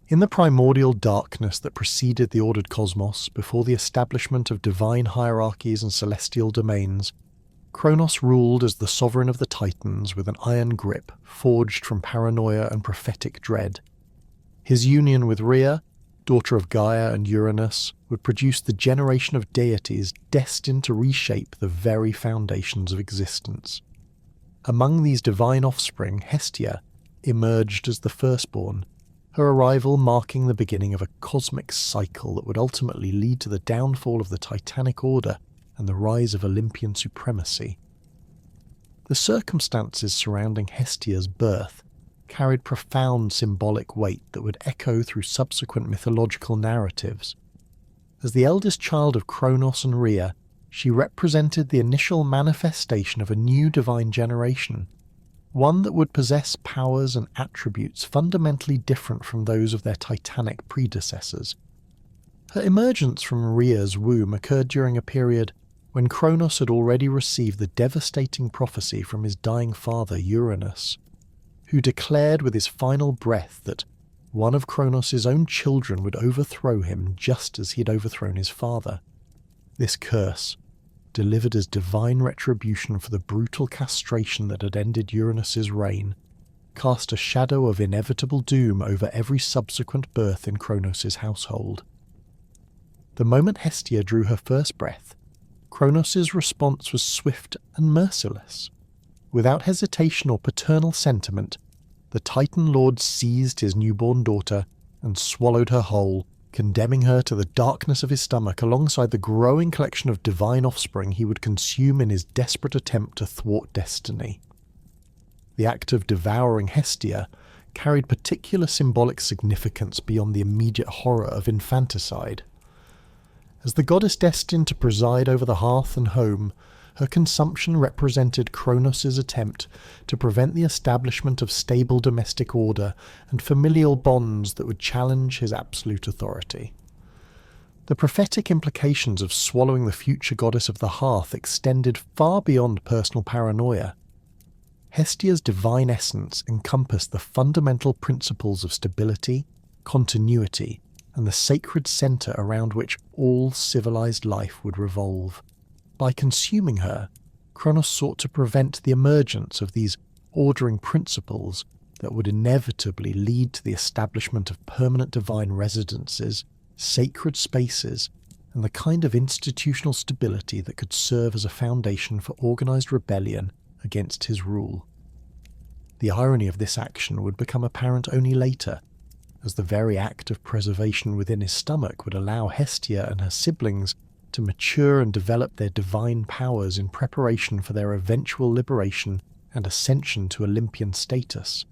In the primordial darkness that preceded the ordered cosmos, before the establishment of divine hierarchies and celestial domains, Kronos ruled as the sovereign of the Titans with an iron grip forged from paranoia and prophetic dread. His union with Rhea, daughter of Gaia and Uranus, would produce the generation of deities destined to reshape the very foundations of existence. Among these divine offspring, Hestia emerged as the firstborn, her arrival marking the beginning of a cosmic cycle that would ultimately lead to the downfall of the Titanic Order and the rise of Olympian supremacy. The circumstances surrounding Hestia's birth carried profound symbolic weight that would echo through subsequent mythological narratives. As the eldest child of Kronos and Rhea, she represented the initial manifestation of a new divine generation, one that would possess powers and attributes fundamentally different from those of their titanic predecessors. Her emergence from Rhea's womb occurred during a period when Kronos had already received the devastating prophecy from his dying father Uranus, who declared with his final breath that one of Kronos' own children would overthrow him just as he had overthrown his father. This curse, delivered as divine retribution for the brutal castration that had ended Uranus' reign, cast a shadow of inevitable doom over every subsequent birth in Kronos' household. The moment Hestia drew her first breath, Kronos' response was swift and merciless. Without hesitation or paternal sentiment, the Titan Lord seized his newborn daughter and swallowed her whole, condemning her to the darkness of his stomach alongside the growing collection of divine offspring he would consume in his desperate attempt to thwart destiny. The act of devouring Hestia carried particular symbolic significance beyond the immediate horror of infanticide. As the goddess destined to preside over the hearth and home, her consumption represented Kronos' attempt to prevent the establishment of stable domestic order and familial bonds that would challenge his absolute authority. The prophetic implications of swallowing the future goddess of the hearth extended far beyond personal paranoia. Hestia's divine essence encompassed the fundamental principles of stability, continuity, and the sacred centre around which all civilized life would revolve. By consuming her, Kronos sought to prevent the emergence of these ordering principles that would inevitably lead to the establishment of permanent divine residences, sacred spaces, and the kind of institutional stability that could serve as a foundation for organized rebellion against his rule. The irony of this action would become apparent only later, as the very act of preservation within his stomach would allow Hestia and her siblings to mature and develop their divine powers in preparation for their eventual liberation and ascension to Olympian status.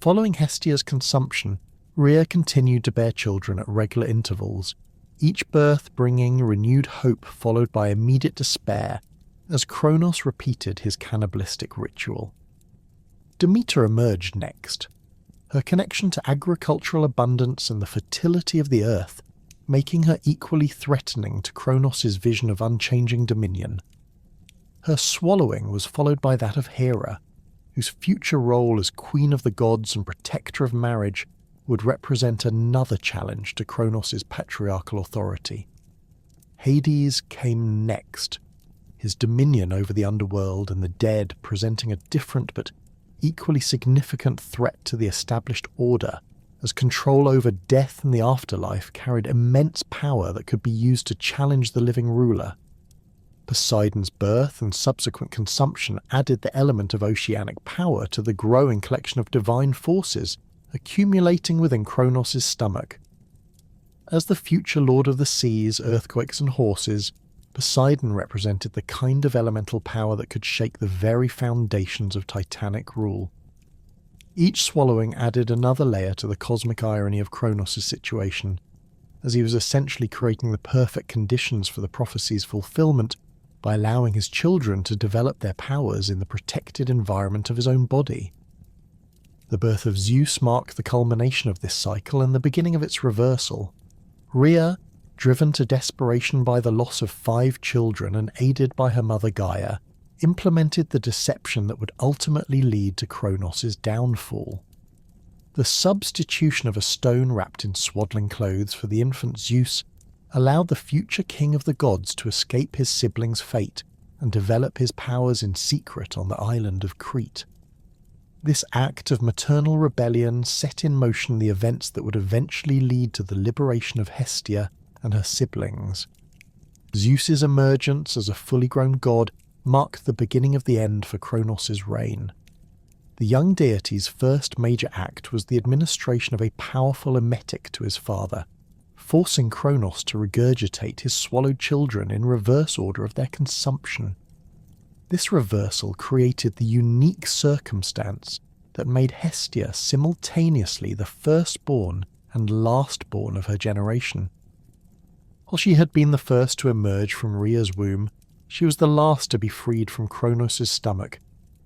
Following Hestia's consumption, Rhea continued to bear children at regular intervals, each birth bringing renewed hope followed by immediate despair as Kronos repeated his cannibalistic ritual. Demeter emerged next, her connection to agricultural abundance and the fertility of the earth making her equally threatening to Kronos' vision of unchanging dominion. Her swallowing was followed by that of Hera, whose future role as queen of the gods and protector of marriage would represent another challenge to Kronos' patriarchal authority. Hades came next, his dominion over the underworld and the dead presenting a different but equally significant threat to the established order, as control over death and the afterlife carried immense power that could be used to challenge the living ruler. Poseidon's birth and subsequent consumption added the element of oceanic power to the growing collection of divine forces accumulating within Kronos' stomach. As the future lord of the seas, earthquakes and horses, Poseidon represented the kind of elemental power that could shake the very foundations of Titanic rule. Each swallowing added another layer to the cosmic irony of Kronos' situation, as he was essentially creating the perfect conditions for the prophecy's fulfillment by allowing his children to develop their powers in the protected environment of his own body. The birth of Zeus marked the culmination of this cycle and the beginning of its reversal. Rhea, driven to desperation by the loss of 5 children and aided by her mother Gaia, implemented the deception that would ultimately lead to Kronos' downfall. The substitution of a stone wrapped in swaddling clothes for the infant Zeus allowed the future king of the gods to escape his siblings' fate and develop his powers in secret on the island of Crete. This act of maternal rebellion set in motion the events that would eventually lead to the liberation of Hestia and her siblings. Zeus's emergence as a fully grown god marked the beginning of the end for Kronos' reign. The young deity's first major act was the administration of a powerful emetic to his father, forcing Kronos to regurgitate his swallowed children in reverse order of their consumption. This reversal created the unique circumstance that made Hestia simultaneously the firstborn and lastborn of her generation. While she had been the first to emerge from Rhea's womb, she was the last to be freed from Kronos' stomach,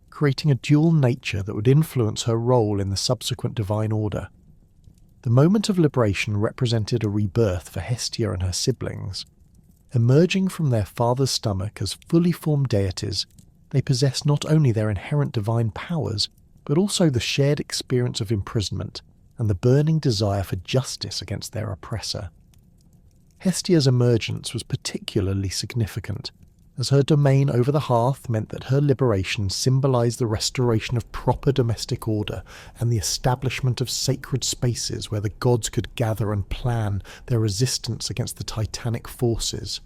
creating a dual nature that would influence her role in the subsequent divine order. The moment of liberation represented a rebirth for Hestia and her siblings. Emerging from their father's stomach as fully formed deities, they possessed not only their inherent divine powers, but also the shared experience of imprisonment and the burning desire for justice against their oppressor. Hestia's emergence was particularly significant, as her domain over the hearth meant that her liberation symbolized the restoration of proper domestic order and the establishment of sacred spaces where the gods could gather and plan their resistance against the titanic forces.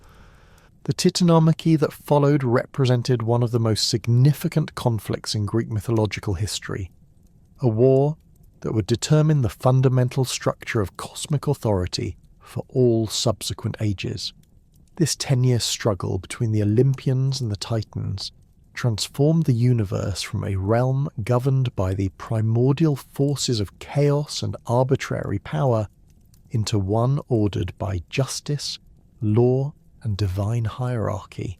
The titanomachy that followed represented one of the most significant conflicts in Greek mythological history, a war that would determine the fundamental structure of cosmic authority for all subsequent ages. This 10-year struggle between the Olympians and the Titans transformed the universe from a realm governed by the primordial forces of chaos and arbitrary power into one ordered by justice, law, and divine hierarchy.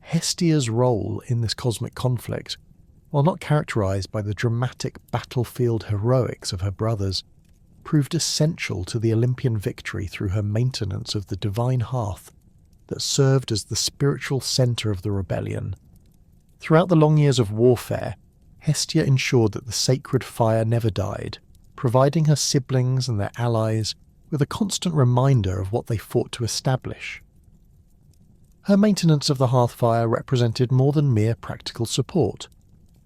Hestia's role in this cosmic conflict, while not characterized by the dramatic battlefield heroics of her brothers, proved essential to the Olympian victory through her maintenance of the divine hearth that served as the spiritual center of the rebellion. Throughout the long years of warfare, Hestia ensured that the sacred fire never died, providing her siblings and their allies with a constant reminder of what they fought to establish. Her maintenance of the hearth fire represented more than mere practical support.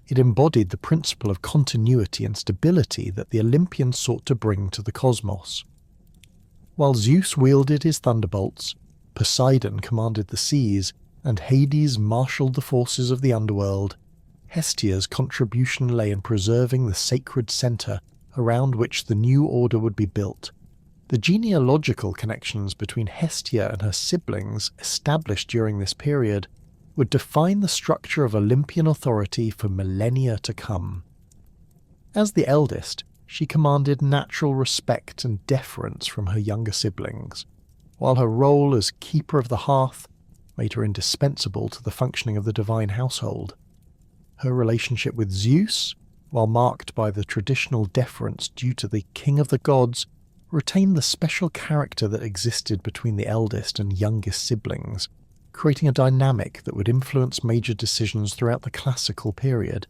It embodied the principle of continuity and stability that the Olympians sought to bring to the cosmos. While Zeus wielded his thunderbolts, Poseidon commanded the seas, and Hades marshaled the forces of the underworld, Hestia's contribution lay in preserving the sacred center around which the new order would be built. The genealogical connections between Hestia and her siblings established during this period would define the structure of Olympian authority for millennia to come. As the eldest, she commanded natural respect and deference from her younger siblings, while her role as keeper of the hearth made her indispensable to the functioning of the divine household. Her relationship with Zeus, while marked by the traditional deference due to the king of the gods, retained the special character that existed between the eldest and youngest siblings, creating a dynamic that would influence major decisions throughout the classical period.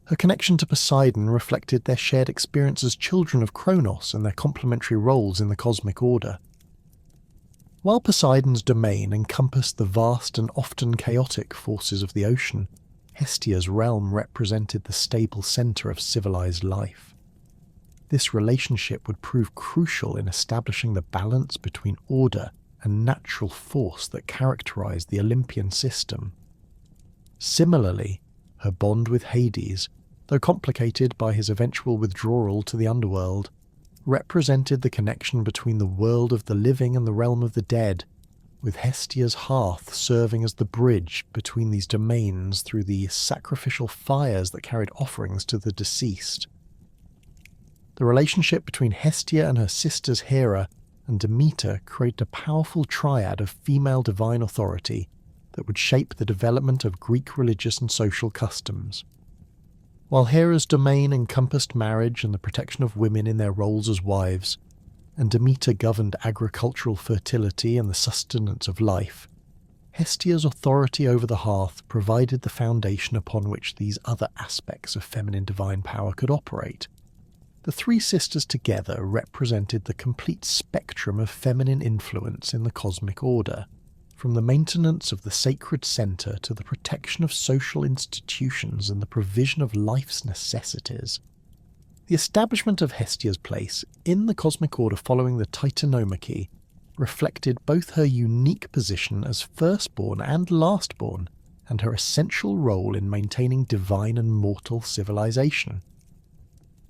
Her connection to Poseidon reflected their shared experience as children of Kronos and their complementary roles in the cosmic order. While Poseidon's domain encompassed the vast and often chaotic forces of the ocean, Hestia's realm represented the stable center of civilized life. This relationship would prove crucial in establishing the balance between order and natural force that characterized the Olympian system. Similarly, her bond with Hades, though complicated by his eventual withdrawal to the underworld, represented the connection between the world of the living and the realm of the dead, with Hestia's hearth serving as the bridge between these domains through the sacrificial fires that carried offerings to the deceased. The relationship between Hestia and her sisters Hera and Demeter created a powerful triad of female divine authority that would shape the development of Greek religious and social customs. While Hera's domain encompassed marriage and the protection of women in their roles as wives, and Demeter governed agricultural fertility and the sustenance of life, Hestia's authority over the hearth provided the foundation upon which these other aspects of feminine divine power could operate. The three sisters together represented the complete spectrum of feminine influence in the cosmic order, from the maintenance of the sacred center to the protection of social institutions and the provision of life's necessities. The establishment of Hestia's place in the cosmic order following the Titanomachy reflected both her unique position as firstborn and lastborn, and her essential role in maintaining divine and mortal civilization.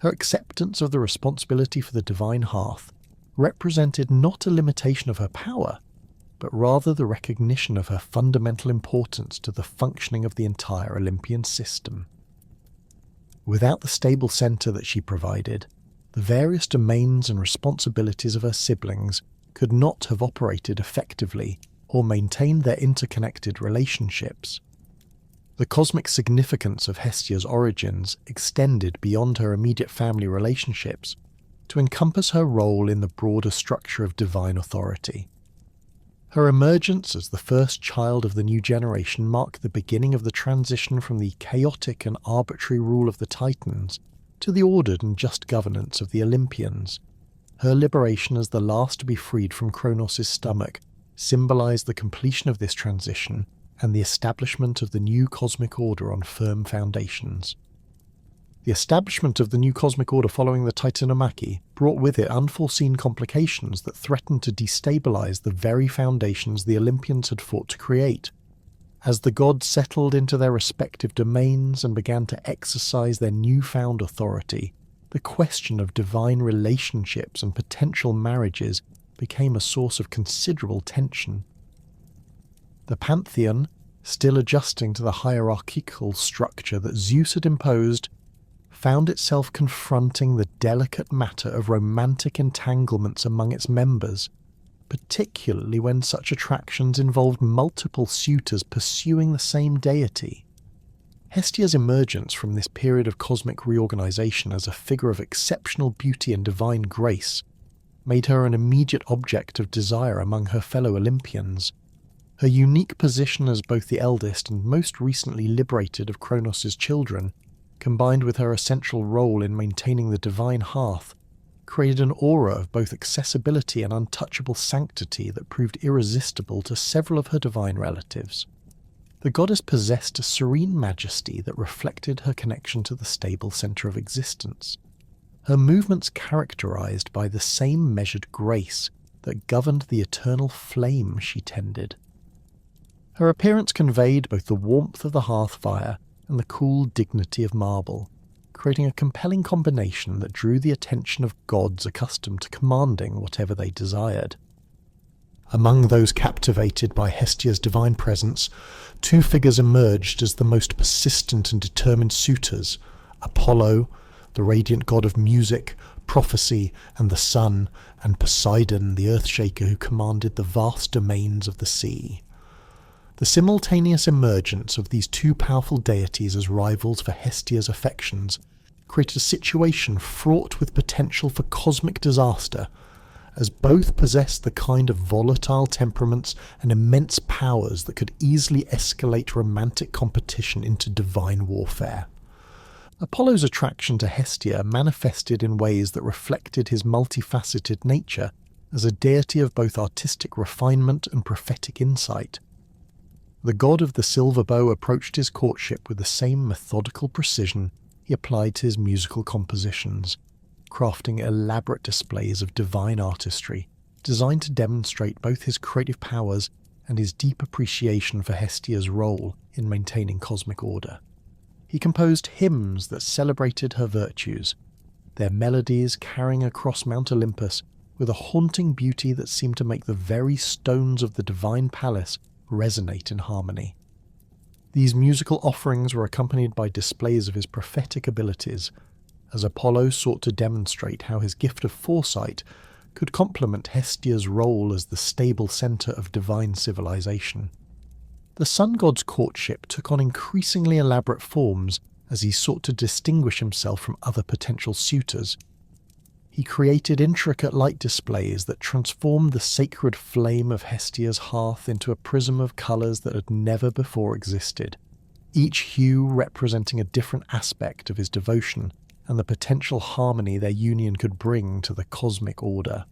Her acceptance of the responsibility for the divine hearth represented not a limitation of her power, but rather the recognition of her fundamental importance to the functioning of the entire Olympian system. Without the stable centre that she provided, the various domains and responsibilities of her siblings could not have operated effectively or maintained their interconnected relationships. The cosmic significance of Hestia's origins extended beyond her immediate family relationships to encompass her role in the broader structure of divine authority. Her emergence as the first child of the new generation marked the beginning of the transition from the chaotic and arbitrary rule of the Titans to the ordered and just governance of the Olympians. Her liberation as the last to be freed from Kronos' stomach symbolized the completion of this transition and the establishment of the new cosmic order on firm foundations. The establishment of the new cosmic order following the Titanomachy brought with it unforeseen complications that threatened to destabilize the very foundations the Olympians had fought to create. As the gods settled into their respective domains and began to exercise their newfound authority, the question of divine relationships and potential marriages became a source of considerable tension. The pantheon, still adjusting to the hierarchical structure that Zeus had imposed, found itself confronting the delicate matter of romantic entanglements among its members, particularly when such attractions involved multiple suitors pursuing the same deity. Hestia's emergence from this period of cosmic reorganization as a figure of exceptional beauty and divine grace made her an immediate object of desire among her fellow Olympians. Her unique position as both the eldest and most recently liberated of Kronos' children, combined with her essential role in maintaining the divine hearth, created an aura of both accessibility and untouchable sanctity that proved irresistible to several of her divine relatives. The goddess possessed a serene majesty that reflected her connection to the stable centre of existence, her movements characterized by the same measured grace that governed the eternal flame she tended. Her appearance conveyed both the warmth of the hearth fire and the cool dignity of marble, creating a compelling combination that drew the attention of gods accustomed to commanding whatever they desired. Among those captivated by Hestia's divine presence, two figures emerged as the most persistent and determined suitors: Apollo, the radiant god of music, prophecy, and the sun, and Poseidon, the earthshaker who commanded the vast domains of the sea. The simultaneous emergence of these two powerful deities as rivals for Hestia's affections created a situation fraught with potential for cosmic disaster, as both possessed the kind of volatile temperaments and immense powers that could easily escalate romantic competition into divine warfare. Apollo's attraction to Hestia manifested in ways that reflected his multifaceted nature as a deity of both artistic refinement and prophetic insight. The god of the silver bow approached his courtship with the same methodical precision he applied to his musical compositions, crafting elaborate displays of divine artistry designed to demonstrate both his creative powers and his deep appreciation for Hestia's role in maintaining cosmic order. He composed hymns that celebrated her virtues, their melodies carrying across Mount Olympus with a haunting beauty that seemed to make the very stones of the divine palace resonate in harmony. These musical offerings were accompanied by displays of his prophetic abilities, as Apollo sought to demonstrate how his gift of foresight could complement Hestia's role as the stable centre of divine civilization. The sun god's courtship took on increasingly elaborate forms as he sought to distinguish himself from other potential suitors. He created intricate light displays that transformed the sacred flame of Hestia's hearth into a prism of colours that had never before existed, each hue representing a different aspect of his devotion and the potential harmony their union could bring to the cosmic order.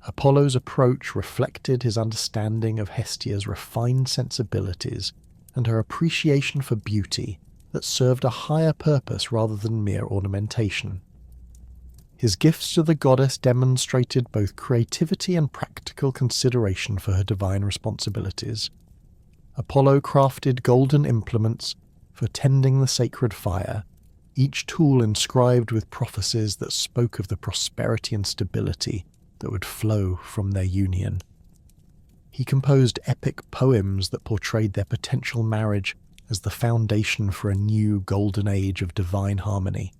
Apollo's approach reflected his understanding of Hestia's refined sensibilities and her appreciation for beauty that served a higher purpose rather than mere ornamentation. His gifts to the goddess demonstrated both creativity and practical consideration for her divine responsibilities. Apollo crafted golden implements for tending the sacred fire, each tool inscribed with prophecies that spoke of the prosperity and stability that would flow from their union. He composed epic poems that portrayed their potential marriage as the foundation for a new golden age of divine harmony,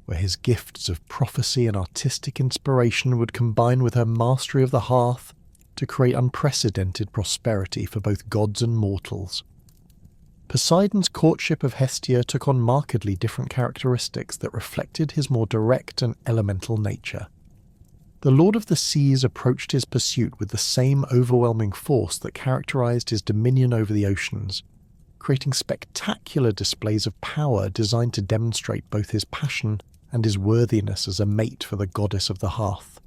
where his gifts of prophecy and artistic inspiration would combine with her mastery of the hearth to create unprecedented prosperity for both gods and mortals. Poseidon's courtship of Hestia took on markedly different characteristics that reflected his more direct and elemental nature. The Lord of the Seas approached his pursuit with the same overwhelming force that characterized his dominion over the oceans, creating spectacular displays of power designed to demonstrate both his passion and his worthiness as a mate for the goddess of the hearth.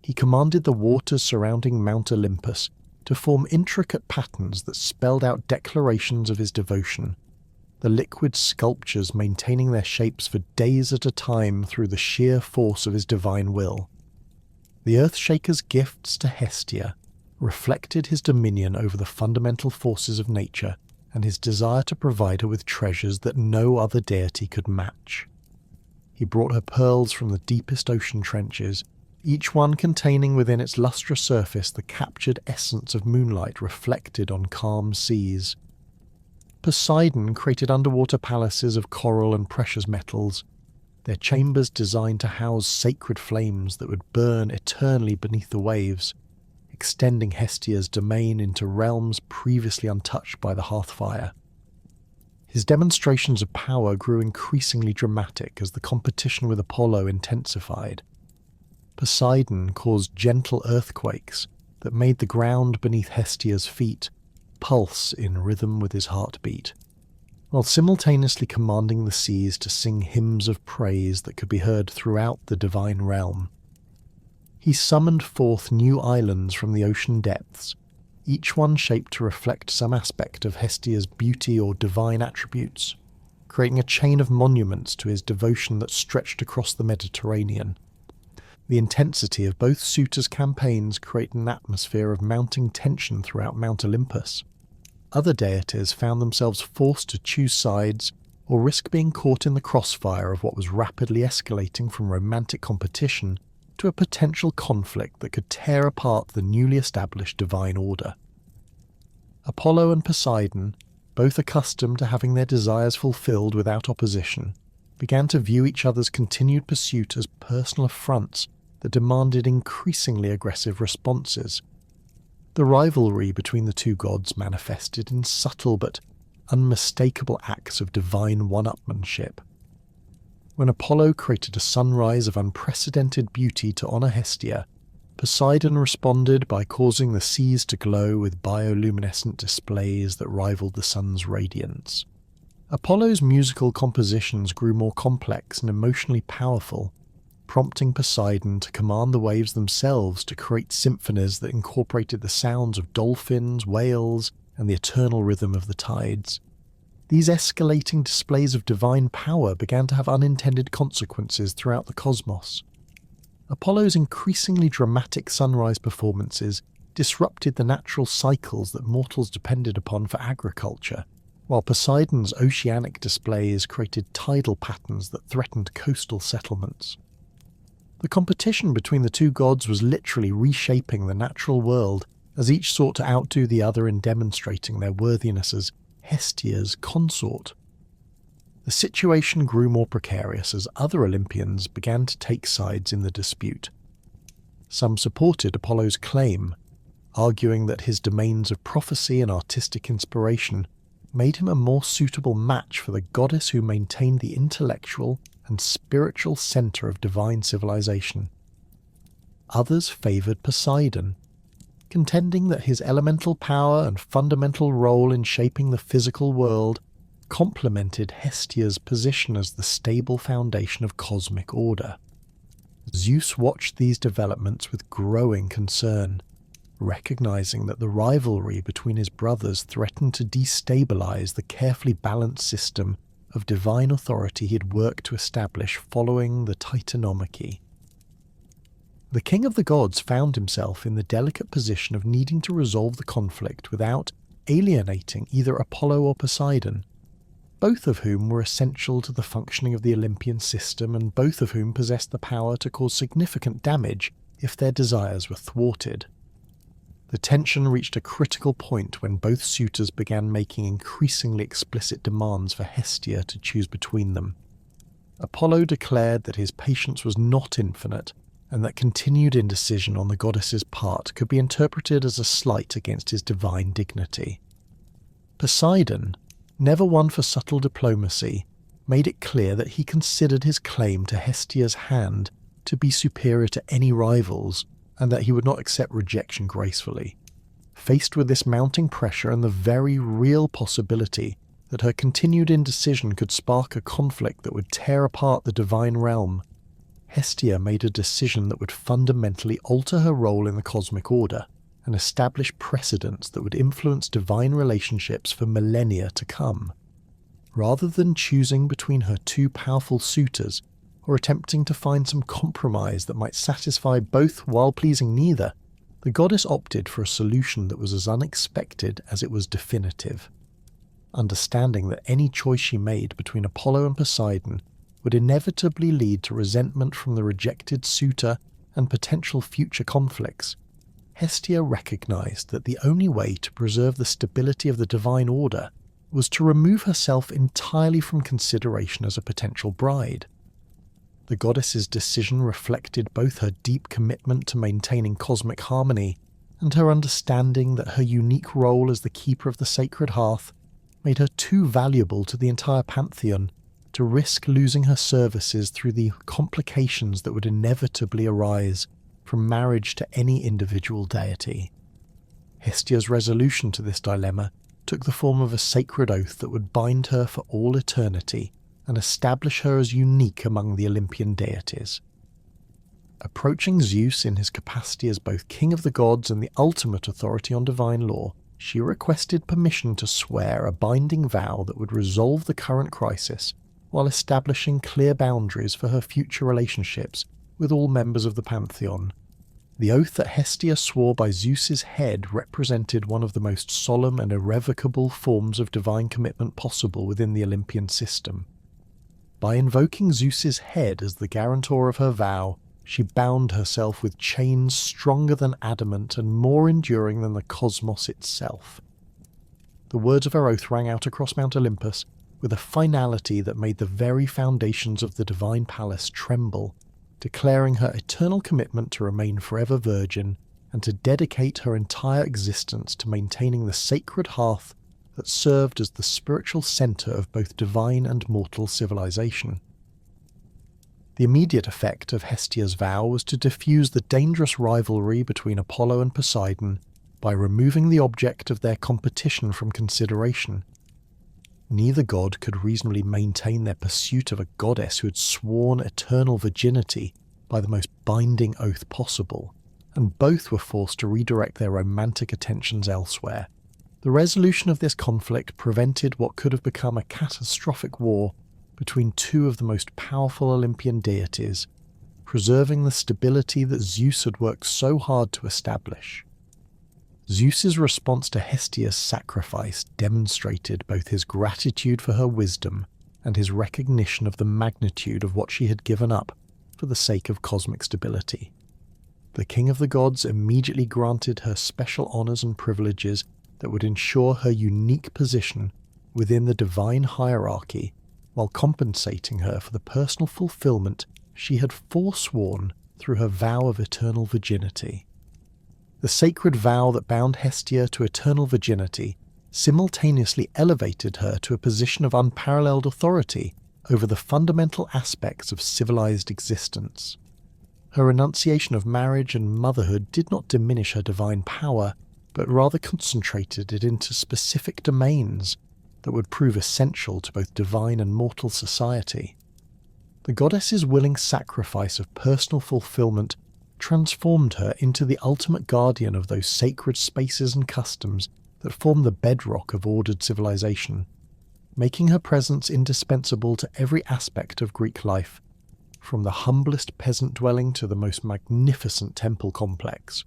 He commanded the waters surrounding Mount Olympus to form intricate patterns that spelled out declarations of his devotion, the liquid sculptures maintaining their shapes for days at a time through the sheer force of his divine will. The Earthshaker's gifts to Hestia reflected his dominion over the fundamental forces of nature and his desire to provide her with treasures that no other deity could match. He brought her pearls from the deepest ocean trenches, each one containing within its lustrous surface the captured essence of moonlight reflected on calm seas. Poseidon created underwater palaces of coral and precious metals, their chambers designed to house sacred flames that would burn eternally beneath the waves, extending Hestia's domain into realms previously untouched by the hearthfire. His demonstrations of power grew increasingly dramatic as the competition with Apollo intensified. Poseidon caused gentle earthquakes that made the ground beneath Hestia's feet pulse in rhythm with his heartbeat, while simultaneously commanding the seas to sing hymns of praise that could be heard throughout the divine realm. He summoned forth new islands from the ocean depths, each one shaped to reflect some aspect of Hestia's beauty or divine attributes, creating a chain of monuments to his devotion that stretched across the Mediterranean. The intensity of both suitors' campaigns created an atmosphere of mounting tension throughout Mount Olympus. Other deities found themselves forced to choose sides or risk being caught in the crossfire of what was rapidly escalating from romantic competition to a potential conflict that could tear apart the newly established divine order. Apollo and Poseidon, both accustomed to having their desires fulfilled without opposition, began to view each other's continued pursuit as personal affronts that demanded increasingly aggressive responses. The rivalry between the two gods manifested in subtle but unmistakable acts of divine one-upmanship. When Apollo created a sunrise of unprecedented beauty to honour Hestia, Poseidon responded by causing the seas to glow with bioluminescent displays that rivaled the sun's radiance. Apollo's musical compositions grew more complex and emotionally powerful, prompting Poseidon to command the waves themselves to create symphonies that incorporated the sounds of dolphins, whales, and the eternal rhythm of the tides. These escalating displays of divine power began to have unintended consequences throughout the cosmos. Apollo's increasingly dramatic sunrise performances disrupted the natural cycles that mortals depended upon for agriculture, while Poseidon's oceanic displays created tidal patterns that threatened coastal settlements. The competition between the two gods was literally reshaping the natural world as each sought to outdo the other in demonstrating their worthiness as Hestia's consort. The situation grew more precarious as other Olympians began to take sides in the dispute. Some supported Apollo's claim, arguing that his domains of prophecy and artistic inspiration made him a more suitable match for the goddess who maintained the intellectual and spiritual centre of divine civilization. Others favoured Poseidon, contending that his elemental power and fundamental role in shaping the physical world complemented Hestia's position as the stable foundation of cosmic order. Zeus watched these developments with growing concern, recognizing that the rivalry between his brothers threatened to destabilize the carefully balanced system of divine authority he had worked to establish following the Titanomachy. The king of the gods found himself in the delicate position of needing to resolve the conflict without alienating either Apollo or Poseidon, both of whom were essential to the functioning of the Olympian system and both of whom possessed the power to cause significant damage if their desires were thwarted. The tension reached a critical point when both suitors began making increasingly explicit demands for Hestia to choose between them. Apollo declared that his patience was not infinite, and that continued indecision on the goddess's part could be interpreted as a slight against his divine dignity. Poseidon, never one for subtle diplomacy, made it clear that he considered his claim to Hestia's hand to be superior to any rivals, and that he would not accept rejection gracefully. Faced with this mounting pressure and the very real possibility that her continued indecision could spark a conflict that would tear apart the divine realm, Hestia made a decision that would fundamentally alter her role in the cosmic order and establish precedents that would influence divine relationships for millennia to come. Rather than choosing between her two powerful suitors, or attempting to find some compromise that might satisfy both while pleasing neither, the goddess opted for a solution that was as unexpected as it was definitive. Understanding that any choice she made between Apollo and Poseidon would inevitably lead to resentment from the rejected suitor and potential future conflicts, Hestia recognized that the only way to preserve the stability of the divine order was to remove herself entirely from consideration as a potential bride. The goddess's decision reflected both her deep commitment to maintaining cosmic harmony and her understanding that her unique role as the keeper of the sacred hearth made her too valuable to the entire pantheon to risk losing her services through the complications that would inevitably arise from marriage to any individual deity. Hestia's resolution to this dilemma took the form of a sacred oath that would bind her for all eternity and establish her as unique among the Olympian deities. Approaching Zeus in his capacity as both king of the gods and the ultimate authority on divine law, she requested permission to swear a binding vow that would resolve the current crisis while establishing clear boundaries for her future relationships with all members of the pantheon. The oath that Hestia swore by Zeus's head represented one of the most solemn and irrevocable forms of divine commitment possible within the Olympian system. By invoking Zeus's head as the guarantor of her vow, she bound herself with chains stronger than adamant and more enduring than the cosmos itself. The words of her oath rang out across Mount Olympus with a finality that made the very foundations of the divine palace tremble, declaring her eternal commitment to remain forever virgin and to dedicate her entire existence to maintaining the sacred hearth that served as the spiritual centre of both divine and mortal civilization. The immediate effect of Hestia's vow was to diffuse the dangerous rivalry between Apollo and Poseidon by removing the object of their competition from consideration. Neither god could reasonably maintain their pursuit of a goddess who had sworn eternal virginity by the most binding oath possible, and both were forced to redirect their romantic attentions elsewhere. The resolution of this conflict prevented what could have become a catastrophic war between two of the most powerful Olympian deities, preserving the stability that Zeus had worked so hard to establish. Zeus's response to Hestia's sacrifice demonstrated both his gratitude for her wisdom and his recognition of the magnitude of what she had given up for the sake of cosmic stability. The king of the gods immediately granted her special honors and privileges that would ensure her unique position within the divine hierarchy, while compensating her for the personal fulfillment she had forsworn through her vow of eternal virginity. The sacred vow that bound Hestia to eternal virginity simultaneously elevated her to a position of unparalleled authority over the fundamental aspects of civilized existence. Her renunciation of marriage and motherhood did not diminish her divine power, but rather concentrated it into specific domains that would prove essential to both divine and mortal society. The goddess's willing sacrifice of personal fulfillment transformed her into the ultimate guardian of those sacred spaces and customs that form the bedrock of ordered civilization, making her presence indispensable to every aspect of Greek life, from the humblest peasant dwelling to the most magnificent temple complex.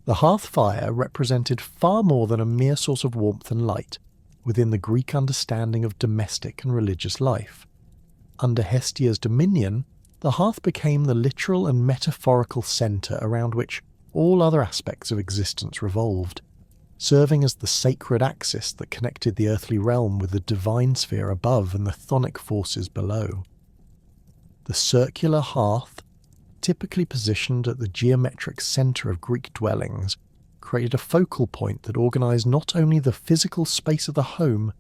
The hearth fire represented far more than a mere source of warmth and light within the Greek understanding of domestic and religious life. Under Hestia's dominion, the hearth became the literal and metaphorical centre around which all other aspects of existence revolved, serving as the sacred axis that connected the earthly realm with the divine sphere above and the chthonic forces below. The circular hearth, typically positioned at the geometric centre of Greek dwellings, created a focal point that organised not only the physical space of the home,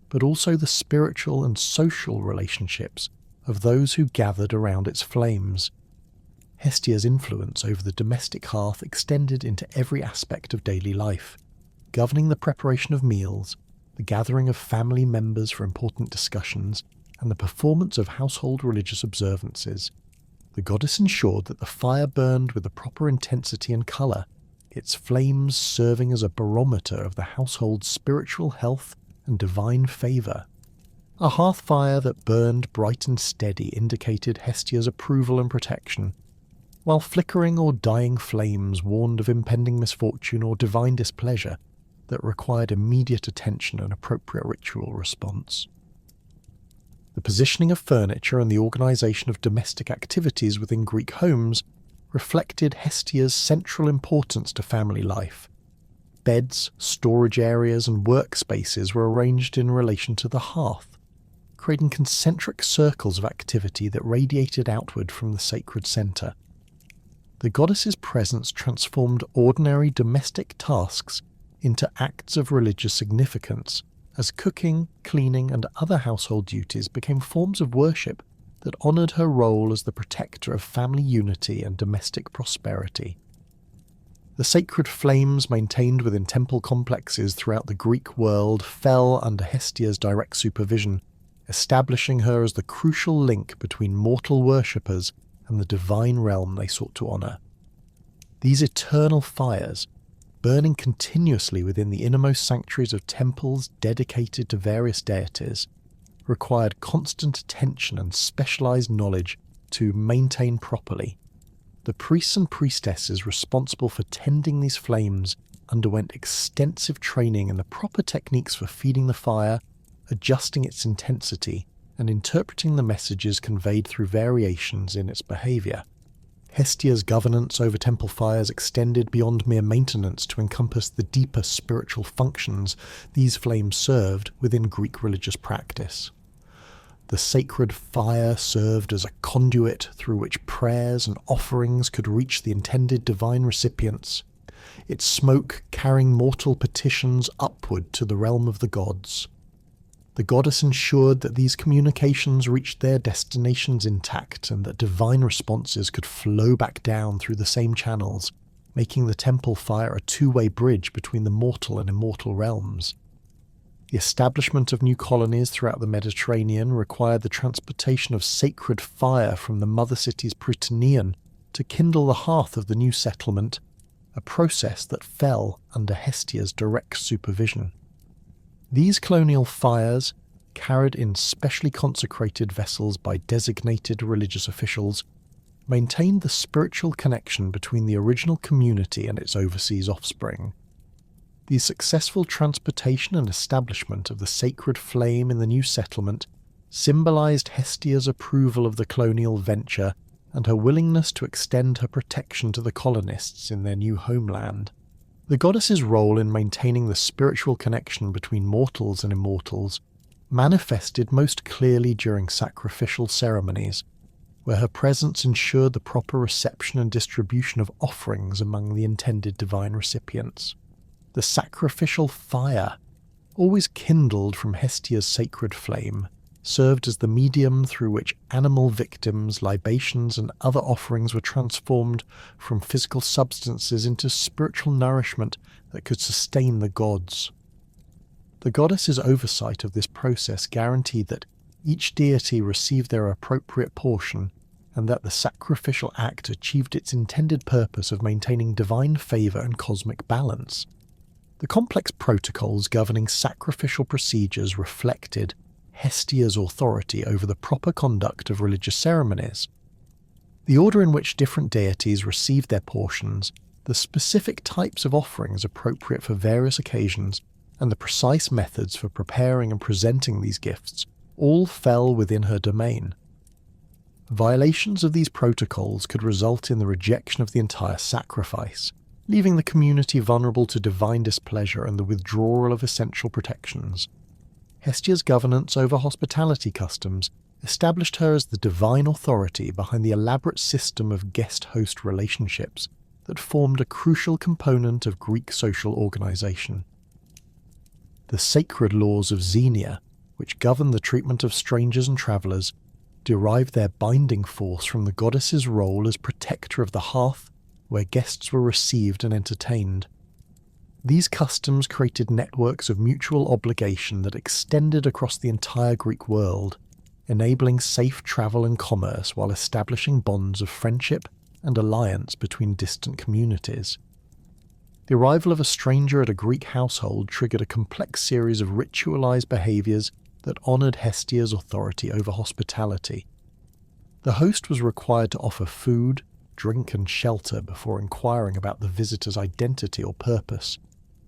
but also the spiritual and social relationships of those who gathered around its flames. Hestia's influence over the domestic hearth extended into every aspect of daily life, governing the preparation of meals, the gathering of family members for important discussions, and the performance of household religious observances. The goddess ensured that the fire burned with the proper intensity and colour, its flames serving as a barometer of the household's spiritual health and divine favour. A hearth fire that burned bright and steady indicated Hestia's approval and protection, while flickering or dying flames warned of impending misfortune or divine displeasure that required immediate attention and appropriate ritual response. The positioning of furniture and the organisation of domestic activities within Greek homes reflected Hestia's central importance to family life. Beds, storage areas and workspaces were arranged in relation to the hearth, creating concentric circles of activity that radiated outward from the sacred centre. The goddess's presence transformed ordinary domestic tasks into acts of religious significance, as cooking, cleaning and other household duties became forms of worship that honoured her role as the protector of family unity and domestic prosperity. The sacred flames maintained within temple complexes throughout the Greek world fell under Hestia's direct supervision, establishing her as the crucial link between mortal worshippers and the divine realm they sought to honour. These eternal fires, burning continuously within the innermost sanctuaries of temples dedicated to various deities, required constant attention and specialised knowledge to maintain properly. The priests and priestesses responsible for tending these flames underwent extensive training in the proper techniques for feeding the fire, adjusting its intensity, and interpreting the messages conveyed through variations in its behaviour. Hestia's governance over temple fires extended beyond mere maintenance to encompass the deeper spiritual functions these flames served within Greek religious practice. The sacred fire served as a conduit through which prayers and offerings could reach the intended divine recipients, its smoke carrying mortal petitions upward to the realm of the gods. The goddess ensured that these communications reached their destinations intact and that divine responses could flow back down through the same channels, making the temple fire a two-way bridge between the mortal and immortal realms. The establishment of new colonies throughout the Mediterranean required the transportation of sacred fire from the mother city's Prytaneon to kindle the hearth of the new settlement, a process that fell under Hestia's direct supervision. These colonial fires, carried in specially consecrated vessels by designated religious officials, maintained the spiritual connection between the original community and its overseas offspring. The successful transportation and establishment of the sacred flame in the new settlement symbolised Hestia's approval of the colonial venture and her willingness to extend her protection to the colonists in their new homeland. The goddess's role in maintaining the spiritual connection between mortals and immortals manifested most clearly during sacrificial ceremonies, where her presence ensured the proper reception and distribution of offerings among the intended divine recipients. The sacrificial fire, always kindled from Hestia's sacred flame, served as the medium through which animal victims, libations and other offerings were transformed from physical substances into spiritual nourishment that could sustain the gods. The goddess's oversight of this process guaranteed that each deity received their appropriate portion and that the sacrificial act achieved its intended purpose of maintaining divine favour and cosmic balance. The complex protocols governing sacrificial procedures reflected Hestia's authority over the proper conduct of religious ceremonies. The order in which different deities received their portions, the specific types of offerings appropriate for various occasions, and the precise methods for preparing and presenting these gifts all fell within her domain. Violations of these protocols could result in the rejection of the entire sacrifice, leaving the community vulnerable to divine displeasure and the withdrawal of essential protections. Hestia's governance over hospitality customs established her as the divine authority behind the elaborate system of guest-host relationships that formed a crucial component of Greek social organization. The sacred laws of Xenia, which govern the treatment of strangers and travelers, derived their binding force from the goddess's role as protector of the hearth where guests were received and entertained. These customs created networks of mutual obligation that extended across the entire Greek world, enabling safe travel and commerce while establishing bonds of friendship and alliance between distant communities. The arrival of a stranger at a Greek household triggered a complex series of ritualized behaviors that honored Hestia's authority over hospitality. The host was required to offer food, drink, and shelter before inquiring about the visitor's identity or purpose,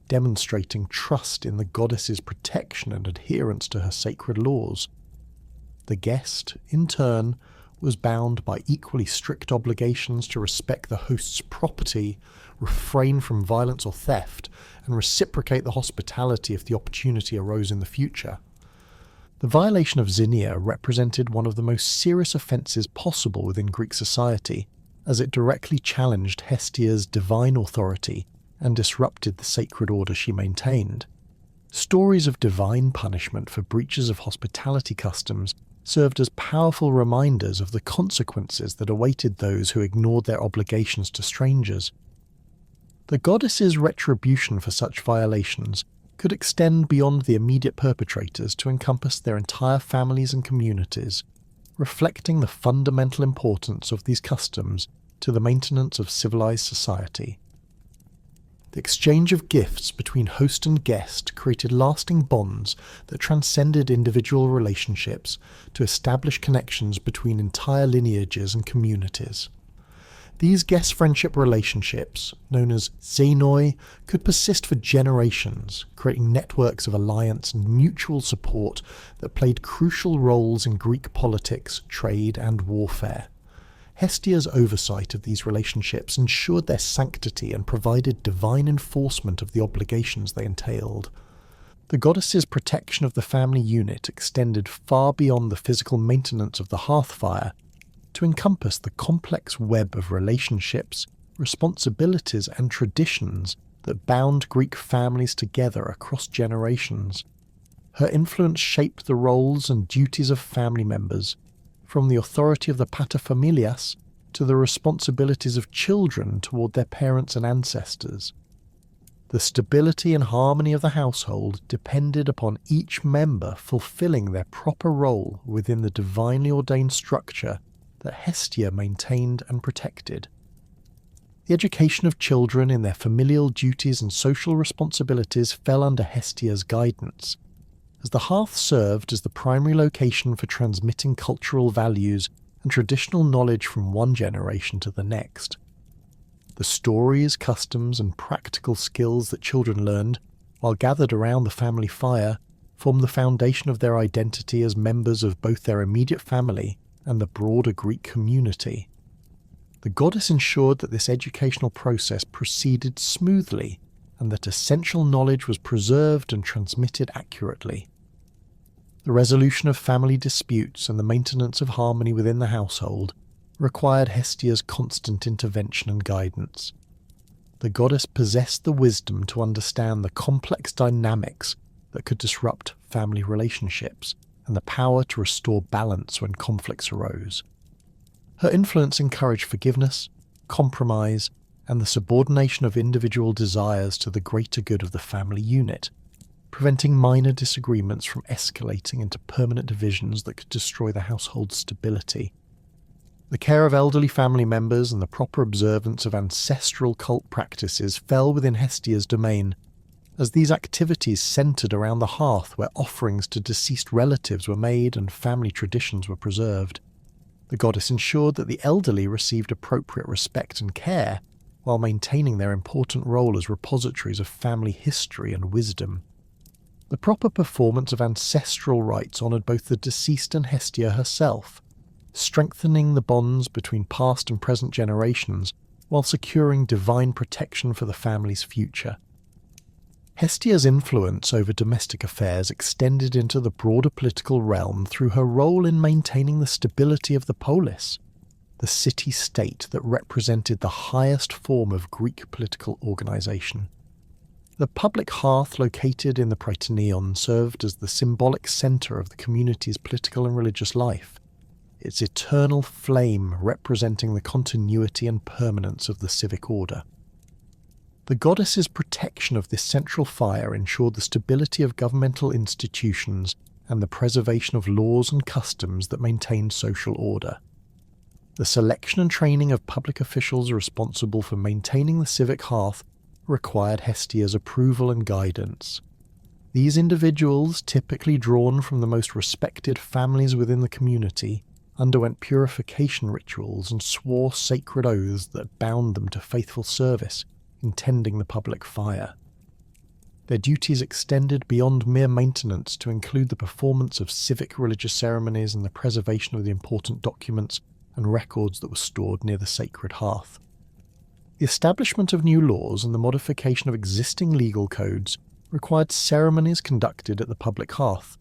demonstrating trust in the goddess's protection and adherence to her sacred laws. The guest, in turn, was bound by equally strict obligations to respect the host's property, refrain from violence or theft, and reciprocate the hospitality if the opportunity arose in the future. The violation of Xenia represented one of the most serious offences possible within Greek society, as it directly challenged Hestia's divine authority and disrupted the sacred order she maintained. Stories of divine punishment for breaches of hospitality customs served as powerful reminders of the consequences that awaited those who ignored their obligations to strangers. The goddess's retribution for such violations could extend beyond the immediate perpetrators to encompass their entire families and communities, reflecting the fundamental importance of these customs to the maintenance of civilized society. The exchange of gifts between host and guest created lasting bonds that transcended individual relationships to establish connections between entire lineages and communities. These guest-friendship relationships, known as xenoi, could persist for generations, creating networks of alliance and mutual support that played crucial roles in Greek politics, trade, and warfare. Hestia's oversight of these relationships ensured their sanctity and provided divine enforcement of the obligations they entailed. The goddess's protection of the family unit extended far beyond the physical maintenance of the hearth fire to encompass the complex web of relationships, responsibilities, and traditions that bound Greek families together across generations. Her influence shaped the roles and duties of family members, from the authority of the paterfamilias to the responsibilities of children toward their parents and ancestors. The stability and harmony of the household depended upon each member fulfilling their proper role within the divinely ordained structure that Hestia maintained and protected. The education of children in their familial duties and social responsibilities fell under Hestia's guidance, as the hearth served as the primary location for transmitting cultural values and traditional knowledge from one generation to the next. The stories, customs, and practical skills that children learned while gathered around the family fire formed the foundation of their identity as members of both their immediate family and the broader Greek community. The goddess ensured that this educational process proceeded smoothly and that essential knowledge was preserved and transmitted accurately. The resolution of family disputes and the maintenance of harmony within the household required Hestia's constant intervention and guidance. The goddess possessed the wisdom to understand the complex dynamics that could disrupt family relationships and the power to restore balance when conflicts arose. Her influence encouraged forgiveness, compromise, and the subordination of individual desires to the greater good of the family unit, preventing minor disagreements from escalating into permanent divisions that could destroy the household's stability. The care of elderly family members and the proper observance of ancestral cult practices fell within Hestia's domain, as these activities centred around the hearth where offerings to deceased relatives were made and family traditions were preserved. The goddess ensured that the elderly received appropriate respect and care, while maintaining their important role as repositories of family history and wisdom. The proper performance of ancestral rites honoured both the deceased and Hestia herself, strengthening the bonds between past and present generations while securing divine protection for the family's future. Hestia's influence over domestic affairs extended into the broader political realm through her role in maintaining the stability of the polis, the city-state that represented the highest form of Greek political organisation. The public hearth located in the Prytaneion served as the symbolic centre of the community's political and religious life, its eternal flame representing the continuity and permanence of the civic order. The goddess's protection of this central fire ensured the stability of governmental institutions and the preservation of laws and customs that maintained social order. The selection and training of public officials responsible for maintaining the civic hearth required Hestia's approval and guidance. These individuals, typically drawn from the most respected families within the community, underwent purification rituals and swore sacred oaths that bound them to faithful service in tending the public fire. Their duties extended beyond mere maintenance to include the performance of civic religious ceremonies and the preservation of the important documents and records that were stored near the sacred hearth. The establishment of new laws and the modification of existing legal codes required ceremonies conducted at the public hearth,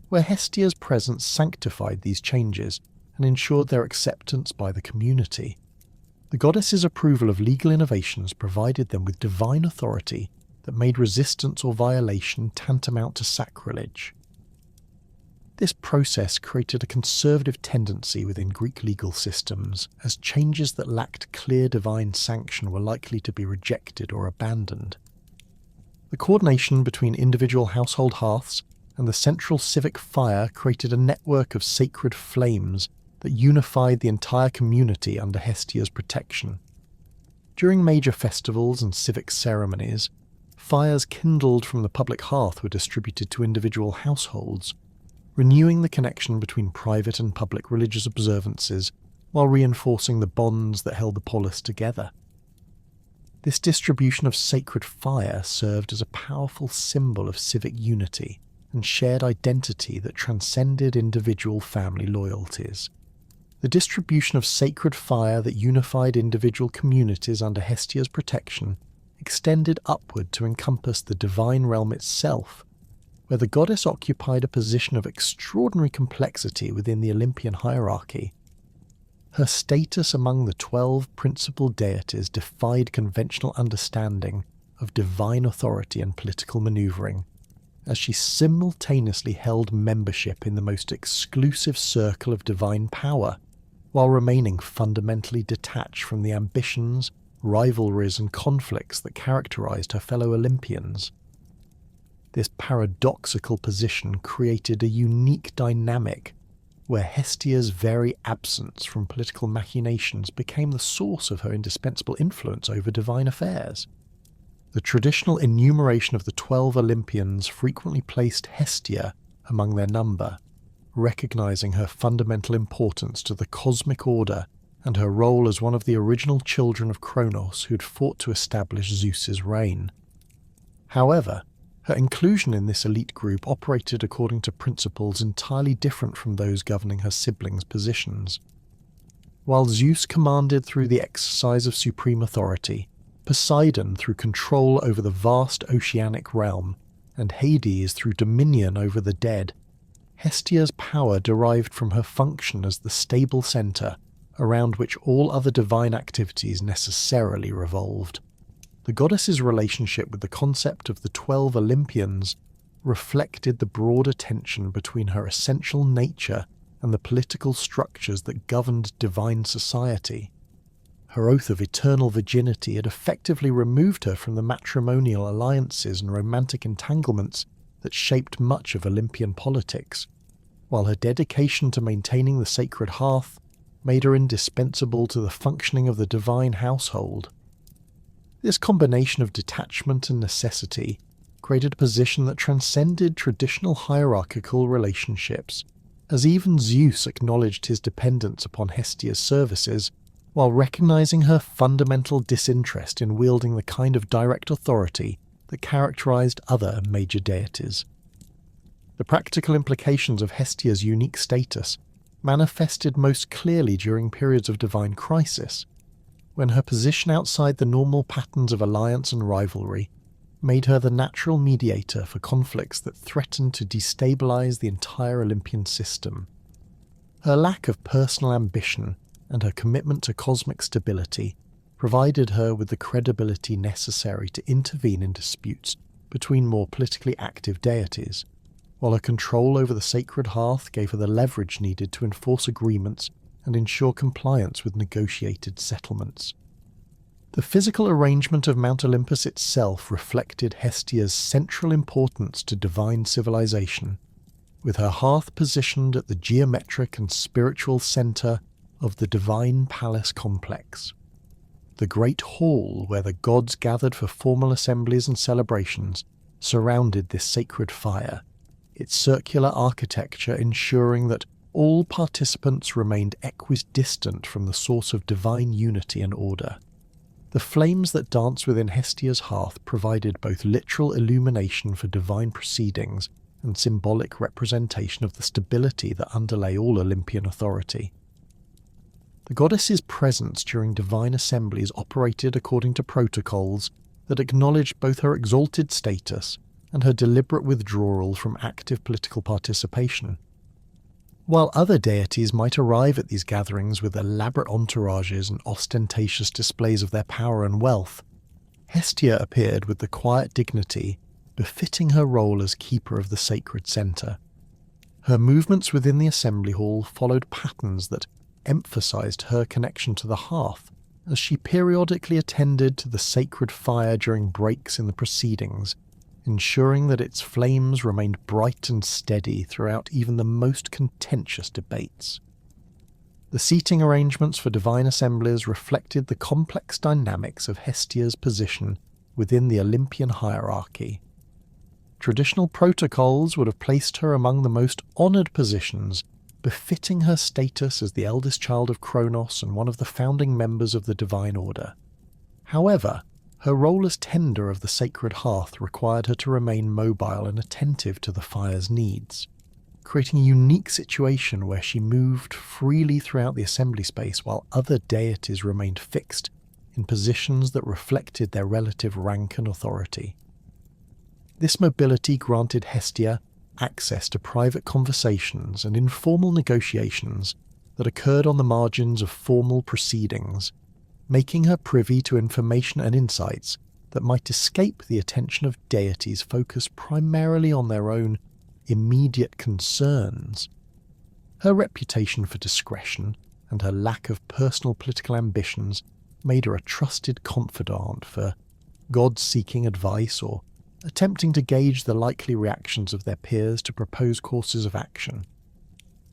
where Hestia's presence sanctified these changes and ensured their acceptance by the community. The goddess's approval of legal innovations provided them with divine authority that made resistance or violation tantamount to sacrilege. This process created a conservative tendency within Greek legal systems, as changes that lacked clear divine sanction were likely to be rejected or abandoned. The coordination between individual household hearths and the central civic fire created a network of sacred flames that unified the entire community under Hestia's protection. During major festivals and civic ceremonies, fires kindled from the public hearth were distributed to individual households, renewing the connection between private and public religious observances while reinforcing the bonds that held the polis together. This distribution of sacred fire served as a powerful symbol of civic unity and shared identity that transcended individual family loyalties. The distribution of sacred fire that unified individual communities under Hestia's protection extended upward to encompass the divine realm itself, where the goddess occupied a position of extraordinary complexity within the Olympian hierarchy. Her status among the 12 principal deities defied conventional understanding of divine authority and political maneuvering, as she simultaneously held membership in the most exclusive circle of divine power, while remaining fundamentally detached from the ambitions, rivalries and conflicts that characterized her fellow Olympians. This paradoxical position created a unique dynamic where Hestia's very absence from political machinations became the source of her indispensable influence over divine affairs. The traditional enumeration of the 12 Olympians frequently placed Hestia among their number, recognizing her fundamental importance to the cosmic order and her role as one of the original children of Kronos who had fought to establish Zeus's reign. However, her inclusion in this elite group operated according to principles entirely different from those governing her siblings' positions. While Zeus commanded through the exercise of supreme authority, Poseidon through control over the vast oceanic realm, and Hades through dominion over the dead, Hestia's power derived from her function as the stable centre around which all other divine activities necessarily revolved. The goddess's relationship with the concept of the 12 Olympians reflected the broader tension between her essential nature and the political structures that governed divine society. Her oath of eternal virginity had effectively removed her from the matrimonial alliances and romantic entanglements that shaped much of Olympian politics, while her dedication to maintaining the sacred hearth made her indispensable to the functioning of the divine household. This combination of detachment and necessity created a position that transcended traditional hierarchical relationships, as even Zeus acknowledged his dependence upon Hestia's services, while recognizing her fundamental disinterest in wielding the kind of direct authority that characterized other major deities. The practical implications of Hestia's unique status manifested most clearly during periods of divine crisis, when her position outside the normal patterns of alliance and rivalry made her the natural mediator for conflicts that threatened to destabilize the entire Olympian system. Her lack of personal ambition and her commitment to cosmic stability provided her with the credibility necessary to intervene in disputes between more politically active deities, while her control over the sacred hearth gave her the leverage needed to enforce agreements and ensure compliance with negotiated settlements. The physical arrangement of Mount Olympus itself reflected Hestia's central importance to divine civilization, with her hearth positioned at the geometric and spiritual centre of the divine palace complex. The great hall where the gods gathered for formal assemblies and celebrations surrounded this sacred fire, its circular architecture ensuring that all participants remained equidistant from the source of divine unity and order. The flames that danced within Hestia's hearth provided both literal illumination for divine proceedings and symbolic representation of the stability that underlay all Olympian authority. The goddess's presence during divine assemblies operated according to protocols that acknowledged both her exalted status and her deliberate withdrawal from active political participation. While other deities might arrive at these gatherings with elaborate entourages and ostentatious displays of their power and wealth, Hestia appeared with the quiet dignity befitting her role as keeper of the sacred centre. Her movements within the assembly hall followed patterns that emphasized her connection to the hearth, as she periodically attended to the sacred fire during breaks in the proceedings, ensuring that its flames remained bright and steady throughout even the most contentious debates. The seating arrangements for divine assemblies reflected the complex dynamics of Hestia's position within the Olympian hierarchy. Traditional protocols would have placed her among the most honoured positions, befitting her status as the eldest child of Kronos and one of the founding members of the divine order. However, her role as tender of the sacred hearth required her to remain mobile and attentive to the fire's needs, creating a unique situation where she moved freely throughout the assembly space while other deities remained fixed in positions that reflected their relative rank and authority. This mobility granted Hestia access to private conversations and informal negotiations that occurred on the margins of formal proceedings, making her privy to information and insights that might escape the attention of deities focused primarily on their own immediate concerns. Her reputation for discretion and her lack of personal political ambitions made her a trusted confidant for gods seeking advice or attempting to gauge the likely reactions of their peers to propose courses of action.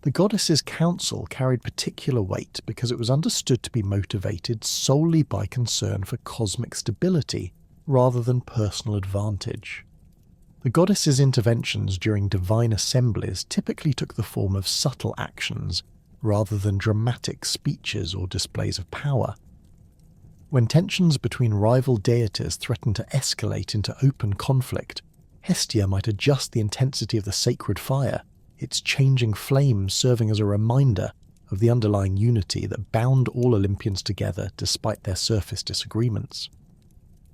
The goddess's counsel carried particular weight because it was understood to be motivated solely by concern for cosmic stability rather than personal advantage. The goddess's interventions during divine assemblies typically took the form of subtle actions rather than dramatic speeches or displays of power. When tensions between rival deities threatened to escalate into open conflict, Hestia might adjust the intensity of the sacred fire, its changing flames serving as a reminder of the underlying unity that bound all Olympians together despite their surface disagreements.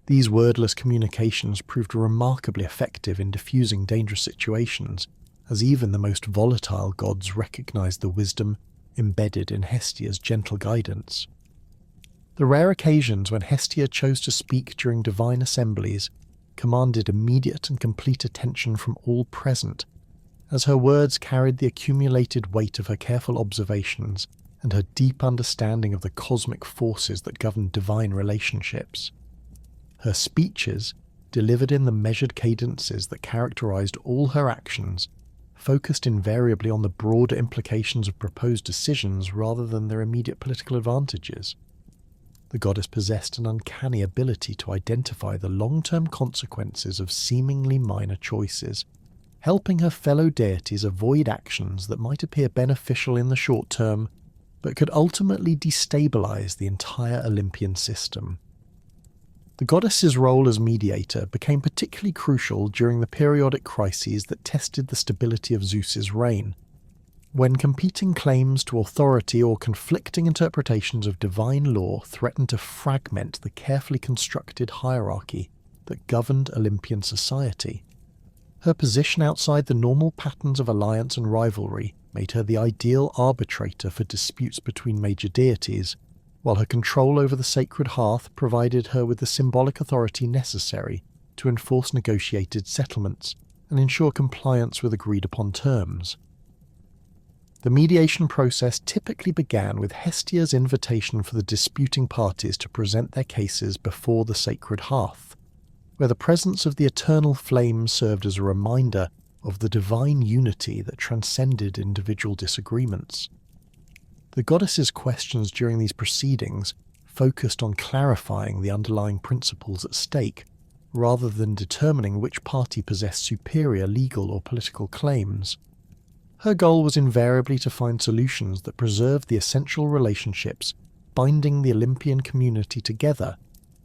These wordless communications proved remarkably effective in diffusing dangerous situations, as even the most volatile gods recognized the wisdom embedded in Hestia's gentle guidance. The rare occasions when Hestia chose to speak during divine assemblies commanded immediate and complete attention from all present, as her words carried the accumulated weight of her careful observations and her deep understanding of the cosmic forces that govern divine relationships. Her speeches, delivered in the measured cadences that characterized all her actions, focused invariably on the broader implications of proposed decisions rather than their immediate political advantages. The goddess possessed an uncanny ability to identify the long-term consequences of seemingly minor choices, helping her fellow deities avoid actions that might appear beneficial in the short term, but could ultimately destabilize the entire Olympian system. The goddess's role as mediator became particularly crucial during the periodic crises that tested the stability of Zeus's reign, when competing claims to authority or conflicting interpretations of divine law threatened to fragment the carefully constructed hierarchy that governed Olympian society. Her position outside the normal patterns of alliance and rivalry made her the ideal arbitrator for disputes between major deities, while her control over the sacred hearth provided her with the symbolic authority necessary to enforce negotiated settlements and ensure compliance with agreed-upon terms. The mediation process typically began with Hestia's invitation for the disputing parties to present their cases before the sacred hearth, where the presence of the eternal flame served as a reminder of the divine unity that transcended individual disagreements. The goddess's questions during these proceedings focused on clarifying the underlying principles at stake, rather than determining which party possessed superior legal or political claims. Her goal was invariably to find solutions that preserved the essential relationships binding the Olympian community together,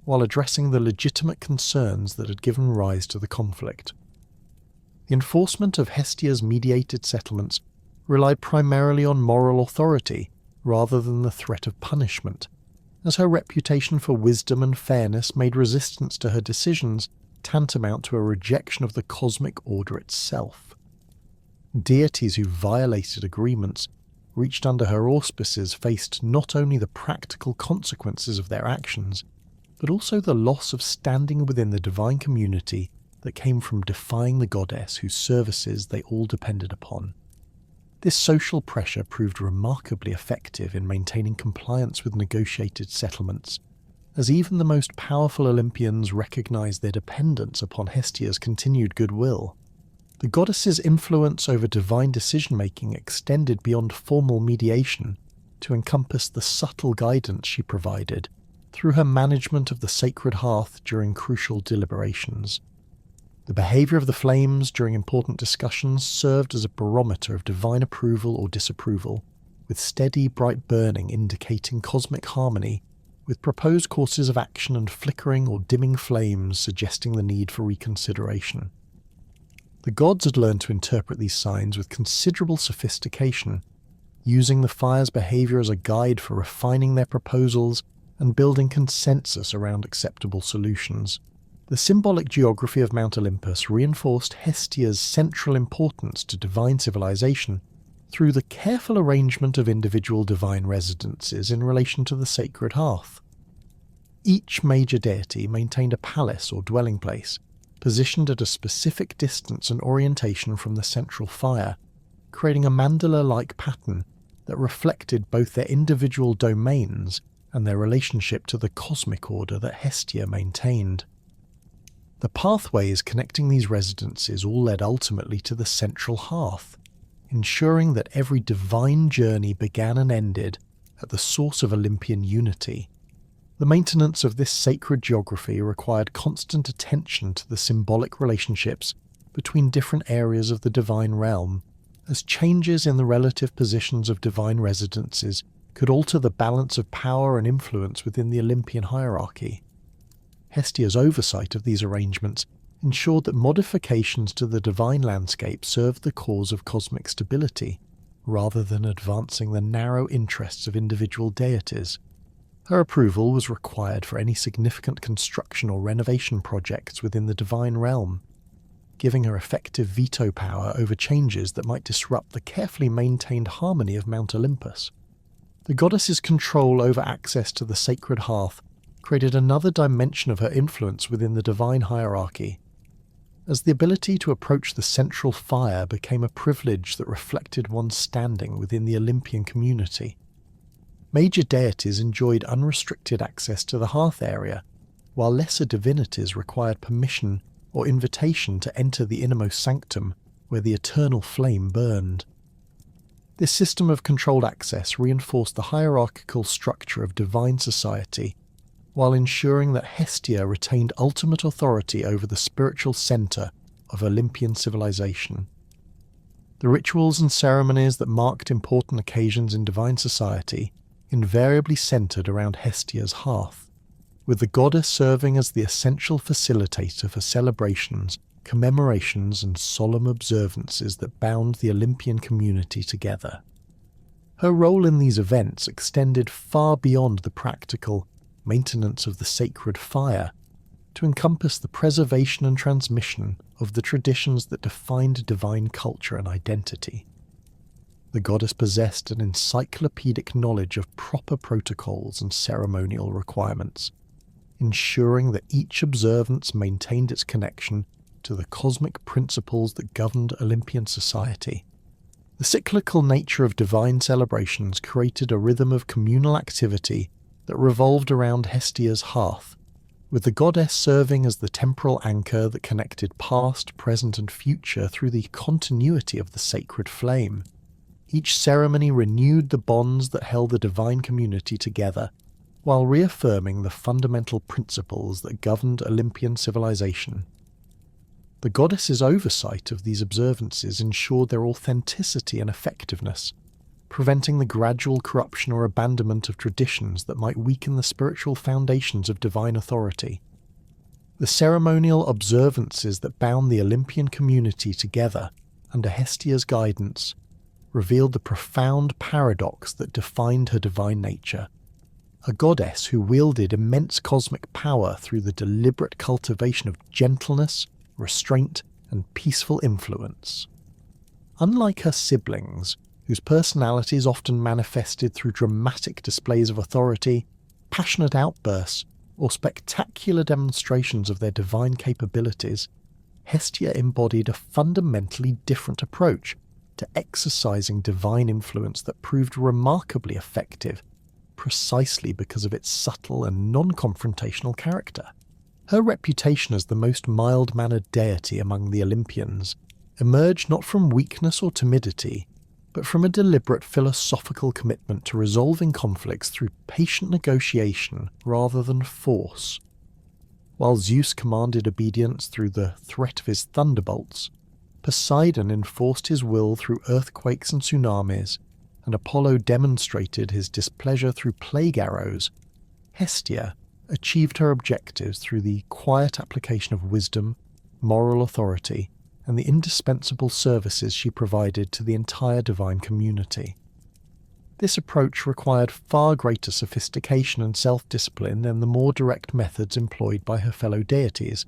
while addressing the legitimate concerns that had given rise to the conflict. The enforcement of Hestia's mediated settlements relied primarily on moral authority rather than the threat of punishment, as her reputation for wisdom and fairness made resistance to her decisions tantamount to a rejection of the cosmic order itself. Deities who violated agreements reached under her auspices faced not only the practical consequences of their actions, but also the loss of standing within the divine community that came from defying the goddess whose services they all depended upon. This social pressure proved remarkably effective in maintaining compliance with negotiated settlements, as even the most powerful Olympians recognized their dependence upon Hestia's continued goodwill. The goddess's influence over divine decision-making extended beyond formal mediation to encompass the subtle guidance she provided through her management of the sacred hearth during crucial deliberations. The behavior of the flames during important discussions served as a barometer of divine approval or disapproval, with steady, bright burning indicating cosmic harmony, with proposed courses of action and flickering or dimming flames suggesting the need for reconsideration. The gods had learned to interpret these signs with considerable sophistication, using the fire's behavior as a guide for refining their proposals and building consensus around acceptable solutions. The symbolic geography of Mount Olympus reinforced Hestia's central importance to divine civilization through the careful arrangement of individual divine residences in relation to the sacred hearth. Each major deity maintained a palace or dwelling place, positioned at a specific distance and orientation from the central fire, creating a mandala-like pattern that reflected both their individual domains and their relationship to the cosmic order that Hestia maintained. The pathways connecting these residences all led ultimately to the central hearth, ensuring that every divine journey began and ended at the source of Olympian unity. The maintenance of this sacred geography required constant attention to the symbolic relationships between different areas of the divine realm, as changes in the relative positions of divine residences could alter the balance of power and influence within the Olympian hierarchy. Hestia's oversight of these arrangements ensured that modifications to the divine landscape served the cause of cosmic stability, rather than advancing the narrow interests of individual deities. Her approval was required for any significant construction or renovation projects within the divine realm, giving her effective veto power over changes that might disrupt the carefully maintained harmony of Mount Olympus. The goddess's control over access to the sacred hearth created another dimension of her influence within the divine hierarchy, as the ability to approach the central fire became a privilege that reflected one's standing within the Olympian community. Major deities enjoyed unrestricted access to the hearth area, while lesser divinities required permission or invitation to enter the innermost sanctum where the eternal flame burned. This system of controlled access reinforced the hierarchical structure of divine society, while ensuring that Hestia retained ultimate authority over the spiritual centre of Olympian civilization. The rituals and ceremonies that marked important occasions in divine society invariably centred around Hestia's hearth, with the goddess serving as the essential facilitator for celebrations, commemorations and solemn observances that bound the Olympian community together. Her role in these events extended far beyond the practical maintenance of the sacred fire to encompass the preservation and transmission of the traditions that defined divine culture and identity. The goddess possessed an encyclopedic knowledge of proper protocols and ceremonial requirements, ensuring that each observance maintained its connection to the cosmic principles that governed Olympian society. The cyclical nature of divine celebrations created a rhythm of communal activity that revolved around Hestia's hearth, with the goddess serving as the temporal anchor that connected past, present and future through the continuity of the sacred flame. Each ceremony renewed the bonds that held the divine community together, while reaffirming the fundamental principles that governed Olympian civilization. The goddess's oversight of these observances ensured their authenticity and effectiveness, preventing the gradual corruption or abandonment of traditions that might weaken the spiritual foundations of divine authority. The ceremonial observances that bound the Olympian community together under Hestia's guidance revealed the profound paradox that defined her divine nature. A goddess who wielded immense cosmic power through the deliberate cultivation of gentleness, restraint, and peaceful influence. Unlike her siblings, whose personalities often manifested through dramatic displays of authority, passionate outbursts, or spectacular demonstrations of their divine capabilities, Hestia embodied a fundamentally different approach to exercising divine influence that proved remarkably effective, precisely because of its subtle and non-confrontational character. Her reputation as the most mild-mannered deity among the Olympians emerged not from weakness or timidity, but from a deliberate philosophical commitment to resolving conflicts through patient negotiation rather than force. While Zeus commanded obedience through the threat of his thunderbolts, Poseidon enforced his will through earthquakes and tsunamis, and Apollo demonstrated his displeasure through plague arrows, Hestia achieved her objectives through the quiet application of wisdom, moral authority, and the indispensable services she provided to the entire divine community. This approach required far greater sophistication and self-discipline than the more direct methods employed by her fellow deities,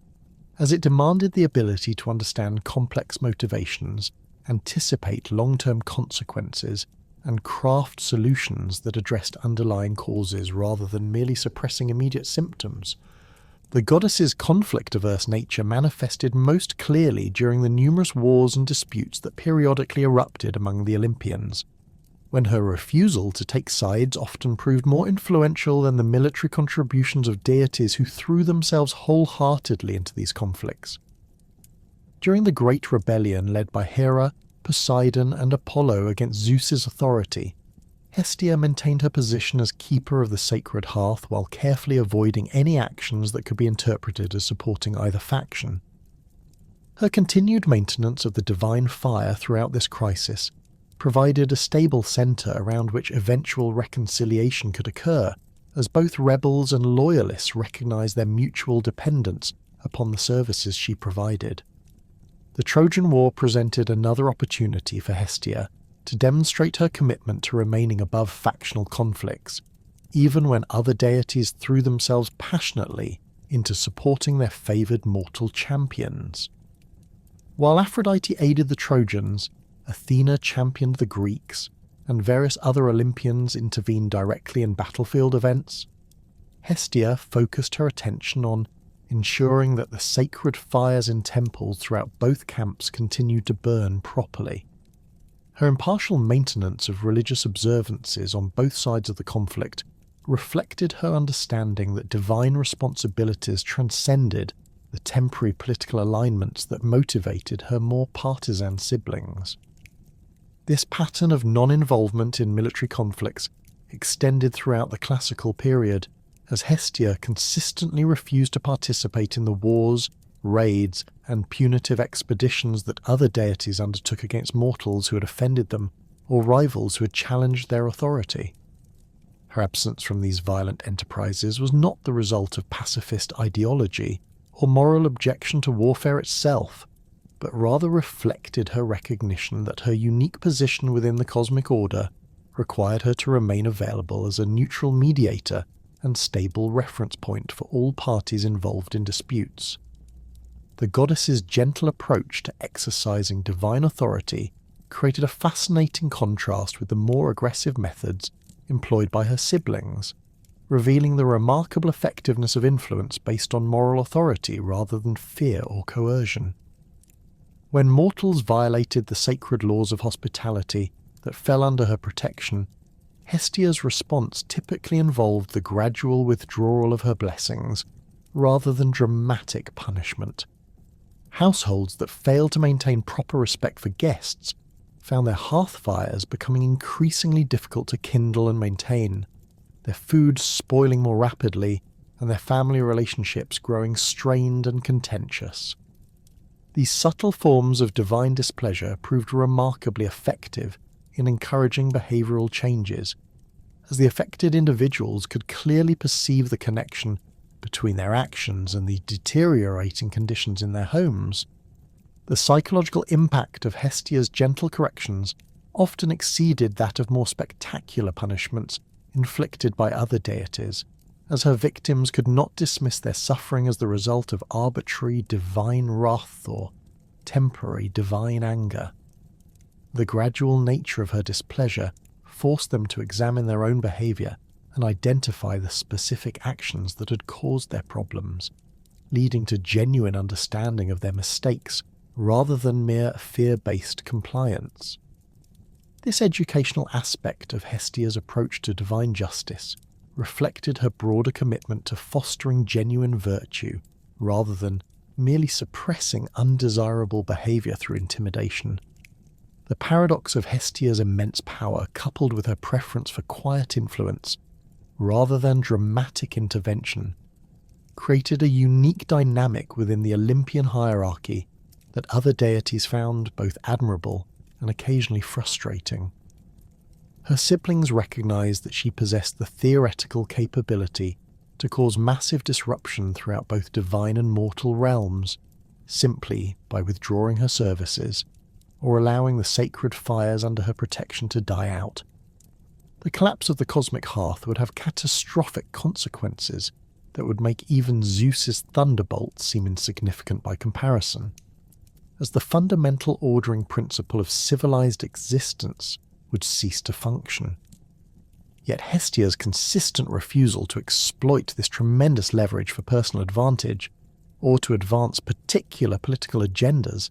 as it demanded the ability to understand complex motivations, anticipate long-term consequences, and craft solutions that addressed underlying causes rather than merely suppressing immediate symptoms. The goddess's conflict-averse nature manifested most clearly during the numerous wars and disputes that periodically erupted among the Olympians, when her refusal to take sides often proved more influential than the military contributions of deities who threw themselves wholeheartedly into these conflicts. During the Great Rebellion led by Hera, Poseidon and Apollo against Zeus's authority, Hestia maintained her position as keeper of the sacred hearth while carefully avoiding any actions that could be interpreted as supporting either faction. Her continued maintenance of the divine fire throughout this crisis provided a stable centre around which eventual reconciliation could occur, as both rebels and loyalists recognised their mutual dependence upon the services she provided. The Trojan War presented another opportunity for Hestia to demonstrate her commitment to remaining above factional conflicts, even when other deities threw themselves passionately into supporting their favoured mortal champions. While Aphrodite aided the Trojans, Athena championed the Greeks, and various other Olympians intervened directly in battlefield events, Hestia focused her attention on ensuring that the sacred fires in temples throughout both camps continued to burn properly. Her impartial maintenance of religious observances on both sides of the conflict reflected her understanding that divine responsibilities transcended the temporary political alignments that motivated her more partisan siblings. This pattern of non-involvement in military conflicts extended throughout the classical period, as Hestia consistently refused to participate in the wars, raids, and punitive expeditions that other deities undertook against mortals who had offended them, or rivals who had challenged their authority. Her absence from these violent enterprises was not the result of pacifist ideology or moral objection to warfare itself, but rather reflected her recognition that her unique position within the cosmic order required her to remain available as a neutral mediator and stable reference point for all parties involved in disputes. The goddess's gentle approach to exercising divine authority created a fascinating contrast with the more aggressive methods employed by her siblings, revealing the remarkable effectiveness of influence based on moral authority rather than fear or coercion. When mortals violated the sacred laws of hospitality that fell under her protection, Hestia's response typically involved the gradual withdrawal of her blessings, rather than dramatic punishment. Households that failed to maintain proper respect for guests found their hearth fires becoming increasingly difficult to kindle and maintain, their food spoiling more rapidly, and their family relationships growing strained and contentious. These subtle forms of divine displeasure proved remarkably effective in encouraging behavioral changes, as the affected individuals could clearly perceive the connection between their actions and the deteriorating conditions in their homes. The psychological impact of Hestia's gentle corrections often exceeded that of more spectacular punishments inflicted by other deities, as her victims could not dismiss their suffering as the result of arbitrary divine wrath or temporary divine anger. The gradual nature of her displeasure forced them to examine their own behavior and identify the specific actions that had caused their problems, leading to genuine understanding of their mistakes rather than mere fear-based compliance. This educational aspect of Hestia's approach to divine justice reflected her broader commitment to fostering genuine virtue rather than merely suppressing undesirable behavior through intimidation. The paradox of Hestia's immense power, coupled with her preference for quiet influence rather than dramatic intervention, created a unique dynamic within the Olympian hierarchy that other deities found both admirable and occasionally frustrating. Her siblings recognized that she possessed the theoretical capability to cause massive disruption throughout both divine and mortal realms, simply by withdrawing her services or allowing the sacred fires under her protection to die out. The collapse of the cosmic hearth would have catastrophic consequences that would make even Zeus's thunderbolts seem insignificant by comparison, as the fundamental ordering principle of civilized existence would cease to function. Yet Hestia's consistent refusal to exploit this tremendous leverage for personal advantage, or to advance particular political agendas,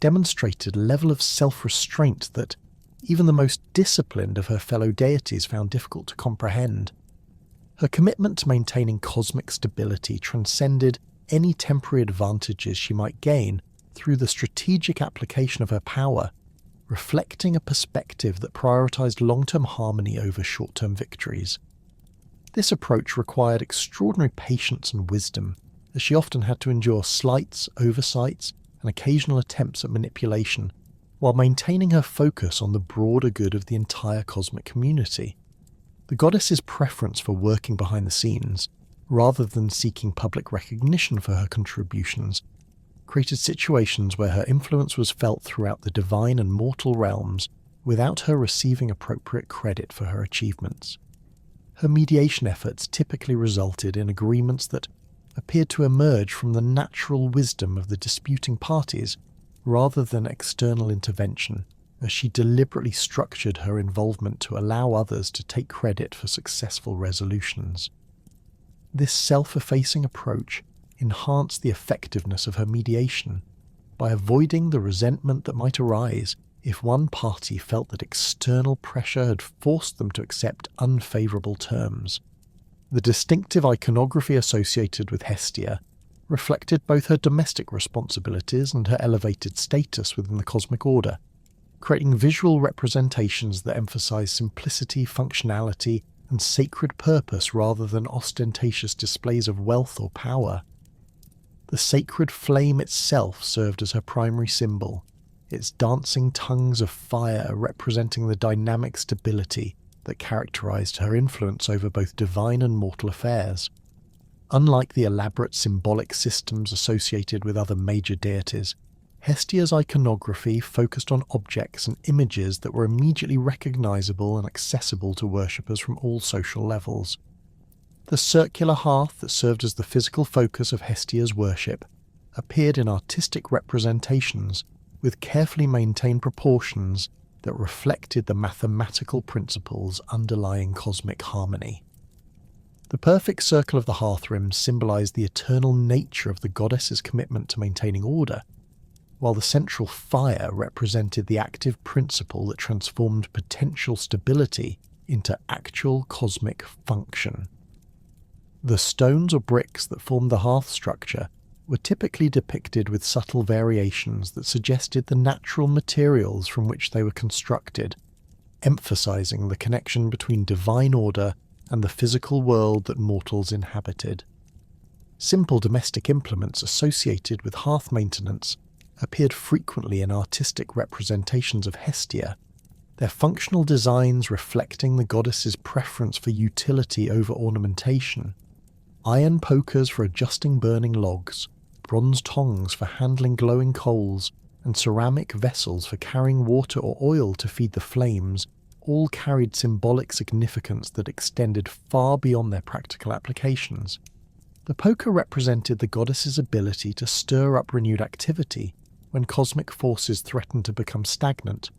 demonstrated a level of self-restraint that even the most disciplined of her fellow deities found difficult to comprehend. Her commitment to maintaining cosmic stability transcended any temporary advantages she might gain through the strategic application of her power, reflecting a perspective that prioritized long-term harmony over short-term victories. This approach required extraordinary patience and wisdom, as she often had to endure slights, oversights, and occasional attempts at manipulation, while maintaining her focus on the broader good of the entire cosmic community. The goddess's preference for working behind the scenes, rather than seeking public recognition for her contributions, created situations where her influence was felt throughout the divine and mortal realms without her receiving appropriate credit for her achievements. Her mediation efforts typically resulted in agreements that appeared to emerge from the natural wisdom of the disputing parties rather than external intervention, as she deliberately structured her involvement to allow others to take credit for successful resolutions. This self-effacing approach enhanced the effectiveness of her mediation by avoiding the resentment that might arise if one party felt that external pressure had forced them to accept unfavourable terms. The distinctive iconography associated with Hestia reflected both her domestic responsibilities and her elevated status within the cosmic order, creating visual representations that emphasize simplicity, functionality, and sacred purpose rather than ostentatious displays of wealth or power. The sacred flame itself served as her primary symbol, its dancing tongues of fire representing the dynamic stability that characterized her influence over both divine and mortal affairs. Unlike the elaborate symbolic systems associated with other major deities, Hestia's iconography focused on objects and images that were immediately recognizable and accessible to worshippers from all social levels. The circular hearth that served as the physical focus of Hestia's worship appeared in artistic representations with carefully maintained proportions that reflected the mathematical principles underlying cosmic harmony. The perfect circle of the hearth rim symbolized the eternal nature of the goddess's commitment to maintaining order, while the central fire represented the active principle that transformed potential stability into actual cosmic function. The stones or bricks that formed the hearth structure were typically depicted with subtle variations that suggested the natural materials from which they were constructed, emphasizing the connection between divine order and the physical world that mortals inhabited. Simple domestic implements associated with hearth maintenance appeared frequently in artistic representations of Hestia, their functional designs reflecting the goddess's preference for utility over ornamentation. Iron pokers for adjusting burning logs, bronze tongs for handling glowing coals, and ceramic vessels for carrying water or oil to feed the flames all carried symbolic significance that extended far beyond their practical applications. The poker represented the goddess's ability to stir up renewed activity when cosmic forces threatened to become stagnant,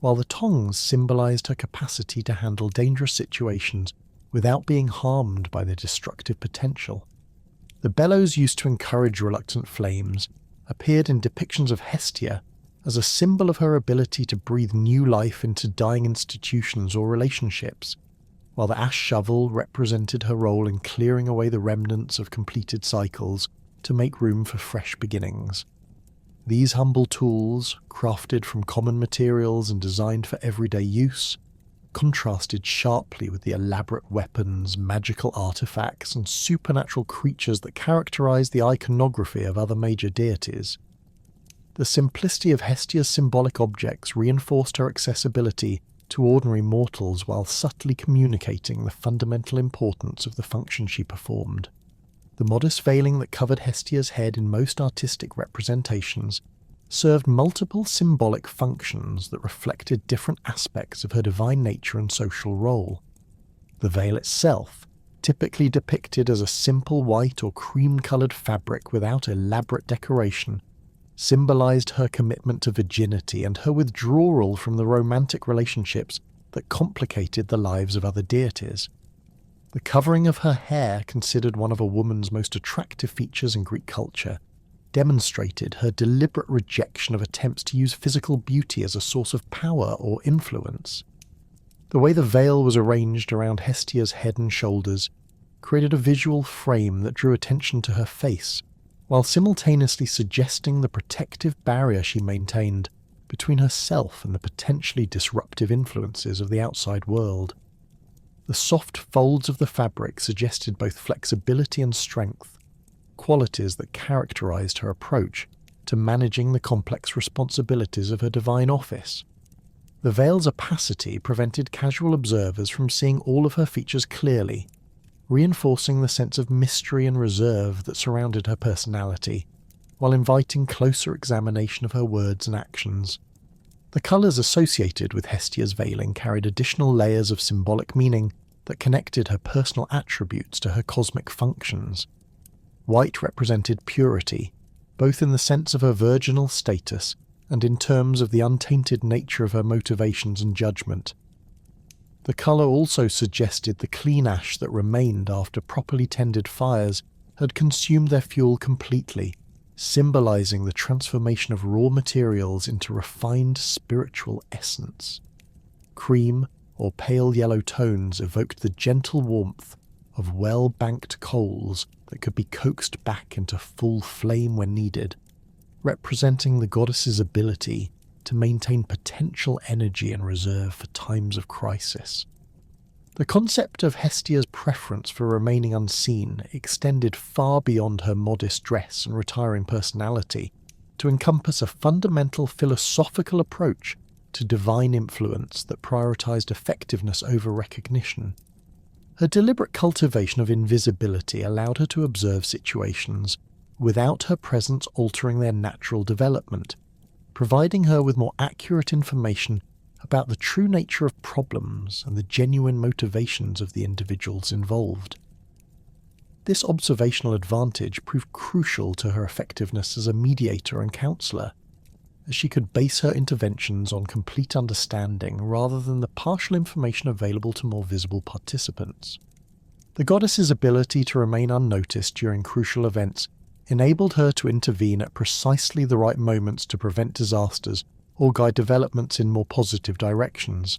while the tongs symbolized her capacity to handle dangerous situations without being harmed by their destructive potential. The bellows used to encourage reluctant flames appeared in depictions of Hestia as a symbol of her ability to breathe new life into dying institutions or relationships, while the ash shovel represented her role in clearing away the remnants of completed cycles to make room for fresh beginnings. These humble tools, crafted from common materials and designed for everyday use, contrasted sharply with the elaborate weapons, magical artifacts, and supernatural creatures that characterized the iconography of other major deities. The simplicity of Hestia's symbolic objects reinforced her accessibility to ordinary mortals while subtly communicating the fundamental importance of the function she performed. The modest veiling that covered Hestia's head in most artistic representations served multiple symbolic functions that reflected different aspects of her divine nature and social role. The veil itself, typically depicted as a simple white or cream-coloured fabric without elaborate decoration, symbolized her commitment to virginity and her withdrawal from the romantic relationships that complicated the lives of other deities. The covering of her hair, considered one of a woman's most attractive features in Greek culture, demonstrated her deliberate rejection of attempts to use physical beauty as a source of power or influence. The way the veil was arranged around Hestia's head and shoulders created a visual frame that drew attention to her face, while simultaneously suggesting the protective barrier she maintained between herself and the potentially disruptive influences of the outside world. The soft folds of the fabric suggested both flexibility and strength, qualities that characterized her approach to managing the complex responsibilities of her divine office. The veil's opacity prevented casual observers from seeing all of her features clearly, reinforcing the sense of mystery and reserve that surrounded her personality, while inviting closer examination of her words and actions. The colours associated with Hestia's veiling carried additional layers of symbolic meaning that connected her personal attributes to her cosmic functions. White represented purity, both in the sense of her virginal status and in terms of the untainted nature of her motivations and judgment. The colour also suggested the clean ash that remained after properly tended fires had consumed their fuel completely, symbolising the transformation of raw materials into refined spiritual essence. Cream or pale yellow tones evoked the gentle warmth of well-banked coals that could be coaxed back into full flame when needed, representing the goddess's ability to maintain potential energy and reserve for times of crisis. The concept of Hestia's preference for remaining unseen extended far beyond her modest dress and retiring personality to encompass a fundamental philosophical approach to divine influence that prioritized effectiveness over recognition. Her deliberate cultivation of invisibility allowed her to observe situations without her presence altering their natural development, providing her with more accurate information about the true nature of problems and the genuine motivations of the individuals involved. This observational advantage proved crucial to her effectiveness as a mediator and counsellor, as she could base her interventions on complete understanding rather than the partial information available to more visible participants. The goddess's ability to remain unnoticed during crucial events enabled her to intervene at precisely the right moments to prevent disasters or guide developments in more positive directions.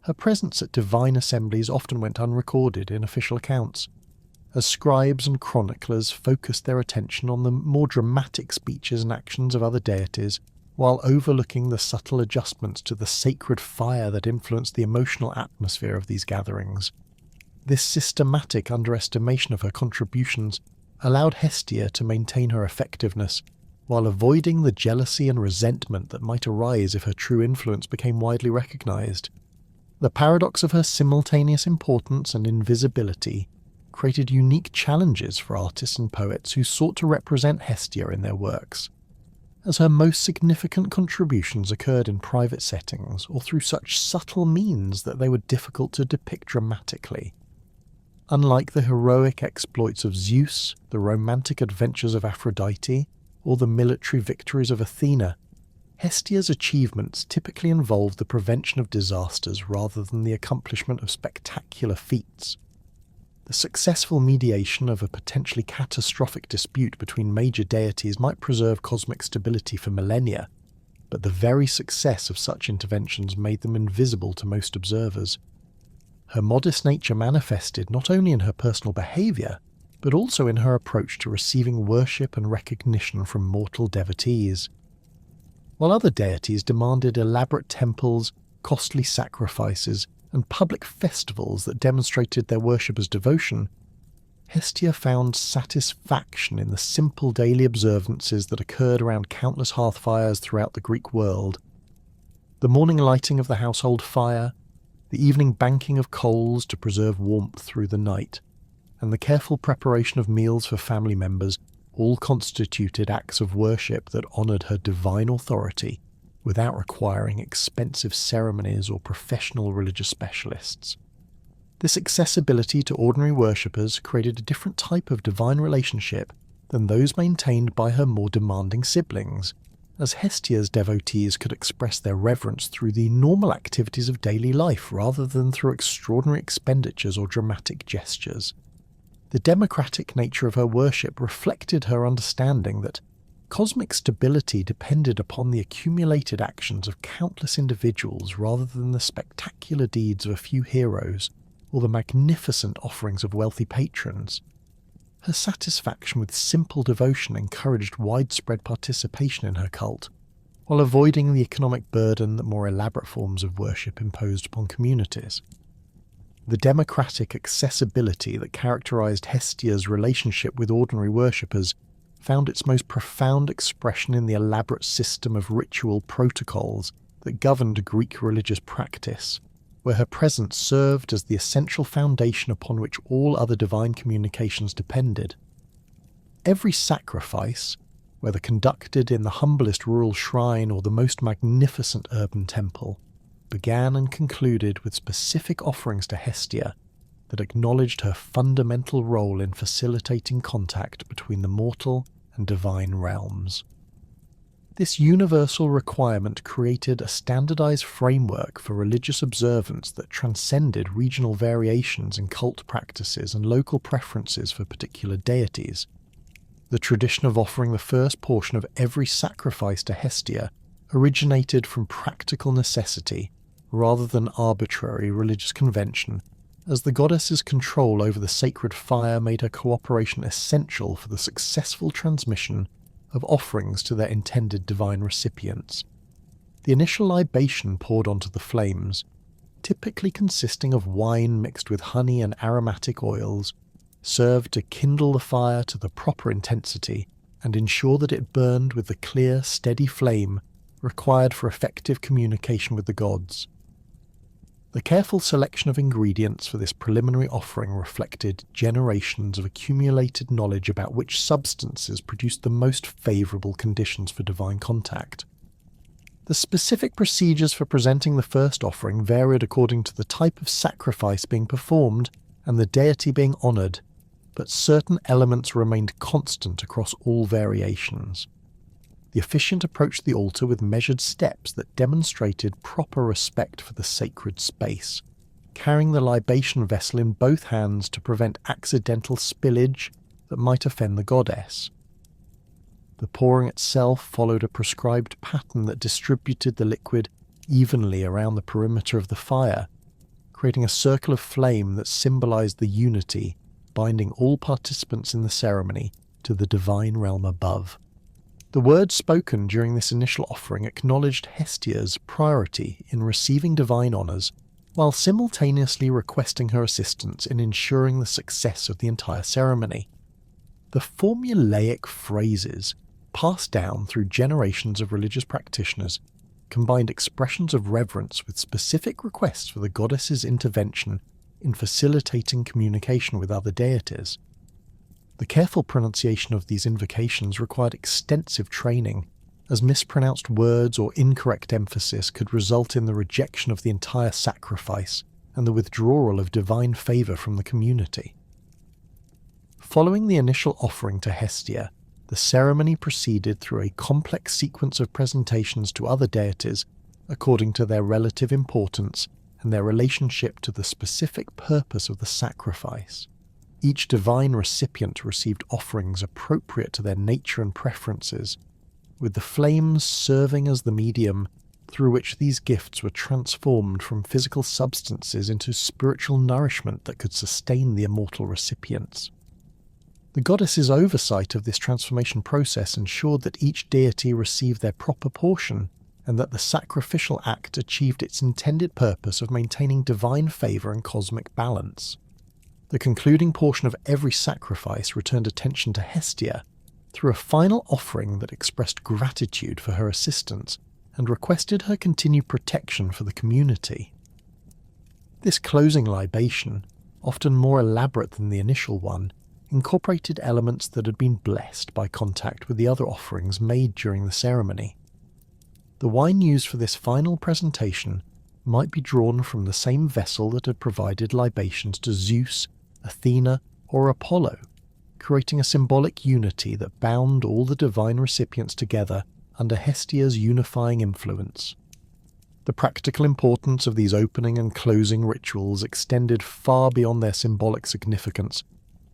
Her presence at divine assemblies often went unrecorded in official accounts, as scribes and chroniclers focused their attention on the more dramatic speeches and actions of other deities, while overlooking the subtle adjustments to the sacred fire that influenced the emotional atmosphere of these gatherings. This systematic underestimation of her contributions allowed Hestia to maintain her effectiveness, while avoiding the jealousy and resentment that might arise if her true influence became widely recognized. The paradox of her simultaneous importance and invisibility created unique challenges for artists and poets who sought to represent Hestia in their works, as her most significant contributions occurred in private settings or through such subtle means that they were difficult to depict dramatically. Unlike the heroic exploits of Zeus, the romantic adventures of Aphrodite, or the military victories of Athena, Hestia's achievements typically involved the prevention of disasters rather than the accomplishment of spectacular feats. The successful mediation of a potentially catastrophic dispute between major deities might preserve cosmic stability for millennia, but the very success of such interventions made them invisible to most observers. Her modest nature manifested not only in her personal behaviour, but also in her approach to receiving worship and recognition from mortal devotees. While other deities demanded elaborate temples, costly sacrifices, and public festivals that demonstrated their worshippers' devotion, Hestia found satisfaction in the simple daily observances that occurred around countless hearthfires throughout the Greek world. The morning lighting of the household fire, the evening banking of coals to preserve warmth through the night, and the careful preparation of meals for family members all constituted acts of worship that honoured her divine authority without requiring expensive ceremonies or professional religious specialists. This accessibility to ordinary worshippers created a different type of divine relationship than those maintained by her more demanding siblings, as Hestia's devotees could express their reverence through the normal activities of daily life rather than through extraordinary expenditures or dramatic gestures. The democratic nature of her worship reflected her understanding that cosmic stability depended upon the accumulated actions of countless individuals rather than the spectacular deeds of a few heroes or the magnificent offerings of wealthy patrons. Her satisfaction with simple devotion encouraged widespread participation in her cult, while avoiding the economic burden that more elaborate forms of worship imposed upon communities. The democratic accessibility that characterized Hestia's relationship with ordinary worshippers found its most profound expression in the elaborate system of ritual protocols that governed Greek religious practice, where her presence served as the essential foundation upon which all other divine communications depended. Every sacrifice, whether conducted in the humblest rural shrine or the most magnificent urban temple, began and concluded with specific offerings to Hestia that acknowledged her fundamental role in facilitating contact between the mortal and divine realms. This universal requirement created a standardized framework for religious observance that transcended regional variations in cult practices and local preferences for particular deities. The tradition of offering the first portion of every sacrifice to Hestia originated from practical necessity rather than arbitrary religious convention, as the goddess's control over the sacred fire made her cooperation essential for the successful transmission of offerings to their intended divine recipients. The initial libation poured onto the flames, typically consisting of wine mixed with honey and aromatic oils, served to kindle the fire to the proper intensity and ensure that it burned with the clear, steady flame required for effective communication with the gods. The careful selection of ingredients for this preliminary offering reflected generations of accumulated knowledge about which substances produced the most favourable conditions for divine contact. The specific procedures for presenting the first offering varied according to the type of sacrifice being performed and the deity being honoured, but certain elements remained constant across all variations. The officiant approached the altar with measured steps that demonstrated proper respect for the sacred space, carrying the libation vessel in both hands to prevent accidental spillage that might offend the goddess. The pouring itself followed a prescribed pattern that distributed the liquid evenly around the perimeter of the fire, creating a circle of flame that symbolized the unity binding all participants in the ceremony to the divine realm above. The words spoken during this initial offering acknowledged Hestia's priority in receiving divine honours, while simultaneously requesting her assistance in ensuring the success of the entire ceremony. The formulaic phrases, passed down through generations of religious practitioners, combined expressions of reverence with specific requests for the goddess's intervention in facilitating communication with other deities. The careful pronunciation of these invocations required extensive training, as mispronounced words or incorrect emphasis could result in the rejection of the entire sacrifice and the withdrawal of divine favour from the community. Following the initial offering to Hestia, the ceremony proceeded through a complex sequence of presentations to other deities according to their relative importance and their relationship to the specific purpose of the sacrifice. Each divine recipient received offerings appropriate to their nature and preferences, with the flames serving as the medium through which these gifts were transformed from physical substances into spiritual nourishment that could sustain the immortal recipients. The goddess's oversight of this transformation process ensured that each deity received their proper portion, and that the sacrificial act achieved its intended purpose of maintaining divine favour and cosmic balance. The concluding portion of every sacrifice returned attention to Hestia through a final offering that expressed gratitude for her assistance and requested her continued protection for the community. This closing libation, often more elaborate than the initial one, incorporated elements that had been blessed by contact with the other offerings made during the ceremony. The wine used for this final presentation might be drawn from the same vessel that had provided libations to Zeus, Athena, or Apollo, creating a symbolic unity that bound all the divine recipients together under Hestia's unifying influence. The practical importance of these opening and closing rituals extended far beyond their symbolic significance,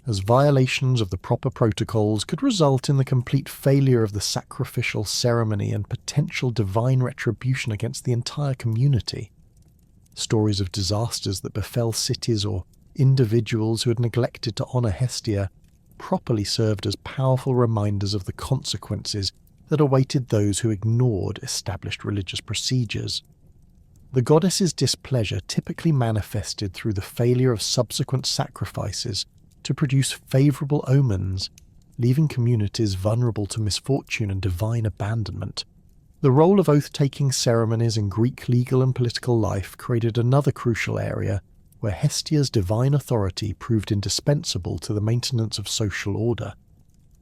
as violations of the proper protocols could result in the complete failure of the sacrificial ceremony and potential divine retribution against the entire community. Stories of disasters that befell cities or individuals who had neglected to honour Hestia properly served as powerful reminders of the consequences that awaited those who ignored established religious procedures. The goddess's displeasure typically manifested through the failure of subsequent sacrifices to produce favourable omens, leaving communities vulnerable to misfortune and divine abandonment. The role of oath-taking ceremonies in Greek legal and political life created another crucial area where Hestia's divine authority proved indispensable to the maintenance of social order.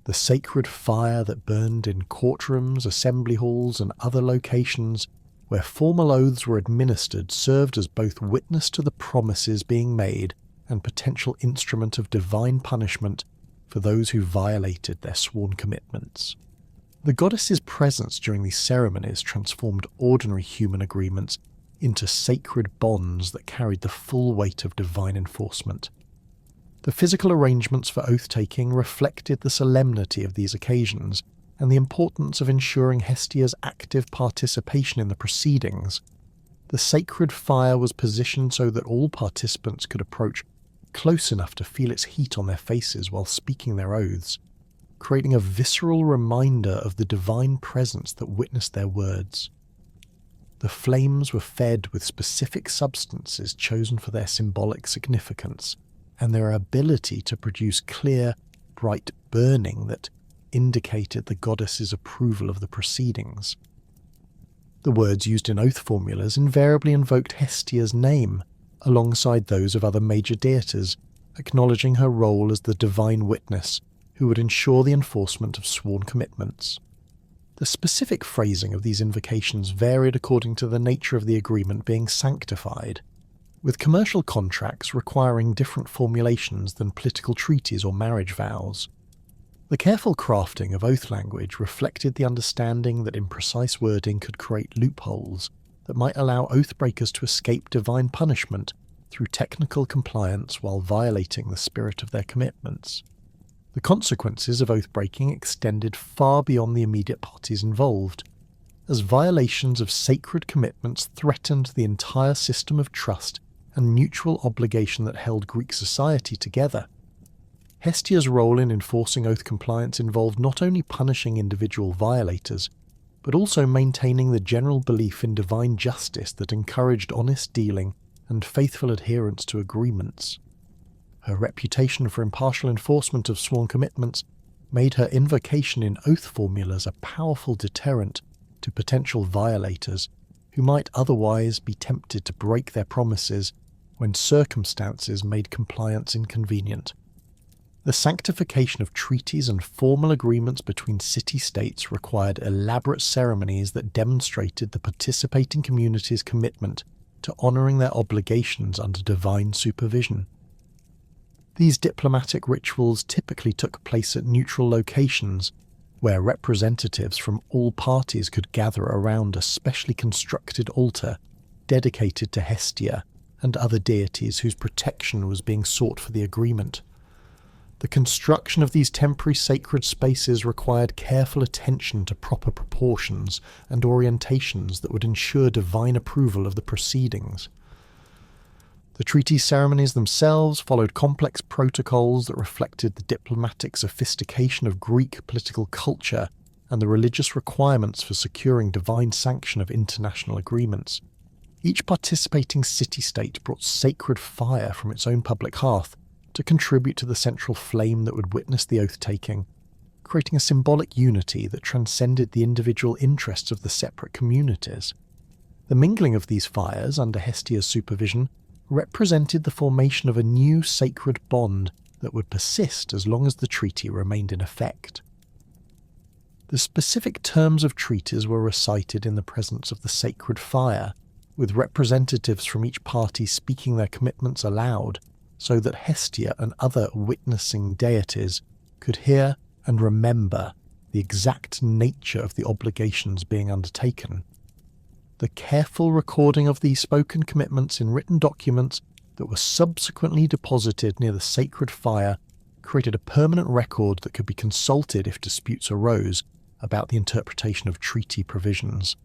The sacred fire that burned in courtrooms, assembly halls, and other locations where formal oaths were administered served as both witness to the promises being made and potential instrument of divine punishment for those who violated their sworn commitments. The goddess's presence during these ceremonies transformed ordinary human agreements into sacred bonds that carried the full weight of divine enforcement. The physical arrangements for oath-taking reflected the solemnity of these occasions and the importance of ensuring Hestia's active participation in the proceedings. The sacred fire was positioned so that all participants could approach close enough to feel its heat on their faces while speaking their oaths, creating a visceral reminder of the divine presence that witnessed their words. The flames were fed with specific substances chosen for their symbolic significance and their ability to produce clear, bright burning that indicated the goddess's approval of the proceedings. The words used in oath formulas invariably invoked Hestia's name, alongside those of other major deities, acknowledging her role as the divine witness who would ensure the enforcement of sworn commitments. The specific phrasing of these invocations varied according to the nature of the agreement being sanctified, with commercial contracts requiring different formulations than political treaties or marriage vows. The careful crafting of oath language reflected the understanding that imprecise wording could create loopholes that might allow oath-breakers to escape divine punishment through technical compliance while violating the spirit of their commitments. The consequences of oath-breaking extended far beyond the immediate parties involved, as violations of sacred commitments threatened the entire system of trust and mutual obligation that held Greek society together. Hestia's role in enforcing oath compliance involved not only punishing individual violators, but also maintaining the general belief in divine justice that encouraged honest dealing and faithful adherence to agreements. Her reputation for impartial enforcement of sworn commitments made her invocation in oath formulas a powerful deterrent to potential violators who might otherwise be tempted to break their promises when circumstances made compliance inconvenient. The sanctification of treaties and formal agreements between city-states required elaborate ceremonies that demonstrated the participating community's commitment to honouring their obligations under divine supervision. These diplomatic rituals typically took place at neutral locations, where representatives from all parties could gather around a specially constructed altar dedicated to Hestia and other deities whose protection was being sought for the agreement. The construction of these temporary sacred spaces required careful attention to proper proportions and orientations that would ensure divine approval of the proceedings. The treaty ceremonies themselves followed complex protocols that reflected the diplomatic sophistication of Greek political culture and the religious requirements for securing divine sanction of international agreements. Each participating city-state brought sacred fire from its own public hearth to contribute to the central flame that would witness the oath-taking, creating a symbolic unity that transcended the individual interests of the separate communities. The mingling of these fires under Hestia's supervision represented the formation of a new sacred bond that would persist as long as the treaty remained in effect. The specific terms of treaties were recited in the presence of the sacred fire, with representatives from each party speaking their commitments aloud, so that Hestia and other witnessing deities could hear and remember the exact nature of the obligations being undertaken. The careful recording of these spoken commitments in written documents that were subsequently deposited near the sacred fire created a permanent record that could be consulted if disputes arose about the interpretation of treaty provisions.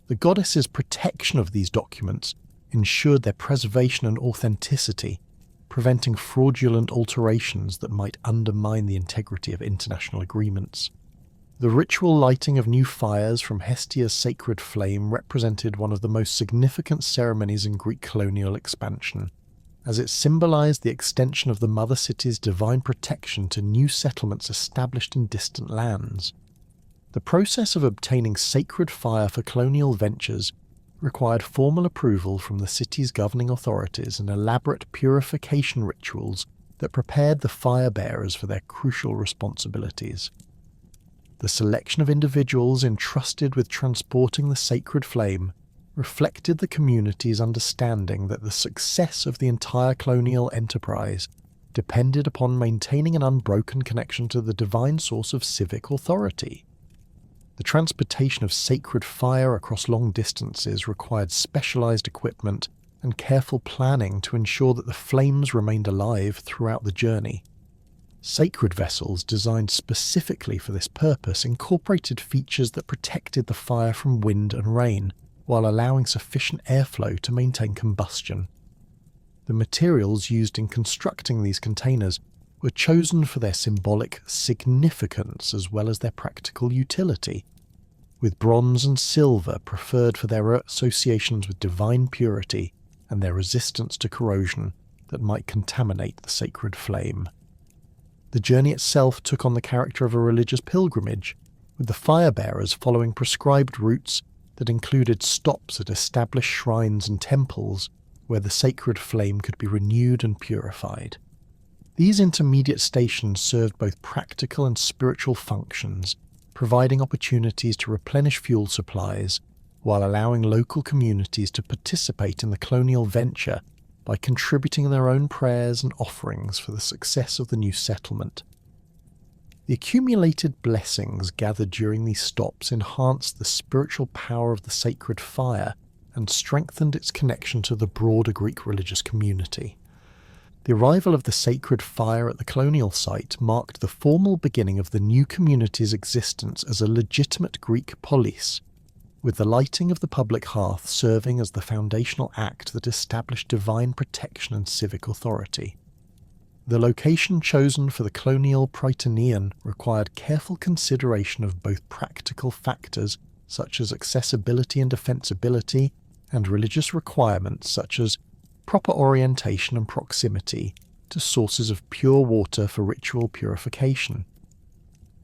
The goddess's protection of these documents ensured their preservation and authenticity, preventing fraudulent alterations that might undermine the integrity of international agreements. The ritual lighting of new fires from Hestia's sacred flame represented one of the most significant ceremonies in Greek colonial expansion, as it symbolized the extension of the mother city's divine protection to new settlements established in distant lands. The process of obtaining sacred fire for colonial ventures required formal approval from the city's governing authorities and elaborate purification rituals that prepared the fire-bearers for their crucial responsibilities. The selection of individuals entrusted with transporting the sacred flame reflected the community's understanding that the success of the entire colonial enterprise depended upon maintaining an unbroken connection to the divine source of civic authority. The transportation of sacred fire across long distances required specialized equipment and careful planning to ensure that the flames remained alive throughout the journey. Sacred vessels designed specifically for this purpose incorporated features that protected the fire from wind and rain, while allowing sufficient airflow to maintain combustion. The materials used in constructing these containers were chosen for their symbolic significance as well as their practical utility, with bronze and silver preferred for their associations with divine purity and their resistance to corrosion that might contaminate the sacred flame. The journey itself took on the character of a religious pilgrimage, with the fire-bearers following prescribed routes that included stops at established shrines and temples where the sacred flame could be renewed and purified. These intermediate stations served both practical and spiritual functions, providing opportunities to replenish fuel supplies while allowing local communities to participate in the colonial venture by contributing their own prayers and offerings for the success of the new settlement. The accumulated blessings gathered during these stops enhanced the spiritual power of the sacred fire and strengthened its connection to the broader Greek religious community. The arrival of the sacred fire at the colonial site marked the formal beginning of the new community's existence as a legitimate Greek polis, with the lighting of the public hearth serving as the foundational act that established divine protection and civic authority. The location chosen for the colonial Prytaneum required careful consideration of both practical factors such as accessibility and defensibility, and religious requirements such as proper orientation and proximity to sources of pure water for ritual purification.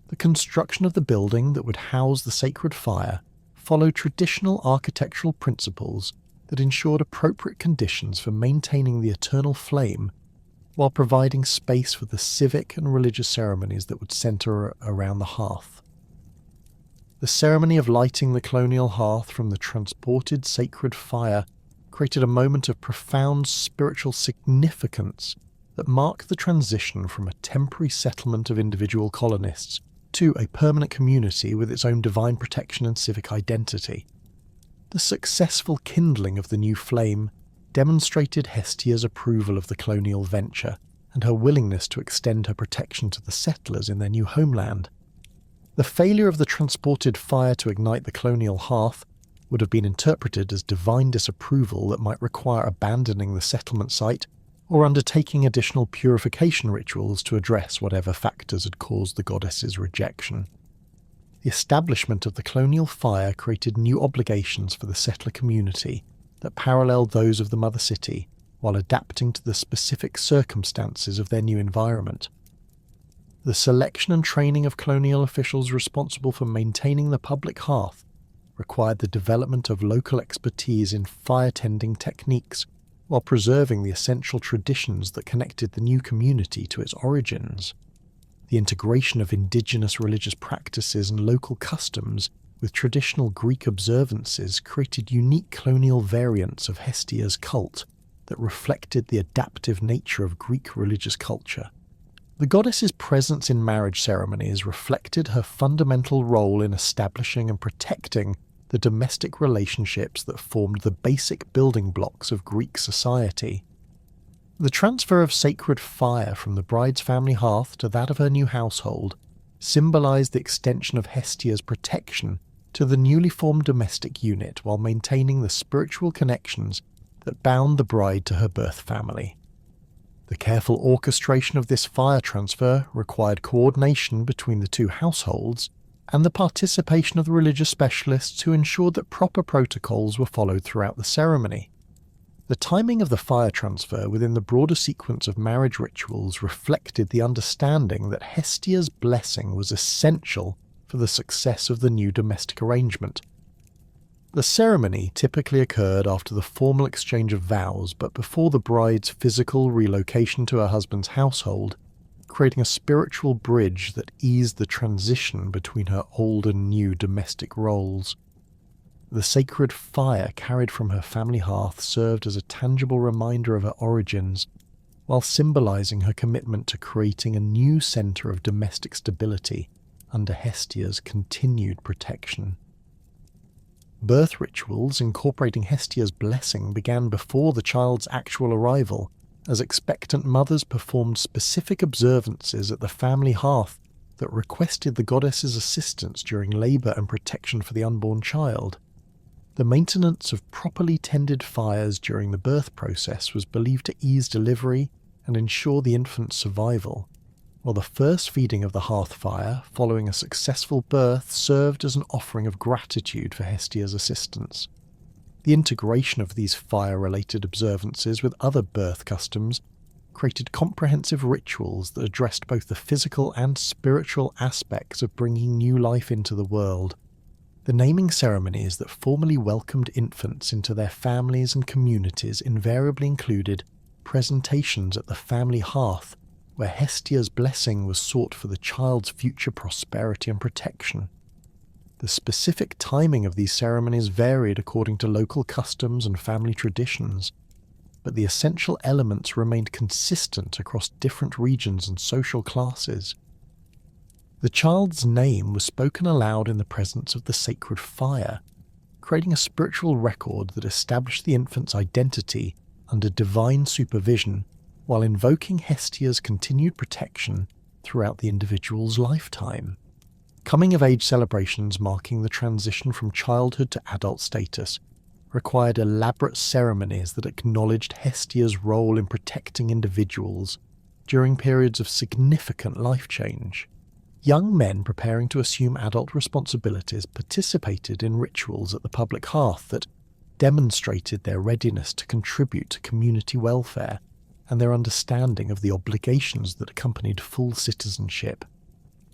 The construction of the building that would house the sacred fire followed traditional architectural principles that ensured appropriate conditions for maintaining the eternal flame while providing space for the civic and religious ceremonies that would centre around the hearth. The ceremony of lighting the colonial hearth from the transported sacred fire created a moment of profound spiritual significance that marked the transition from a temporary settlement of individual colonists to a permanent community with its own divine protection and civic identity. The successful kindling of the new flame demonstrated Hestia's approval of the colonial venture and her willingness to extend her protection to the settlers in their new homeland. The failure of the transported fire to ignite the colonial hearth would have been interpreted as divine disapproval that might require abandoning the settlement site or undertaking additional purification rituals to address whatever factors had caused the goddess's rejection. The establishment of the colonial fire created new obligations for the settler community that paralleled those of the mother city while adapting to the specific circumstances of their new environment. The selection and training of colonial officials responsible for maintaining the public hearth required the development of local expertise in fire-tending techniques while preserving the essential traditions that connected the new community to its origins. The integration of indigenous religious practices and local customs with traditional Greek observances created unique colonial variants of Hestia's cult that reflected the adaptive nature of Greek religious culture. The goddess's presence in marriage ceremonies reflected her fundamental role in establishing and protecting the domestic relationships that formed the basic building blocks of Greek society. The transfer of sacred fire from the bride's family hearth to that of her new household symbolized the extension of Hestia's protection to the newly formed domestic unit while maintaining the spiritual connections that bound the bride to her birth family. The careful orchestration of this fire transfer required coordination between the two households and the participation of the religious specialists who ensured that proper protocols were followed throughout the ceremony. The timing of the fire transfer within the broader sequence of marriage rituals reflected the understanding that Hestia's blessing was essential for the success of the new domestic arrangement. The ceremony typically occurred after the formal exchange of vows but before the bride's physical relocation to her husband's household, creating a spiritual bridge that eased the transition between her old and new domestic roles. The sacred fire carried from her family hearth served as a tangible reminder of her origins, while symbolizing her commitment to creating a new center of domestic stability under Hestia's continued protection. Birth rituals incorporating Hestia's blessing began before the child's actual arrival, as expectant mothers performed specific observances at the family hearth that requested the goddess's assistance during labor and protection for the unborn child. The maintenance of properly tended fires during the birth process was believed to ease delivery and ensure the infant's survival, while the first feeding of the hearth fire following a successful birth served as an offering of gratitude for Hestia's assistance. The integration of these fire-related observances with other birth customs created comprehensive rituals that addressed both the physical and spiritual aspects of bringing new life into the world. The naming ceremonies that formally welcomed infants into their families and communities invariably included presentations at the family hearth, where Hestia's blessing was sought for the child's future prosperity and protection. The specific timing of these ceremonies varied according to local customs and family traditions, but the essential elements remained consistent across different regions and social classes. The child's name was spoken aloud in the presence of the sacred fire, creating a spiritual record that established the infant's identity under divine supervision while invoking Hestia's continued protection throughout the individual's lifetime. Coming-of-age celebrations marking the transition from childhood to adult status required elaborate ceremonies that acknowledged Hestia's role in protecting individuals during periods of significant life change. Young men preparing to assume adult responsibilities participated in rituals at the public hearth that demonstrated their readiness to contribute to community welfare and their understanding of the obligations that accompanied full citizenship.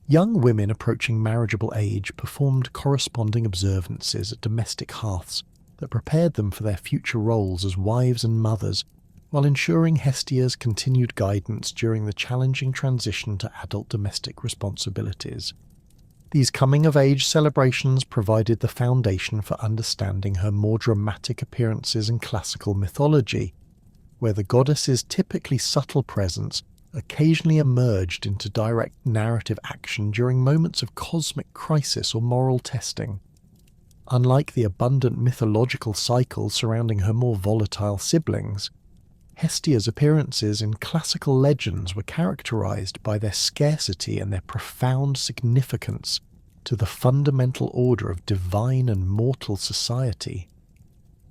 Young women approaching marriageable age performed corresponding observances at domestic hearths that prepared them for their future roles as wives and mothers, while ensuring Hestia's continued guidance during the challenging transition to adult domestic responsibilities. These coming-of-age celebrations provided the foundation for understanding her more dramatic appearances in classical mythology, where the goddess's typically subtle presence occasionally emerged into direct narrative action during moments of cosmic crisis or moral testing. Unlike the abundant mythological cycles surrounding her more volatile siblings, Hestia's appearances in classical legends were characterized by their scarcity and their profound significance to the fundamental order of divine and mortal society.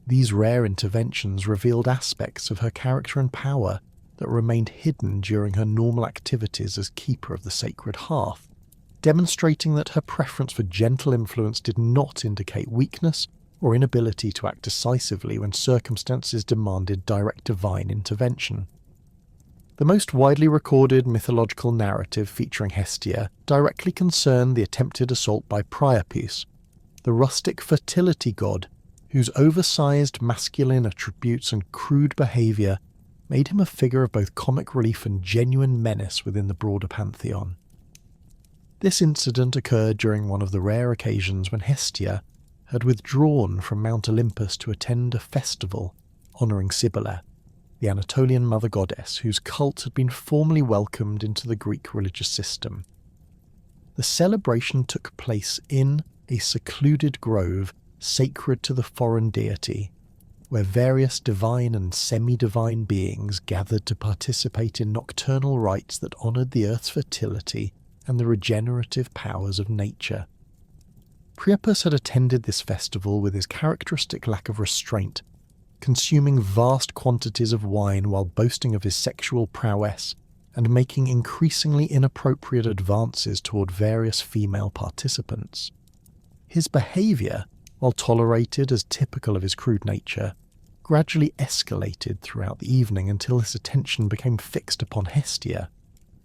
These rare interventions revealed aspects of her character and power that remained hidden during her normal activities as keeper of the sacred hearth, demonstrating that her preference for gentle influence did not indicate weakness or inability to act decisively when circumstances demanded direct divine intervention. The most widely recorded mythological narrative featuring Hestia directly concerned the attempted assault by Priapus, the rustic fertility god whose oversized masculine attributes and crude behaviour made him a figure of both comic relief and genuine menace within the broader pantheon. This incident occurred during one of the rare occasions when Hestia had withdrawn from Mount Olympus to attend a festival honouring Cybele, the Anatolian mother goddess whose cult had been formally welcomed into the Greek religious system. The celebration took place in a secluded grove sacred to the foreign deity, where various divine and semi-divine beings gathered to participate in nocturnal rites that honoured the earth's fertility and the regenerative powers of nature. Priapus had attended this festival with his characteristic lack of restraint, consuming vast quantities of wine while boasting of his sexual prowess and making increasingly inappropriate advances toward various female participants. His behaviour, while tolerated as typical of his crude nature, gradually escalated throughout the evening until his attention became fixed upon Hestia,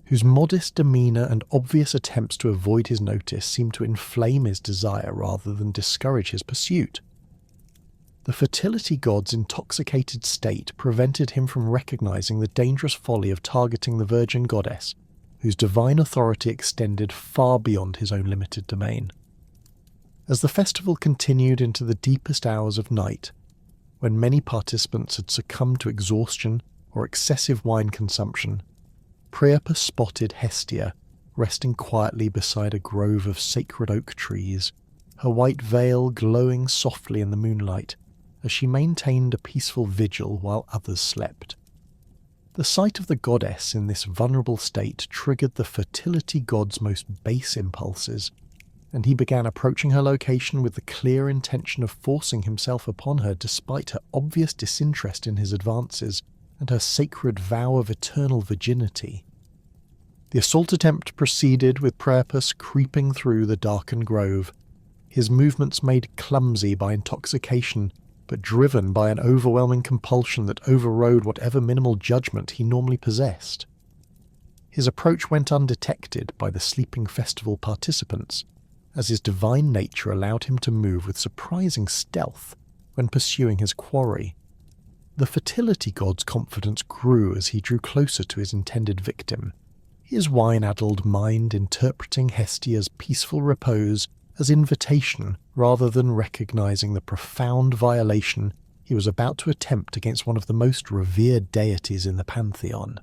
whose modest demeanour and obvious attempts to avoid his notice seemed to inflame his desire rather than discourage his pursuit. The fertility god's intoxicated state prevented him from recognising the dangerous folly of targeting the virgin goddess, whose divine authority extended far beyond his own limited domain. As the festival continued into the deepest hours of night, when many participants had succumbed to exhaustion or excessive wine consumption, Priapus spotted Hestia resting quietly beside a grove of sacred oak trees, her white veil glowing softly in the moonlight as she maintained a peaceful vigil while others slept. The sight of the goddess in this vulnerable state triggered the fertility god's most base impulses, and he began approaching her location with the clear intention of forcing himself upon her despite her obvious disinterest in his advances and her sacred vow of eternal virginity. The assault attempt proceeded with Priapus creeping through the darkened grove, his movements made clumsy by intoxication, but driven by an overwhelming compulsion that overrode whatever minimal judgment he normally possessed. His approach went undetected by the sleeping festival participants, as his divine nature allowed him to move with surprising stealth when pursuing his quarry. The fertility god's confidence grew as he drew closer to his intended victim, his wine-addled mind interpreting Hestia's peaceful repose as invitation rather than recognizing the profound violation he was about to attempt against one of the most revered deities in the pantheon.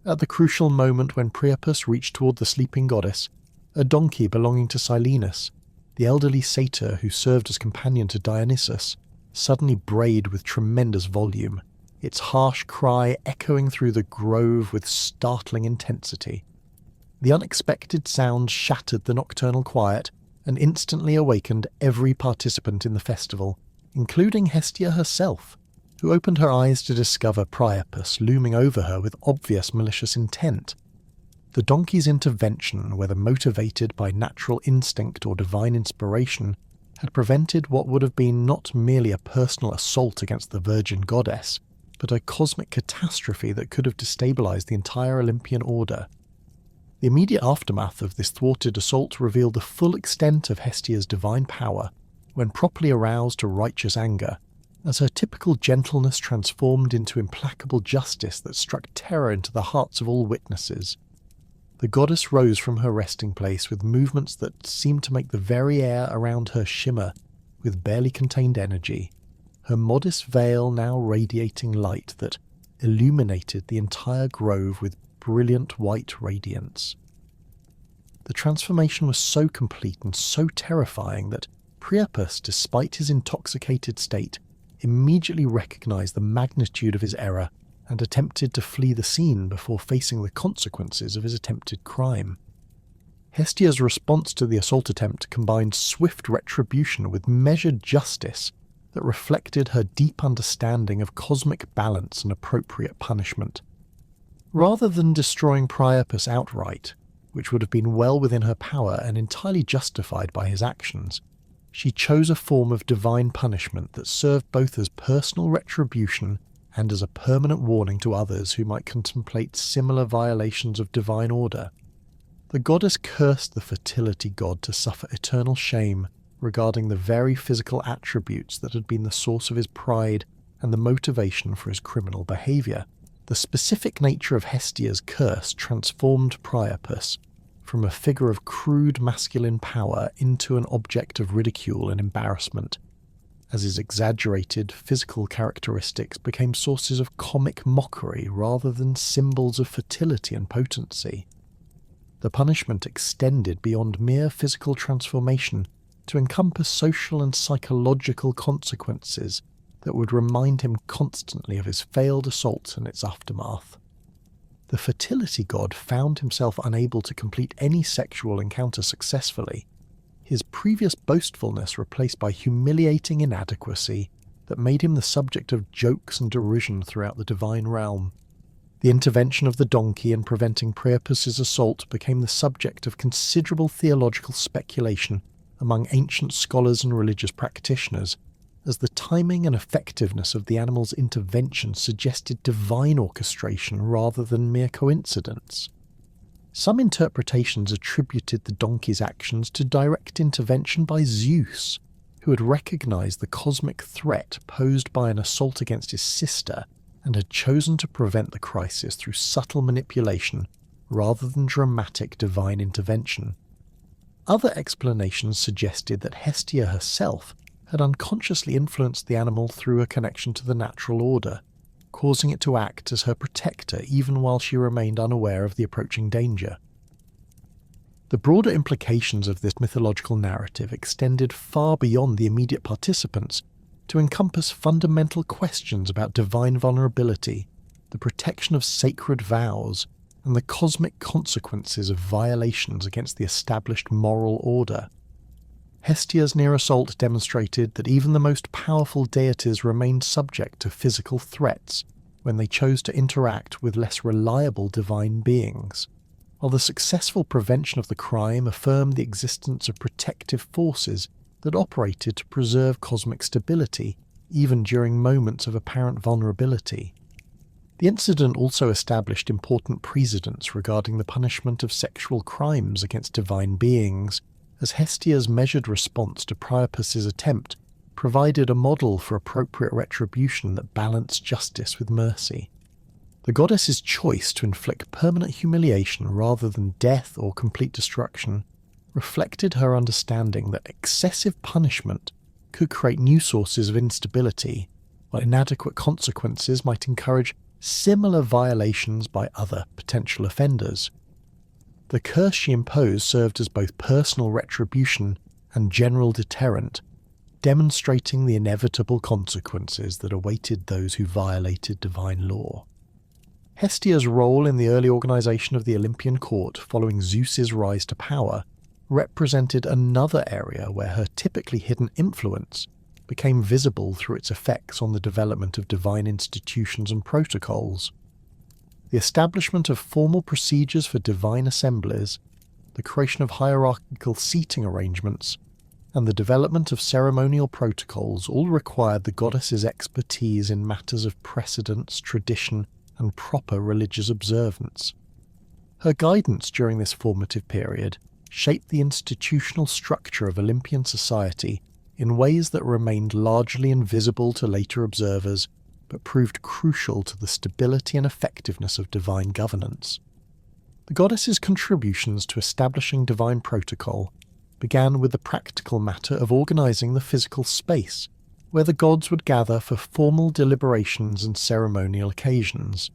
At the crucial moment when Priapus reached toward the sleeping goddess, a donkey belonging to Silenus, the elderly satyr who served as companion to Dionysus, suddenly brayed with tremendous volume, its harsh cry echoing through the grove with startling intensity. The unexpected sound shattered the nocturnal quiet and instantly awakened every participant in the festival, including Hestia herself, who opened her eyes to discover Priapus looming over her with obvious malicious intent. The donkey's intervention, whether motivated by natural instinct or divine inspiration, had prevented what would have been not merely a personal assault against the virgin goddess, but a cosmic catastrophe that could have destabilized the entire Olympian order. The immediate aftermath of this thwarted assault revealed the full extent of Hestia's divine power when properly aroused to righteous anger, as her typical gentleness transformed into implacable justice that struck terror into the hearts of all witnesses. The goddess rose from her resting place with movements that seemed to make the very air around her shimmer with barely contained energy, her modest veil now radiating light that illuminated the entire grove with brilliant white radiance. The transformation was so complete and so terrifying that Priapus, despite his intoxicated state, immediately recognized the magnitude of his error and attempted to flee the scene before facing the consequences of his attempted crime. Hestia's response to the assault attempt combined swift retribution with measured justice that reflected her deep understanding of cosmic balance and appropriate punishment. Rather than destroying Priapus outright, which would have been well within her power and entirely justified by his actions, she chose a form of divine punishment that served both as personal retribution and as a permanent warning to others who might contemplate similar violations of divine order. The goddess cursed the fertility god to suffer eternal shame regarding the very physical attributes that had been the source of his pride and the motivation for his criminal behavior. The specific nature of Hestia's curse transformed Priapus from a figure of crude masculine power into an object of ridicule and embarrassment, as his exaggerated physical characteristics became sources of comic mockery rather than symbols of fertility and potency. The punishment extended beyond mere physical transformation to encompass social and psychological consequences that would remind him constantly of his failed assault and its aftermath. The fertility god found himself unable to complete any sexual encounter successfully, his previous boastfulness replaced by humiliating inadequacy that made him the subject of jokes and derision throughout the divine realm. The intervention of the donkey in preventing Priapus's assault became the subject of considerable theological speculation among ancient scholars and religious practitioners, as the timing and effectiveness of the animal's intervention suggested divine orchestration rather than mere coincidence. Some interpretations attributed the donkey's actions to direct intervention by Zeus, who had recognized the cosmic threat posed by an assault against his sister and had chosen to prevent the crisis through subtle manipulation rather than dramatic divine intervention. Other explanations suggested that Hestia herself had unconsciously influenced the animal through a connection to the natural order, causing it to act as her protector even while she remained unaware of the approaching danger. The broader implications of this mythological narrative extended far beyond the immediate participants to encompass fundamental questions about divine vulnerability, the protection of sacred vows, and the cosmic consequences of violations against the established moral order. Hestia's near assault demonstrated that even the most powerful deities remained subject to physical threats when they chose to interact with less reliable divine beings, while the successful prevention of the crime affirmed the existence of protective forces that operated to preserve cosmic stability even during moments of apparent vulnerability. The incident also established important precedents regarding the punishment of sexual crimes against divine beings, as Hestia's measured response to Priapus's attempt provided a model for appropriate retribution that balanced justice with mercy. The goddess's choice to inflict permanent humiliation rather than death or complete destruction reflected her understanding that excessive punishment could create new sources of instability, while inadequate consequences might encourage similar violations by other potential offenders. The curse she imposed served as both personal retribution and general deterrent, demonstrating the inevitable consequences that awaited those who violated divine law. Hestia's role in the early organization of the Olympian court following Zeus's rise to power represented another area where her typically hidden influence became visible through its effects on the development of divine institutions and protocols. The establishment of formal procedures for divine assemblies, the creation of hierarchical seating arrangements, and the development of ceremonial protocols all required the goddess's expertise in matters of precedence, tradition, and proper religious observance. Her guidance during this formative period shaped the institutional structure of Olympian society in ways that remained largely invisible to later observers, but proved crucial to the stability and effectiveness of divine governance. The goddess's contributions to establishing divine protocol began with the practical matter of organizing the physical space, where the gods would gather for formal deliberations and ceremonial occasions.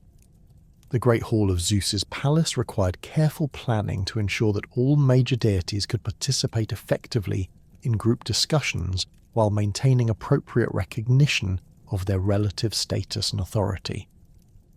The Great Hall of Zeus's palace required careful planning to ensure that all major deities could participate effectively in group discussions while maintaining appropriate recognition of their relative status and authority.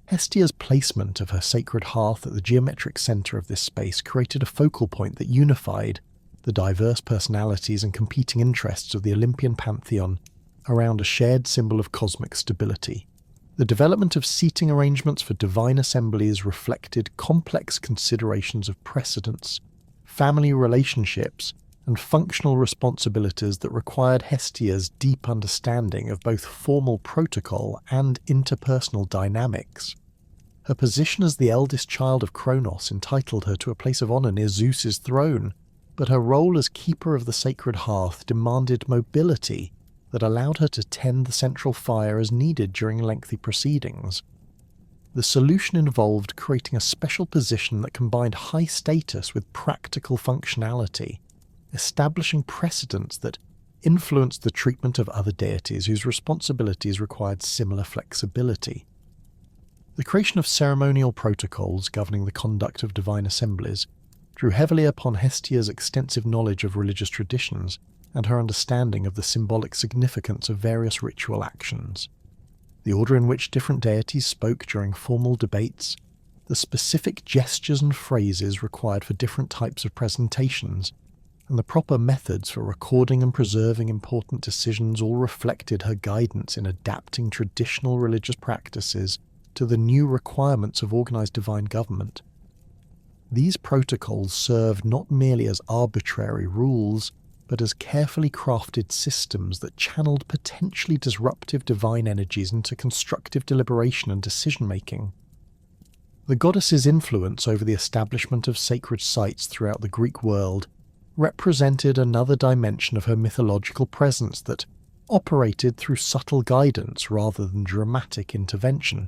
Hestia's placement of her sacred hearth at the geometric center of this space created a focal point that unified the diverse personalities and competing interests of the Olympian pantheon around a shared symbol of cosmic stability. The development of seating arrangements for divine assemblies reflected complex considerations of precedence, family relationships, and functional responsibilities that required Hestia's deep understanding of both formal protocol and interpersonal dynamics. Her position as the eldest child of Kronos entitled her to a place of honor near Zeus's throne, but her role as keeper of the sacred hearth demanded mobility that allowed her to tend the central fire as needed during lengthy proceedings. The solution involved creating a special position that combined high status with practical functionality, establishing precedents that influenced the treatment of other deities whose responsibilities required similar flexibility. The creation of ceremonial protocols governing the conduct of divine assemblies drew heavily upon Hestia's extensive knowledge of religious traditions and her understanding of the symbolic significance of various ritual actions. The order in which different deities spoke during formal debates, the specific gestures and phrases required for different types of presentations, and the proper methods for recording and preserving important decisions all reflected her guidance in adapting traditional religious practices to the new requirements of organized divine government. These protocols served not merely as arbitrary rules, but as carefully crafted systems that channeled potentially disruptive divine energies into constructive deliberation and decision-making. The goddess's influence over the establishment of sacred sites throughout the Greek world represented another dimension of her mythological presence that operated through subtle guidance rather than dramatic intervention.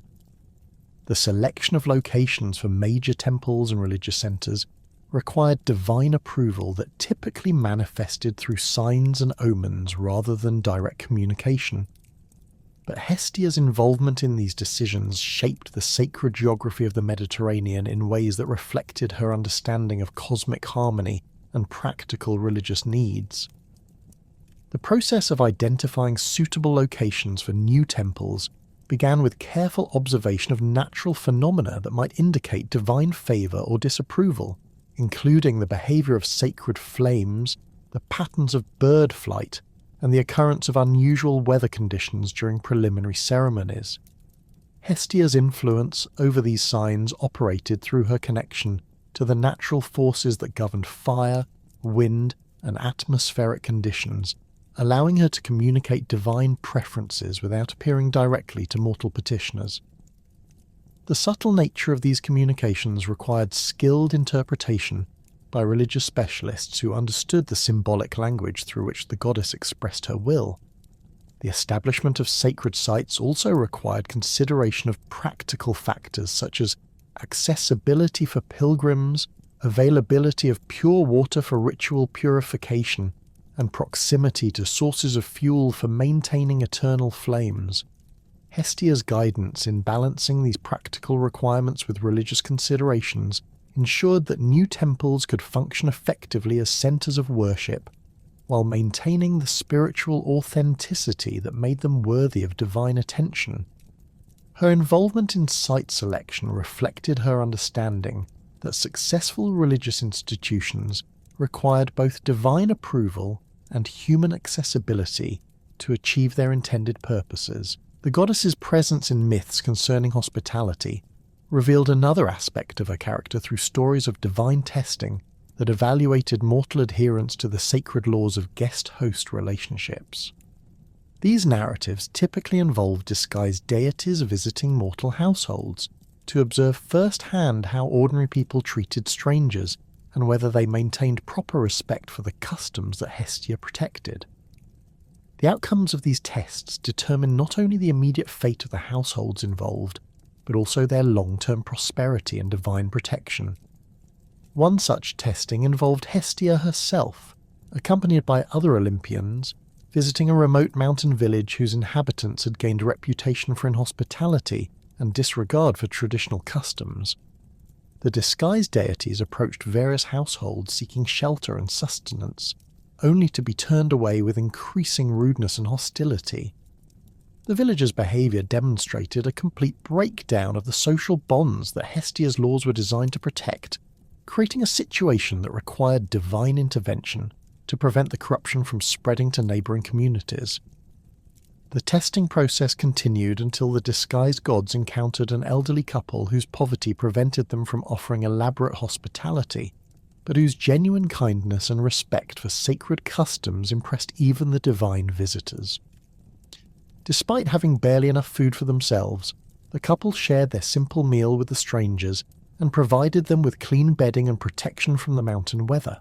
The selection of locations for major temples and religious centers required divine approval that typically manifested through signs and omens rather than direct communication. But Hestia's involvement in these decisions shaped the sacred geography of the Mediterranean in ways that reflected her understanding of cosmic harmony and practical religious needs. The process of identifying suitable locations for new temples began with careful observation of natural phenomena that might indicate divine favor or disapproval, including the behavior of sacred flames, the patterns of bird flight, and the occurrence of unusual weather conditions during preliminary ceremonies. Hestia's influence over these signs operated through her connection to the natural forces that governed fire, wind, and atmospheric conditions, allowing her to communicate divine preferences without appearing directly to mortal petitioners. The subtle nature of these communications required skilled interpretation by religious specialists who understood the symbolic language through which the goddess expressed her will. The establishment of sacred sites also required consideration of practical factors such as accessibility for pilgrims, availability of pure water for ritual purification, and proximity to sources of fuel for maintaining eternal flames. Hestia's guidance in balancing these practical requirements with religious considerations ensured that new temples could function effectively as centers of worship, while maintaining the spiritual authenticity that made them worthy of divine attention. Her involvement in site selection reflected her understanding that successful religious institutions required both divine approval and human accessibility to achieve their intended purposes. The goddess's presence in myths concerning hospitality revealed another aspect of her character through stories of divine testing that evaluated mortal adherence to the sacred laws of guest-host relationships. These narratives typically involve disguised deities visiting mortal households to observe firsthand how ordinary people treated strangers and whether they maintained proper respect for the customs that Hestia protected. The outcomes of these tests determine not only the immediate fate of the households involved, but also their long-term prosperity and divine protection. One such testing involved Hestia herself, accompanied by other Olympians, visiting a remote mountain village whose inhabitants had gained a reputation for inhospitality and disregard for traditional customs. The disguised deities approached various households seeking shelter and sustenance, only to be turned away with increasing rudeness and hostility. The villagers' behaviour demonstrated a complete breakdown of the social bonds that Hestia's laws were designed to protect, creating a situation that required divine intervention to prevent the corruption from spreading to neighbouring communities. The testing process continued until the disguised gods encountered an elderly couple whose poverty prevented them from offering elaborate hospitality, but whose genuine kindness and respect for sacred customs impressed even the divine visitors. Despite having barely enough food for themselves, the couple shared their simple meal with the strangers and provided them with clean bedding and protection from the mountain weather.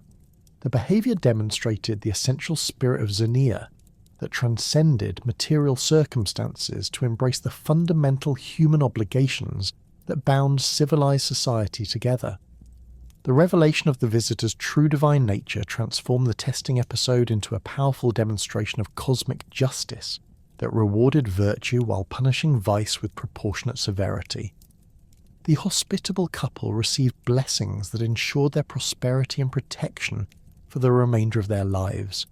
The behaviour demonstrated the essential spirit of Xenia that transcended material circumstances to embrace the fundamental human obligations that bound civilized society together. The revelation of the visitors' true divine nature transformed the testing episode into a powerful demonstration of cosmic justice that rewarded virtue while punishing vice with proportionate severity. The hospitable couple received blessings that ensured their prosperity and protection for the remainder of their lives,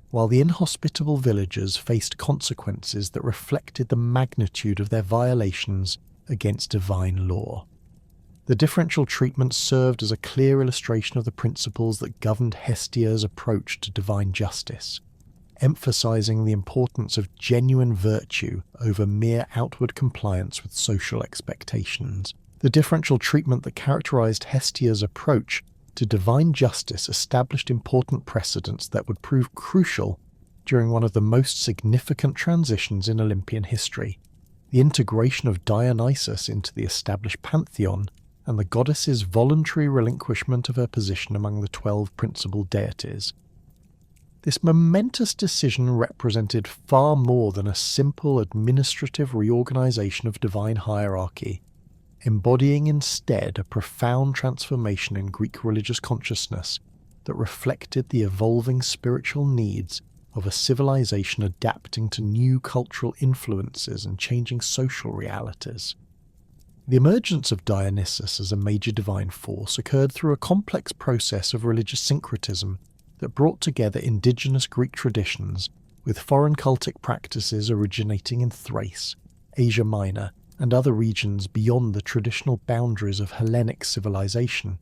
while the inhospitable villagers faced consequences that reflected the magnitude of their violations against divine law. The differential treatment served as a clear illustration of the principles that governed Hestia's approach to divine justice, emphasizing the importance of genuine virtue over mere outward compliance with social expectations. The differential treatment that characterized Hestia's approach to divine justice established important precedents that would prove crucial during one of the most significant transitions in Olympian history, the integration of Dionysus into the established pantheon and the goddess's voluntary relinquishment of her position among the 12 principal deities. This momentous decision represented far more than a simple administrative reorganization of divine hierarchy, embodying instead a profound transformation in Greek religious consciousness that reflected the evolving spiritual needs of a civilization adapting to new cultural influences and changing social realities. The emergence of Dionysus as a major divine force occurred through a complex process of religious syncretism that brought together indigenous Greek traditions with foreign cultic practices originating in Thrace, Asia Minor, and other regions beyond the traditional boundaries of Hellenic civilization.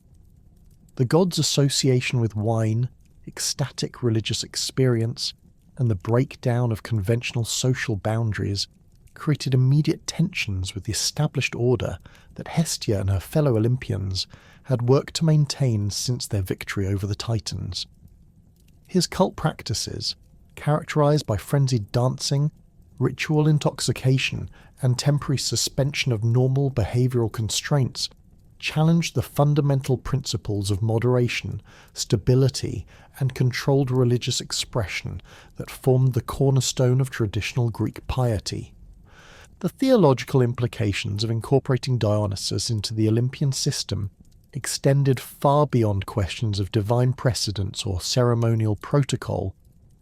The god's association with wine, ecstatic religious experience, and the breakdown of conventional social boundaries created immediate tensions with the established order that Hestia and her fellow Olympians had worked to maintain since their victory over the Titans. His cult practices, characterized by frenzied dancing, ritual intoxication, and temporary suspension of normal behavioral constraints, challenged the fundamental principles of moderation, stability, and controlled religious expression that formed the cornerstone of traditional Greek piety. The theological implications of incorporating Dionysus into the Olympian system extended far beyond questions of divine precedence or ceremonial protocol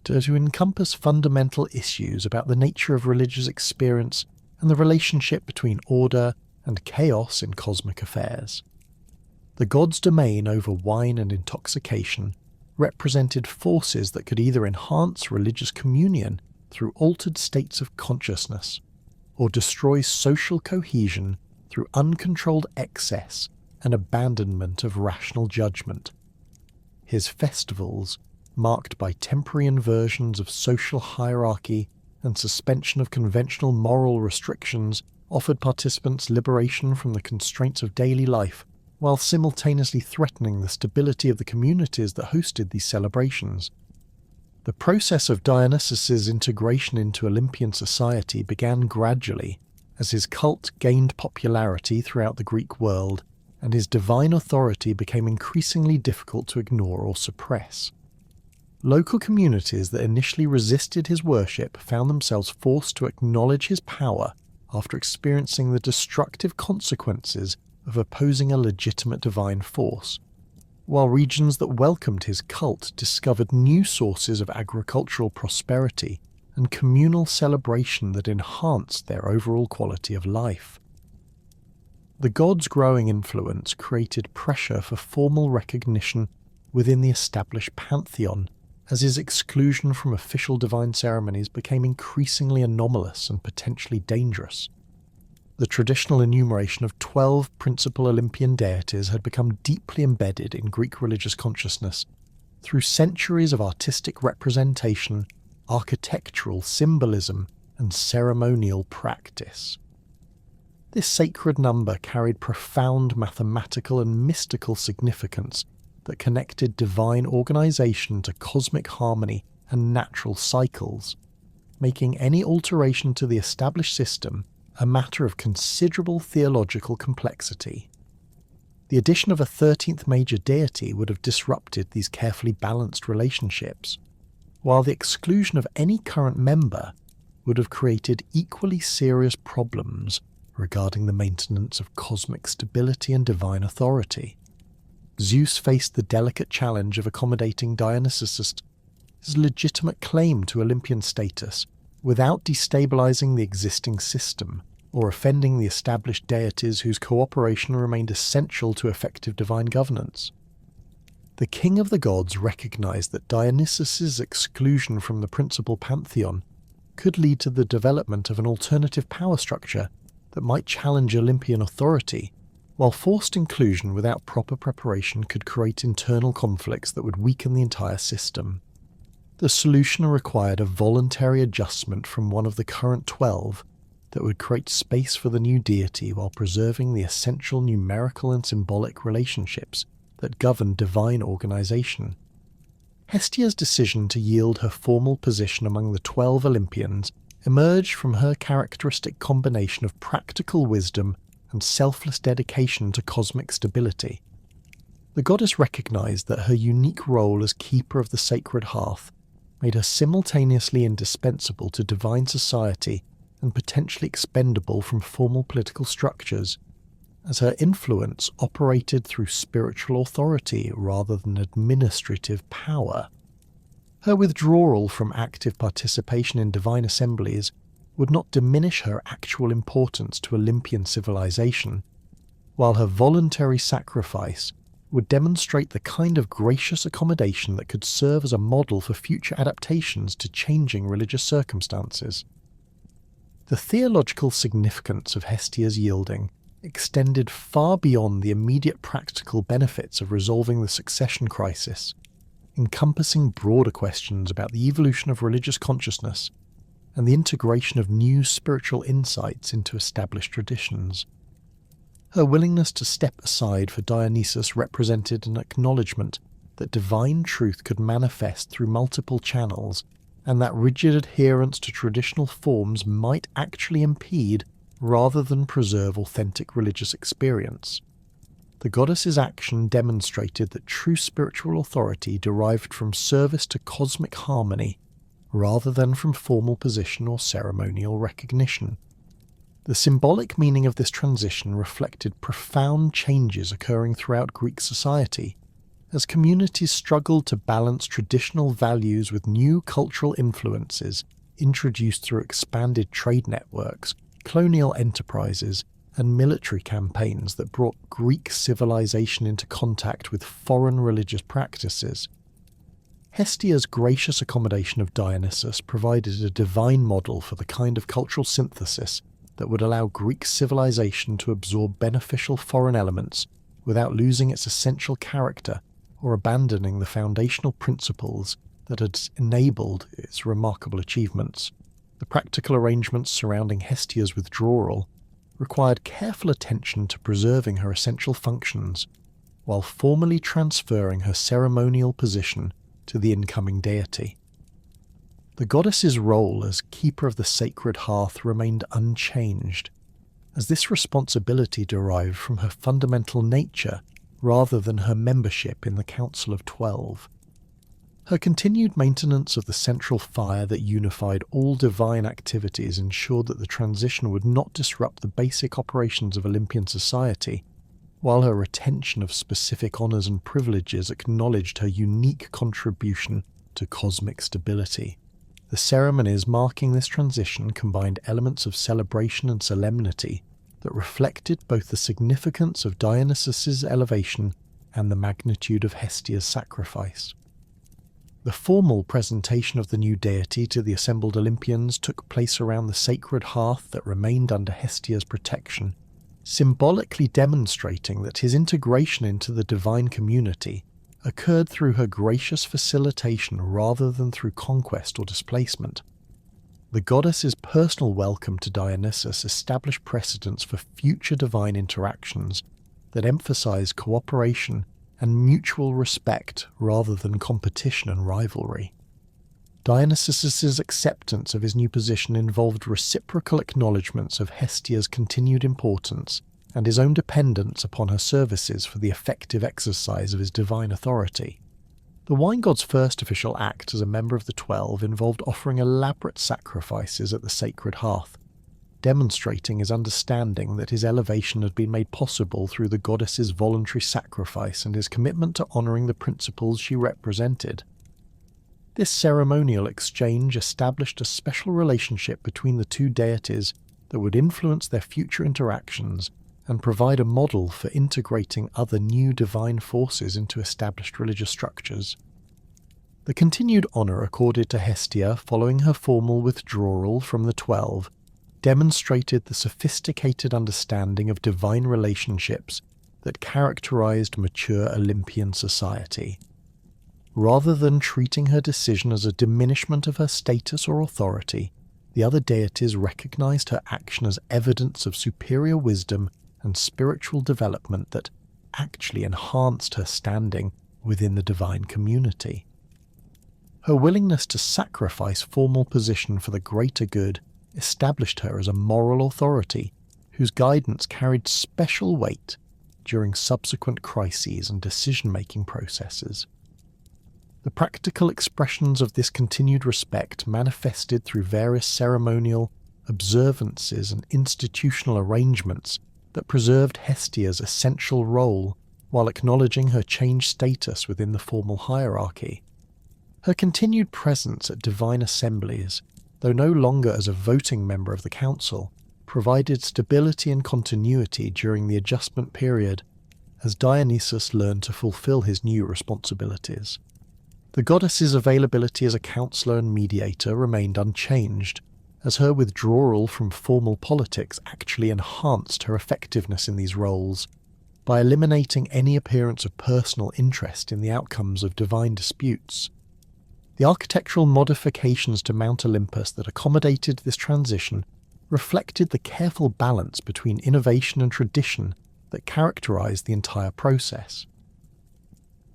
to encompass fundamental issues about the nature of religious experience and the relationship between order and chaos in cosmic affairs. The god's domain over wine and intoxication represented forces that could either enhance religious communion through altered states of consciousness, or destroy social cohesion through uncontrolled excess and abandonment of rational judgment. His festivals, marked by temporary inversions of social hierarchy and suspension of conventional moral restrictions, offered participants liberation from the constraints of daily life, while simultaneously threatening the stability of the communities that hosted these celebrations. The process of Dionysus's integration into Olympian society began gradually as his cult gained popularity throughout the Greek world and his divine authority became increasingly difficult to ignore or suppress. Local communities that initially resisted his worship found themselves forced to acknowledge his power after experiencing the destructive consequences of opposing a legitimate divine force, while regions that welcomed his cult discovered new sources of agricultural prosperity and communal celebration that enhanced their overall quality of life. The god's growing influence created pressure for formal recognition within the established pantheon, as his exclusion from official divine ceremonies became increasingly anomalous and potentially dangerous. The traditional enumeration of 12 principal Olympian deities had become deeply embedded in Greek religious consciousness through centuries of artistic representation, architectural symbolism, and ceremonial practice. This sacred number carried profound mathematical and mystical significance that connected divine organization to cosmic harmony and natural cycles, making any alteration to the established system a matter of considerable theological complexity. The addition of a 13th major deity would have disrupted these carefully balanced relationships, while the exclusion of any current member would have created equally serious problems regarding the maintenance of cosmic stability and divine authority. Zeus faced the delicate challenge of accommodating Dionysus' legitimate claim to Olympian status without destabilizing the existing system or offending the established deities whose cooperation remained essential to effective divine governance. The king of the gods recognized that Dionysus' exclusion from the principal pantheon could lead to the development of an alternative power structure that might challenge Olympian authority, while forced inclusion without proper preparation could create internal conflicts that would weaken the entire system. The solution required a voluntary adjustment from one of the current 12 that would create space for the new deity while preserving the essential numerical and symbolic relationships that govern divine organization. Hestia's decision to yield her formal position among the 12 Olympians emerged from her characteristic combination of practical wisdom and selfless dedication to cosmic stability. The goddess recognized that her unique role as keeper of the sacred hearth made her simultaneously indispensable to divine society and potentially expendable from formal political structures, as her influence operated through spiritual authority rather than administrative power. Her withdrawal from active participation in divine assemblies would not diminish her actual importance to Olympian civilization, while her voluntary sacrifice would demonstrate the kind of gracious accommodation that could serve as a model for future adaptations to changing religious circumstances. The theological significance of Hestia's yielding extended far beyond the immediate practical benefits of resolving the succession crisis. encompassing broader questions about the evolution of religious consciousness and the integration of new spiritual insights into established traditions. Her willingness to step aside for Dionysus represented an acknowledgement that divine truth could manifest through multiple channels, and that rigid adherence to traditional forms might actually impede rather than preserve authentic religious experience. The goddess's action demonstrated that true spiritual authority derived from service to cosmic harmony rather than from formal position or ceremonial recognition. The symbolic meaning of this transition reflected profound changes occurring throughout Greek society, as communities struggled to balance traditional values with new cultural influences introduced through expanded trade networks, colonial enterprises, and military campaigns that brought Greek civilization into contact with foreign religious practices. Hestia's gracious accommodation of Dionysus provided a divine model for the kind of cultural synthesis that would allow Greek civilization to absorb beneficial foreign elements without losing its essential character or abandoning the foundational principles that had enabled its remarkable achievements. The practical arrangements surrounding Hestia's withdrawal required careful attention to preserving her essential functions, while formally transferring her ceremonial position to the incoming deity. The goddess's role as keeper of the sacred hearth remained unchanged, as this responsibility derived from her fundamental nature rather than her membership in the Council of 12. Her continued maintenance of the central fire that unified all divine activities ensured that the transition would not disrupt the basic operations of Olympian society, while her retention of specific honours and privileges acknowledged her unique contribution to cosmic stability. The ceremonies marking this transition combined elements of celebration and solemnity that reflected both the significance of Dionysus's elevation and the magnitude of Hestia's sacrifice. The formal presentation of the new deity to the assembled Olympians took place around the sacred hearth that remained under Hestia's protection, symbolically demonstrating that his integration into the divine community occurred through her gracious facilitation rather than through conquest or displacement. The goddess's personal welcome to Dionysus established precedents for future divine interactions that emphasized cooperation and mutual respect rather than competition and rivalry. Dionysus's acceptance of his new position involved reciprocal acknowledgements of Hestia's continued importance and his own dependence upon her services for the effective exercise of his divine authority. The wine god's first official act as a member of the 12 involved offering elaborate sacrifices at the sacred hearth, demonstrating his understanding that his elevation had been made possible through the goddess's voluntary sacrifice and his commitment to honouring the principles she represented. This ceremonial exchange established a special relationship between the two deities that would influence their future interactions and provide a model for integrating other new divine forces into established religious structures. The continued honour accorded to Hestia following her formal withdrawal from the 12 demonstrated the sophisticated understanding of divine relationships that characterized mature Olympian society. Rather than treating her decision as a diminishment of her status or authority, the other deities recognized her action as evidence of superior wisdom and spiritual development that actually enhanced her standing within the divine community. Her willingness to sacrifice formal position for the greater good established her as a moral authority whose guidance carried special weight during subsequent crises and decision-making processes. The practical expressions of this continued respect manifested through various ceremonial, observances and institutional arrangements that preserved Hestia's essential role while acknowledging her changed status within the formal hierarchy. Her continued presence at divine assemblies, though no longer as a voting member of the council, provided stability and continuity during the adjustment period as Dionysus learned to fulfill his new responsibilities. The goddess's availability as a counselor and mediator remained unchanged, as her withdrawal from formal politics actually enhanced her effectiveness in these roles. by eliminating any appearance of personal interest in the outcomes of divine disputes. The architectural modifications to Mount Olympus that accommodated this transition reflected the careful balance between innovation and tradition that characterized the entire process.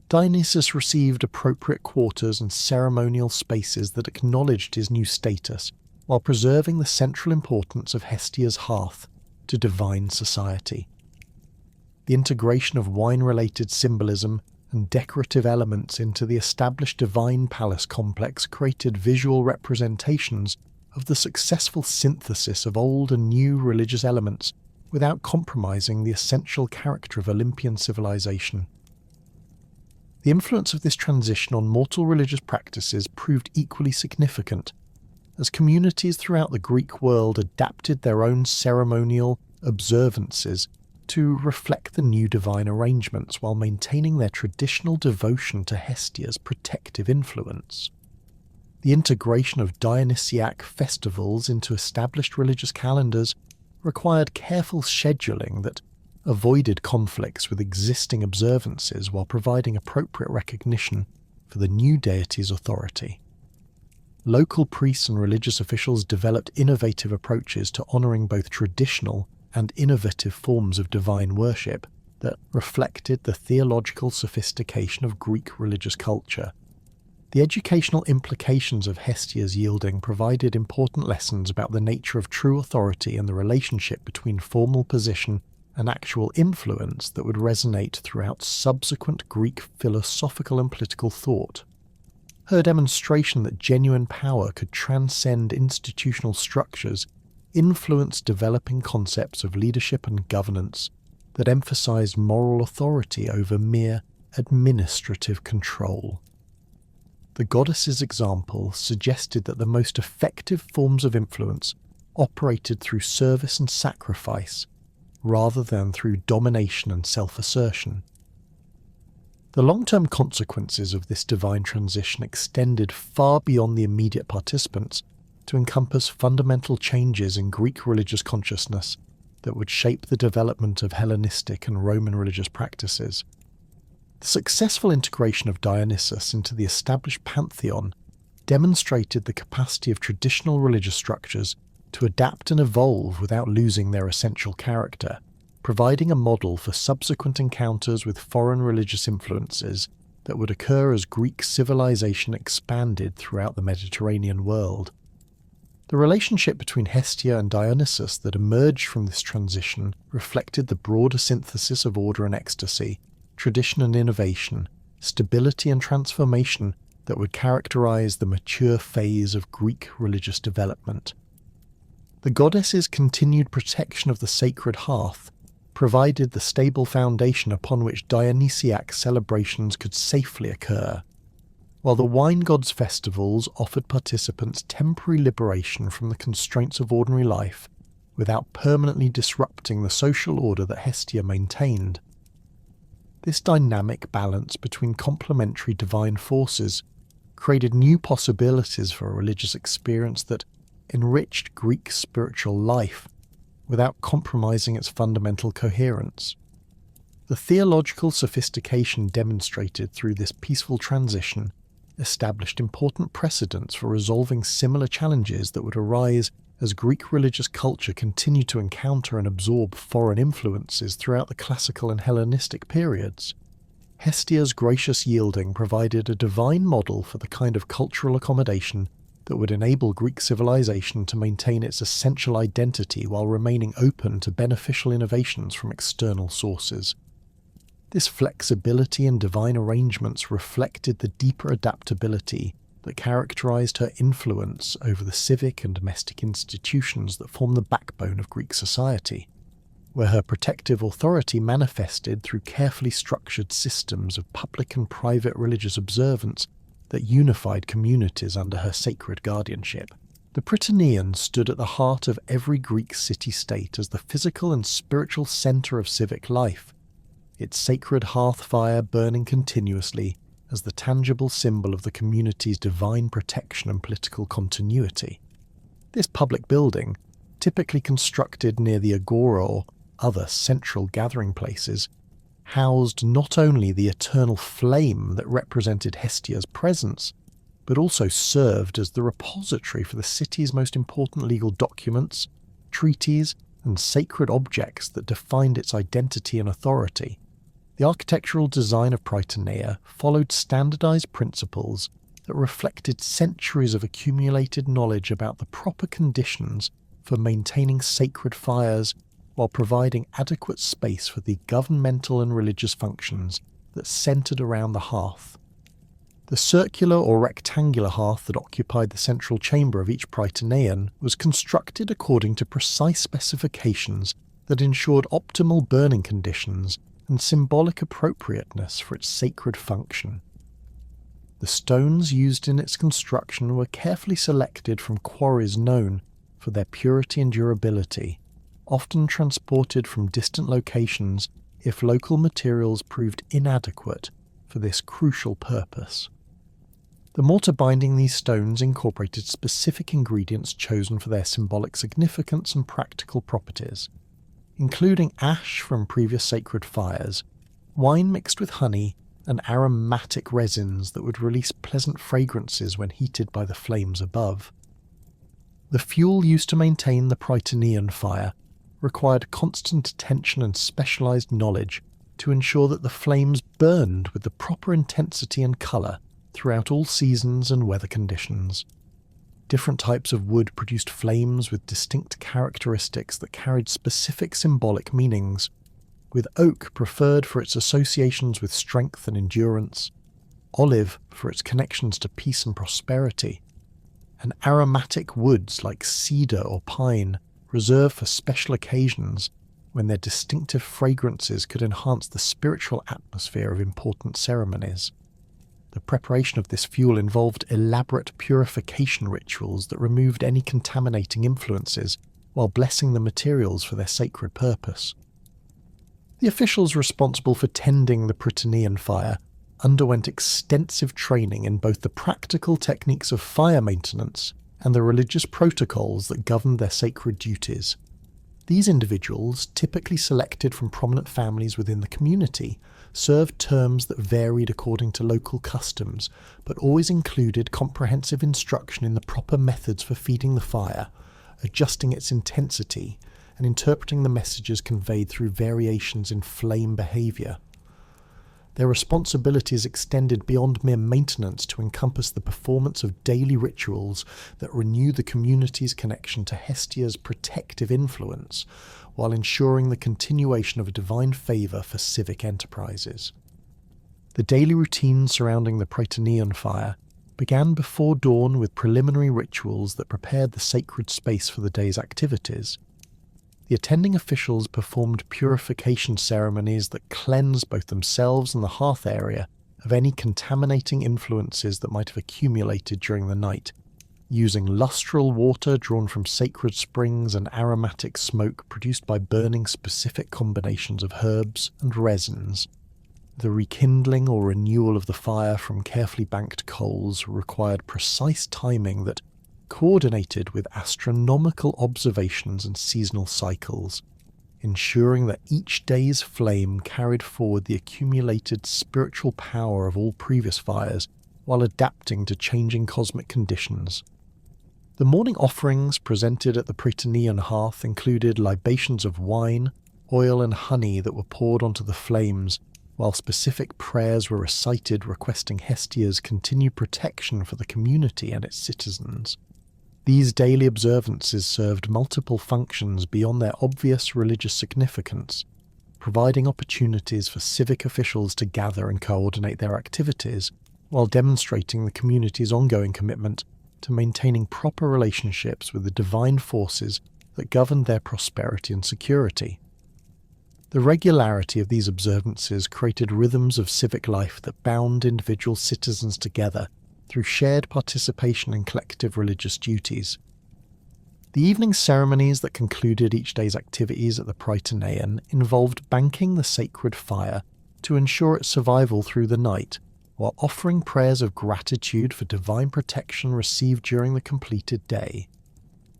Dionysus received appropriate quarters and ceremonial spaces that acknowledged his new status, while preserving the central importance of Hestia's hearth to divine society. The integration of wine-related symbolism and decorative elements into the established divine palace complex created visual representations of the successful synthesis of old and new religious elements without compromising the essential character of Olympian civilization. The influence of this transition on mortal religious practices proved equally significant, as communities throughout the Greek world adapted their own ceremonial observances to reflect the new divine arrangements while maintaining their traditional devotion to Hestia's protective influence. The integration of Dionysiac festivals into established religious calendars required careful scheduling that avoided conflicts with existing observances while providing appropriate recognition for the new deity's authority. Local priests and religious officials developed innovative approaches to honouring both traditional and innovative forms of divine worship that reflected the theological sophistication of Greek religious culture. The educational implications of Hestia's yielding provided important lessons about the nature of true authority and the relationship between formal position and actual influence that would resonate throughout subsequent Greek philosophical and political thought. Her demonstration that genuine power could transcend institutional structures influenced developing concepts of leadership and governance that emphasized moral authority over mere administrative control. The goddess's example suggested that the most effective forms of influence operated through service and sacrifice, rather than through domination and self-assertion. The long-term consequences of this divine transition extended far beyond the immediate participants to encompass fundamental changes in Greek religious consciousness that would shape the development of Hellenistic and Roman religious practices. The successful integration of Dionysus into the established pantheon demonstrated the capacity of traditional religious structures to adapt and evolve without losing their essential character, providing a model for subsequent encounters with foreign religious influences that would occur as Greek civilization expanded throughout the Mediterranean world. The relationship between Hestia and Dionysus that emerged from this transition reflected the broader synthesis of order and ecstasy, tradition and innovation, stability and transformation that would characterize the mature phase of Greek religious development. The goddess's continued protection of the sacred hearth provided the stable foundation upon which Dionysiac celebrations could safely occur, while the wine god's festivals offered participants temporary liberation from the constraints of ordinary life without permanently disrupting the social order that Hestia maintained. This dynamic balance between complementary divine forces created new possibilities for a religious experience that enriched Greek spiritual life without compromising its fundamental coherence. The theological sophistication demonstrated through this peaceful transition established important precedents for resolving similar challenges that would arise as Greek religious culture continued to encounter and absorb foreign influences throughout the classical and Hellenistic periods. Hestia's gracious yielding provided a divine model for the kind of cultural accommodation that would enable Greek civilization to maintain its essential identity while remaining open to beneficial innovations from external sources. This flexibility in divine arrangements reflected the deeper adaptability that characterized her influence over the civic and domestic institutions that form the backbone of Greek society, where her protective authority manifested through carefully structured systems of public and private religious observance that unified communities under her sacred guardianship. The Prytaneum stood at the heart of every Greek city-state as the physical and spiritual centre of civic life, its sacred hearth fire burning continuously as the tangible symbol of the community's divine protection and political continuity. This public building, typically constructed near the agora or other central gathering places, housed not only the eternal flame that represented Hestia's presence, but also served as the repository for the city's most important legal documents, treaties, and sacred objects that defined its identity and authority. The architectural design of Prytanea followed standardized principles that reflected centuries of accumulated knowledge about the proper conditions for maintaining sacred fires while providing adequate space for the governmental and religious functions that centered around the hearth. The circular or rectangular hearth that occupied the central chamber of each Prytanean was constructed according to precise specifications that ensured optimal burning conditions and symbolic appropriateness for its sacred function. The stones used in its construction were carefully selected from quarries known for their purity and durability, often transported from distant locations if local materials proved inadequate for this crucial purpose. The mortar binding these stones incorporated specific ingredients chosen for their symbolic significance and practical properties, including ash from previous sacred fires, wine mixed with honey, and aromatic resins that would release pleasant fragrances when heated by the flames above. The fuel used to maintain the Prytanean fire required constant attention and specialized knowledge to ensure that the flames burned with the proper intensity and color throughout all seasons and weather conditions. Different types of wood produced flames with distinct characteristics that carried specific symbolic meanings, with oak preferred for its associations with strength and endurance, olive for its connections to peace and prosperity, and aromatic woods like cedar or pine reserved for special occasions when their distinctive fragrances could enhance the spiritual atmosphere of important ceremonies. The preparation of this fuel involved elaborate purification rituals that removed any contaminating influences while blessing the materials for their sacred purpose. The officials responsible for tending the Prytanean fire underwent extensive training in both the practical techniques of fire maintenance and the religious protocols that governed their sacred duties. These individuals, typically selected from prominent families within the community, served terms that varied according to local customs, but always included comprehensive instruction in the proper methods for feeding the fire, adjusting its intensity, and interpreting the messages conveyed through variations in flame behavior. Their responsibilities extended beyond mere maintenance to encompass the performance of daily rituals that renew the community's connection to Hestia's protective influence, while ensuring the continuation of a divine favour for civic enterprises. The daily routines surrounding the Prytanean fire began before dawn with preliminary rituals that prepared the sacred space for the day's activities. The attending officials performed purification ceremonies that cleansed both themselves and the hearth area of any contaminating influences that might have accumulated during the night, using lustral water drawn from sacred springs and aromatic smoke produced by burning specific combinations of herbs and resins. The rekindling or renewal of the fire from carefully banked coals required precise timing that coordinated with astronomical observations and seasonal cycles, ensuring that each day's flame carried forward the accumulated spiritual power of all previous fires while adapting to changing cosmic conditions. The morning offerings presented at the Prytanean hearth included libations of wine, oil and honey that were poured onto the flames, while specific prayers were recited requesting Hestia's continued protection for the community and its citizens. These daily observances served multiple functions beyond their obvious religious significance, providing opportunities for civic officials to gather and coordinate their activities, while demonstrating the community's ongoing commitment to maintaining proper relationships with the divine forces that governed their prosperity and security. The regularity of these observances created rhythms of civic life that bound individual citizens together through shared participation in collective religious duties. The evening ceremonies that concluded each day's activities at the Prytanean involved banking the sacred fire to ensure its survival through the night, while offering prayers of gratitude for divine protection received during the completed day.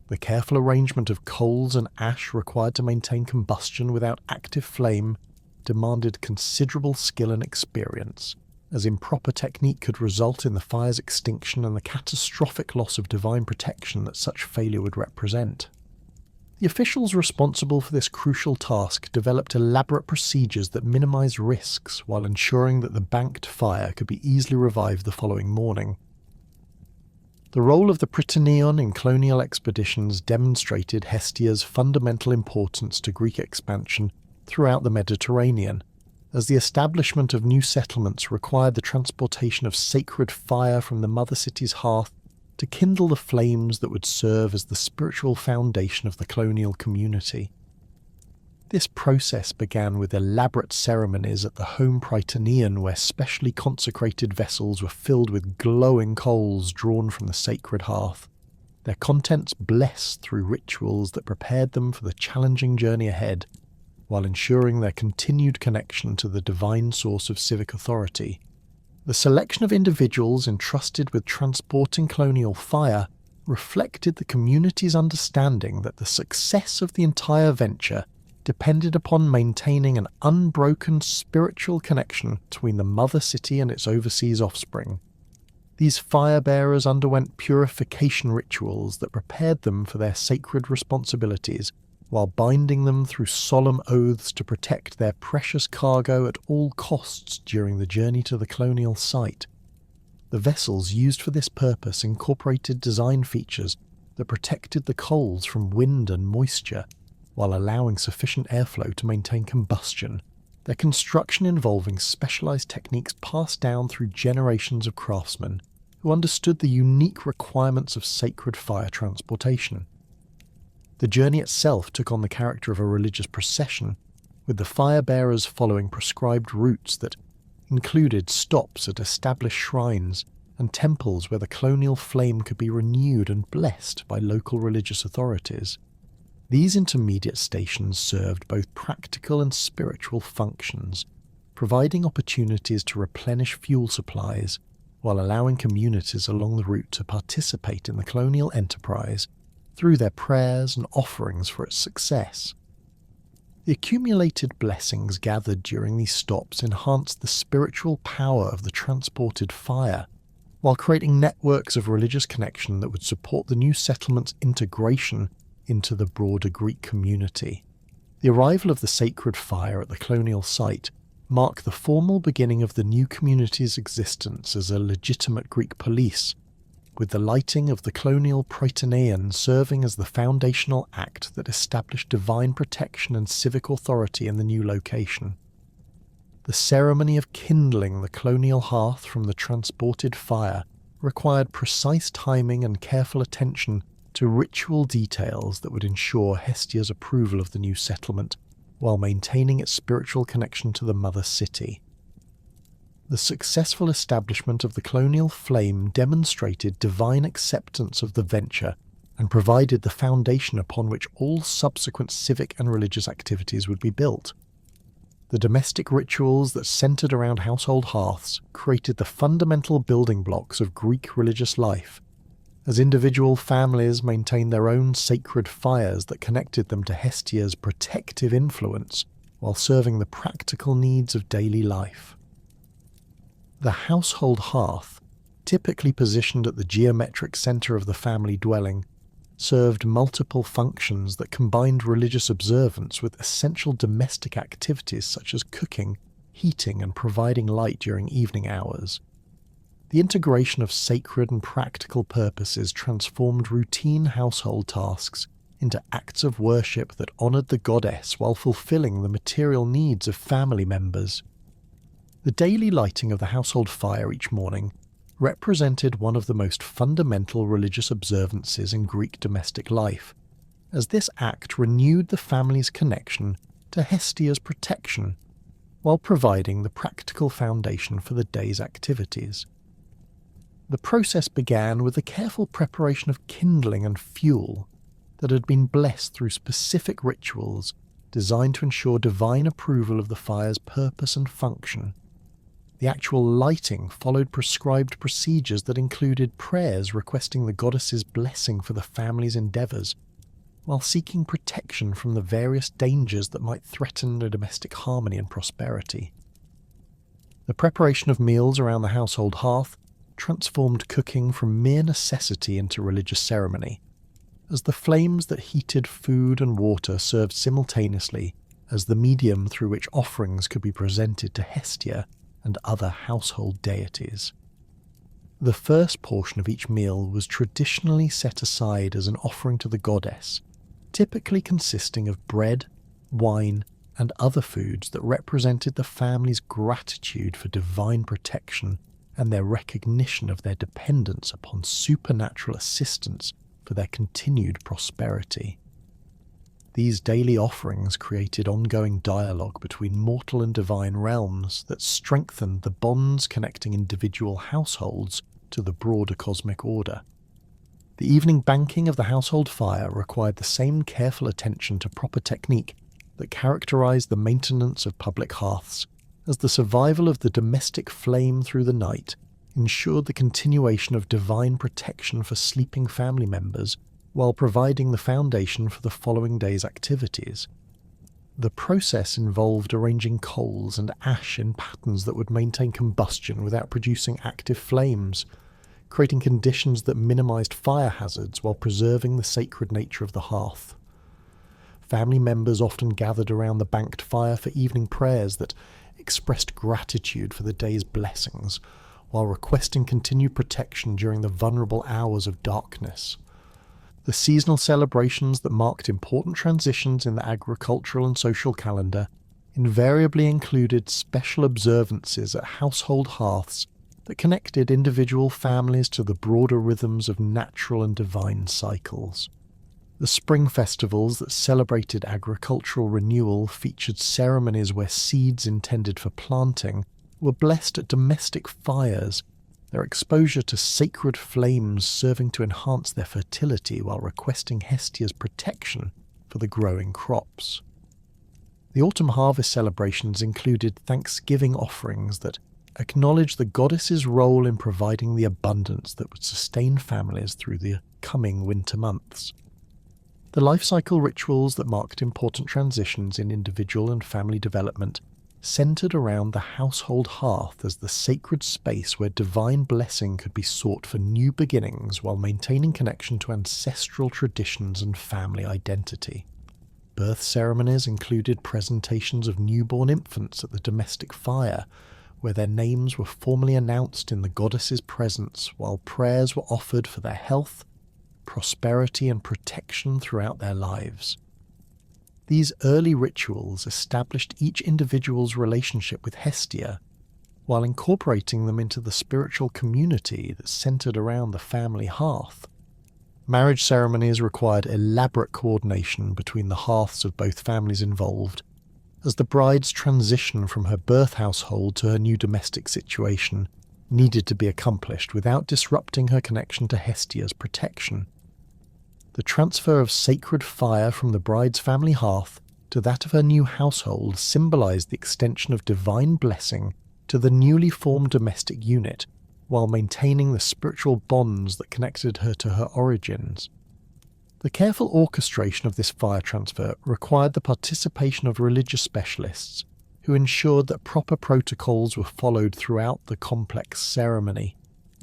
The careful arrangement of coals and ash required to maintain combustion without active flame demanded considerable skill and experience, as improper technique could result in the fire's extinction and the catastrophic loss of divine protection that such failure would represent. The officials responsible for this crucial task developed elaborate procedures that minimized risks while ensuring that the banked fire could be easily revived the following morning. The role of the Prytaneon in colonial expeditions demonstrated Hestia's fundamental importance to Greek expansion throughout the Mediterranean, as the establishment of new settlements required the transportation of sacred fire from the mother city's hearth to kindle the flames that would serve as the spiritual foundation of the colonial community. This process began with elaborate ceremonies at the home Prytaneon, where specially consecrated vessels were filled with glowing coals drawn from the sacred hearth, their contents blessed through rituals that prepared them for the challenging journey ahead, while ensuring their continued connection to the divine source of civic authority. The selection of individuals entrusted with transporting colonial fire reflected the community's understanding that the success of the entire venture depended upon maintaining an unbroken spiritual connection between the mother city and its overseas offspring. These fire-bearers underwent purification rituals that prepared them for their sacred responsibilities, while binding them through solemn oaths to protect their precious cargo at all costs during the journey to the colonial site. The vessels used for this purpose incorporated design features that protected the coals from wind and moisture, while allowing sufficient airflow to maintain combustion, their construction involving specialized techniques passed down through generations of craftsmen who understood the unique requirements of sacred fire transportation. The journey itself took on the character of a religious procession, with the fire-bearers following prescribed routes that included stops at established shrines and temples where the colonial flame could be renewed and blessed by local religious authorities. These intermediate stations served both practical and spiritual functions, providing opportunities to replenish fuel supplies, while allowing communities along the route to participate in the colonial enterprise through their prayers and offerings for its success. The accumulated blessings gathered during these stops enhanced the spiritual power of the transported fire, while creating networks of religious connection that would support the new settlement's integration into the broader Greek community. The arrival of the sacred fire at the colonial site marked the formal beginning of the new community's existence as a legitimate Greek police, with the lighting of the colonial Prytaneon serving as the foundational act that established divine protection and civic authority in the new location. The ceremony of kindling the colonial hearth from the transported fire required precise timing and careful attention to ritual details that would ensure Hestia's approval of the new settlement while maintaining its spiritual connection to the mother city. The successful establishment of the colonial flame demonstrated divine acceptance of the venture and provided the foundation upon which all subsequent civic and religious activities would be built. The domestic rituals that centered around household hearths created the fundamental building blocks of Greek religious life, as individual families maintained their own sacred fires that connected them to Hestia's protective influence while serving the practical needs of daily life. The household hearth, typically positioned at the geometric center of the family dwelling, served multiple functions that combined religious observance with essential domestic activities such as cooking, heating, and providing light during evening hours. The integration of sacred and practical purposes transformed routine household tasks into acts of worship that honored the goddess while fulfilling the material needs of family members. The daily lighting of the household fire each morning represented one of the most fundamental religious observances in Greek domestic life, as this act renewed the family's connection to Hestia's protection, while providing the practical foundation for the day's activities. The process began with the careful preparation of kindling and fuel that had been blessed through specific rituals designed to ensure divine approval of the fire's purpose and function. The actual lighting followed prescribed procedures that included prayers requesting the goddess's blessing for the family's endeavours, while seeking protection from the various dangers that might threaten the domestic harmony and prosperity. The preparation of meals around the household hearth transformed cooking from mere necessity into religious ceremony, as the flames that heated food and water served simultaneously as the medium through which offerings could be presented to Hestia and other household deities. The first portion of each meal was traditionally set aside as an offering to the goddess, typically consisting of bread, wine, and other foods that represented the family's gratitude for divine protection and their recognition of their dependence upon supernatural assistance for their continued prosperity. These daily offerings created ongoing dialogue between mortal and divine realms that strengthened the bonds connecting individual households to the broader cosmic order. The evening banking of the household fire required the same careful attention to proper technique that characterized the maintenance of public hearths, as the survival of the domestic flame through the night ensured the continuation of divine protection for sleeping family members while providing the foundation for the following day's activities. The process involved arranging coals and ash in patterns that would maintain combustion without producing active flames, creating conditions that minimized fire hazards while preserving the sacred nature of the hearth. Family members often gathered around the banked fire for evening prayers that expressed gratitude for the day's blessings, while requesting continued protection during the vulnerable hours of darkness. The seasonal celebrations that marked important transitions in the agricultural and social calendar invariably included special observances at household hearths that connected individual families to the broader rhythms of natural and divine cycles. The spring festivals that celebrated agricultural renewal featured ceremonies where seeds intended for planting were blessed at domestic fires, their exposure to sacred flames serving to enhance their fertility while requesting Hestia's protection for the growing crops. The autumn harvest celebrations included Thanksgiving offerings that acknowledged the goddess's role in providing the abundance that would sustain families through the coming winter months. The life cycle rituals that marked important transitions in individual and family development centered around the household hearth as the sacred space where divine blessing could be sought for new beginnings while maintaining connection to ancestral traditions and family identity. Birth ceremonies included presentations of newborn infants at the domestic fire, where their names were formally announced in the goddess's presence while prayers were offered for their health, prosperity and protection throughout their lives. These early rituals established each individual's relationship with Hestia, while incorporating them into the spiritual community that centered around the family hearth. Marriage ceremonies required elaborate coordination between the hearths of both families involved, as the bride's transition from her birth household to her new domestic situation needed to be accomplished without disrupting her connection to Hestia's protection. The transfer of sacred fire from the bride's family hearth to that of her new household symbolized the extension of divine blessing to the newly formed domestic unit, while maintaining the spiritual bonds that connected her to her origins. The careful orchestration of this fire transfer required the participation of religious specialists, who ensured that proper protocols were followed throughout the complex ceremony.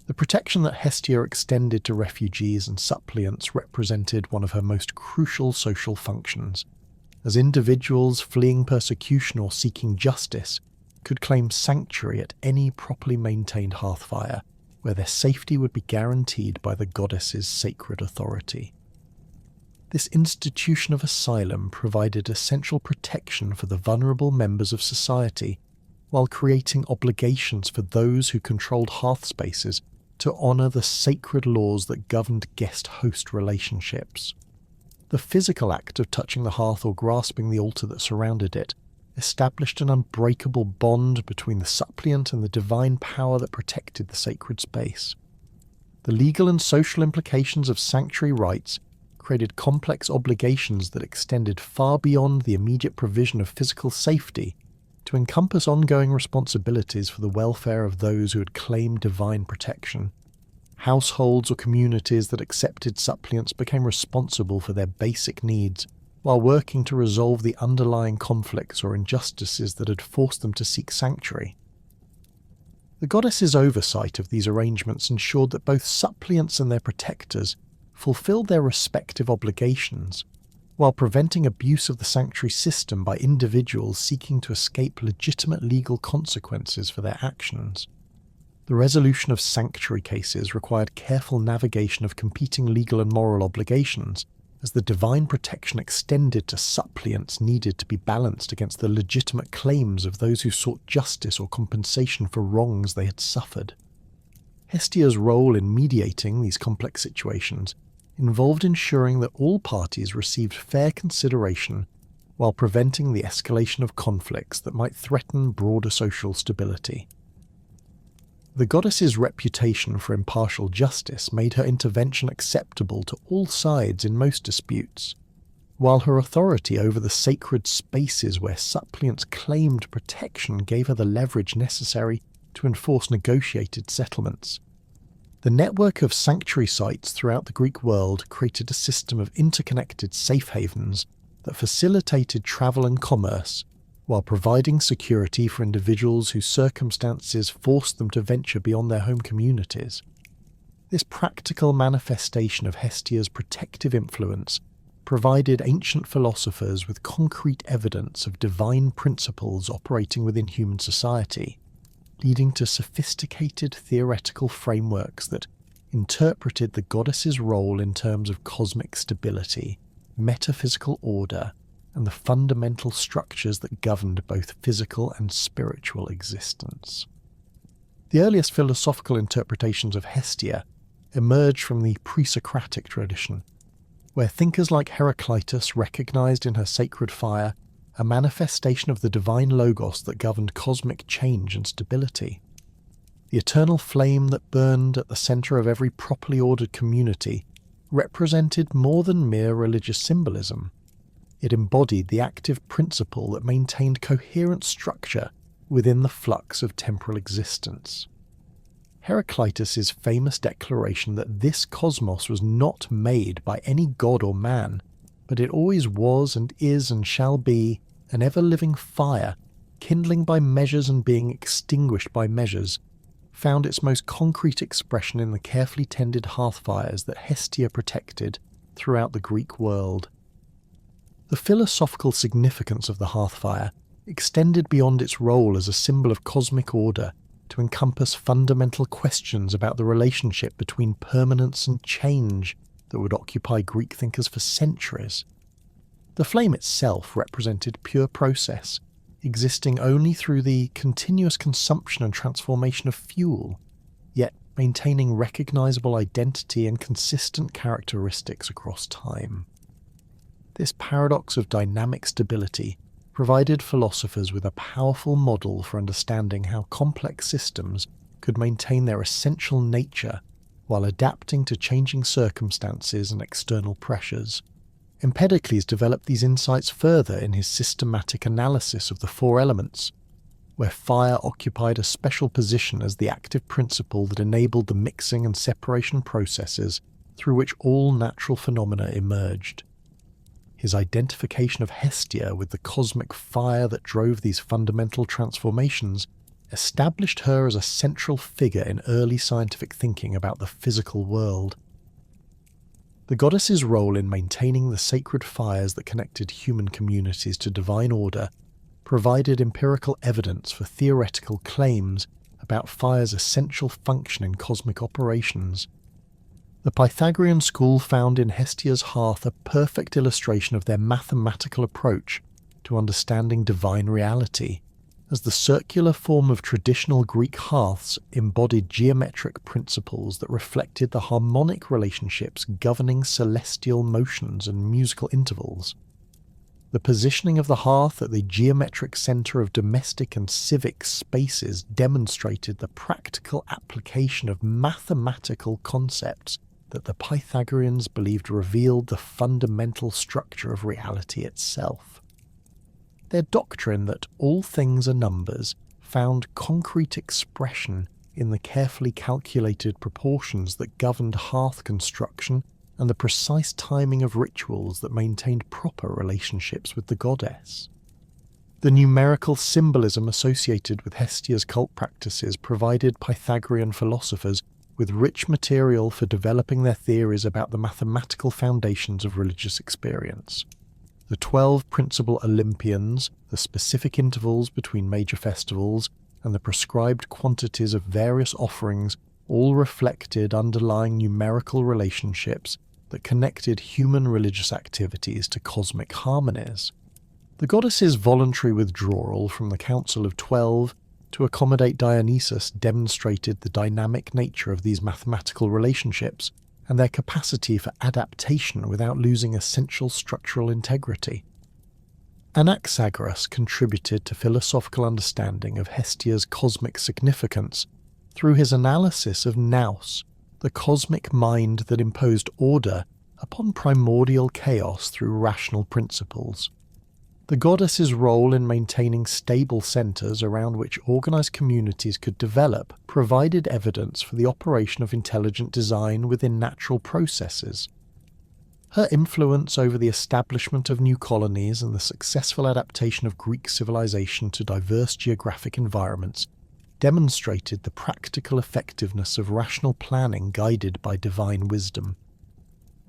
The protection that Hestia extended to refugees and suppliants represented one of her most crucial social functions, as individuals fleeing persecution or seeking justice could claim sanctuary at any properly maintained hearthfire, where their safety would be guaranteed by the goddess's sacred authority. This institution of asylum provided essential protection for the vulnerable members of society, while creating obligations for those who controlled hearth spaces to honour the sacred laws that governed guest-host relationships. The physical act of touching the hearth or grasping the altar that surrounded it established an unbreakable bond between the suppliant and the divine power that protected the sacred space. The legal and social implications of sanctuary rites created complex obligations that extended far beyond the immediate provision of physical safety to encompass ongoing responsibilities for the welfare of those who had claimed divine protection. Households or communities that accepted suppliants became responsible for their basic needs, while working to resolve the underlying conflicts or injustices that had forced them to seek sanctuary. The goddess's oversight of these arrangements ensured that both suppliants and their protectors fulfilled their respective obligations, while preventing abuse of the sanctuary system by individuals seeking to escape legitimate legal consequences for their actions. The resolution of sanctuary cases required careful navigation of competing legal and moral obligations, as the divine protection extended to suppliants needed to be balanced against the legitimate claims of those who sought justice or compensation for wrongs they had suffered. Hestia's role in mediating these complex situations involved ensuring that all parties received fair consideration while preventing the escalation of conflicts that might threaten broader social stability. The goddess's reputation for impartial justice made her intervention acceptable to all sides in most disputes, while her authority over the sacred spaces where suppliants claimed protection gave her the leverage necessary to enforce negotiated settlements. The network of sanctuary sites throughout the Greek world created a system of interconnected safe havens that facilitated travel and commerce, while providing security for individuals whose circumstances forced them to venture beyond their home communities. This practical manifestation of Hestia's protective influence provided ancient philosophers with concrete evidence of divine principles operating within human society, leading to sophisticated theoretical frameworks that interpreted the goddess's role in terms of cosmic stability, metaphysical order, and the fundamental structures that governed both physical and spiritual existence. The earliest philosophical interpretations of Hestia emerge from the pre-Socratic tradition, where thinkers like Heraclitus recognized in her sacred fire a manifestation of the divine logos that governed cosmic change and stability. The eternal flame that burned at the center of every properly ordered community represented more than mere religious symbolism. It embodied the active principle that maintained coherent structure within the flux of temporal existence. Heraclitus's famous declaration that this cosmos was not made by any god or man, but it always was and is and shall be an ever-living fire, kindling by measures and being extinguished by measures, found its most concrete expression in the carefully tended hearthfires that Hestia protected throughout the Greek world. The philosophical significance of the hearthfire extended beyond its role as a symbol of cosmic order to encompass fundamental questions about the relationship between permanence and change that would occupy Greek thinkers for centuries. The flame itself represented pure process, existing only through the continuous consumption and transformation of fuel, yet maintaining recognizable identity and consistent characteristics across time. This paradox of dynamic stability provided philosophers with a powerful model for understanding how complex systems could maintain their essential nature while adapting to changing circumstances and external pressures. Empedocles developed these insights further in his systematic analysis of the four elements, where fire occupied a special position as the active principle that enabled the mixing and separation processes through which all natural phenomena emerged. His identification of Hestia with the cosmic fire that drove these fundamental transformations established her as a central figure in early scientific thinking about the physical world. The goddess's role in maintaining the sacred fires that connected human communities to divine order provided empirical evidence for theoretical claims about fire's essential function in cosmic operations. The Pythagorean school found in Hestia's hearth a perfect illustration of their mathematical approach to understanding divine reality, as the circular form of traditional Greek hearths embodied geometric principles that reflected the harmonic relationships governing celestial motions and musical intervals. The positioning of the hearth at the geometric center of domestic and civic spaces demonstrated the practical application of mathematical concepts that the Pythagoreans believed revealed the fundamental structure of reality itself. Their doctrine that all things are numbers found concrete expression in the carefully calculated proportions that governed hearth construction and the precise timing of rituals that maintained proper relationships with the goddess. The numerical symbolism associated with Hestia's cult practices provided Pythagorean philosophers with rich material for developing their theories about the mathematical foundations of religious experience. The 12 principal Olympians, the specific intervals between major festivals, and the prescribed quantities of various offerings all reflected underlying numerical relationships that connected human religious activities to cosmic harmonies. The goddess's voluntary withdrawal from the Council of 12 to accommodate Dionysus demonstrated the dynamic nature of these mathematical relationships and their capacity for adaptation without losing essential structural integrity. Anaxagoras contributed to philosophical understanding of Hestia's cosmic significance through his analysis of nous, the cosmic mind that imposed order upon primordial chaos through rational principles. The goddess's role in maintaining stable centres around which organised communities could develop provided evidence for the operation of intelligent design within natural processes. Her influence over the establishment of new colonies and the successful adaptation of Greek civilization to diverse geographic environments demonstrated the practical effectiveness of rational planning guided by divine wisdom.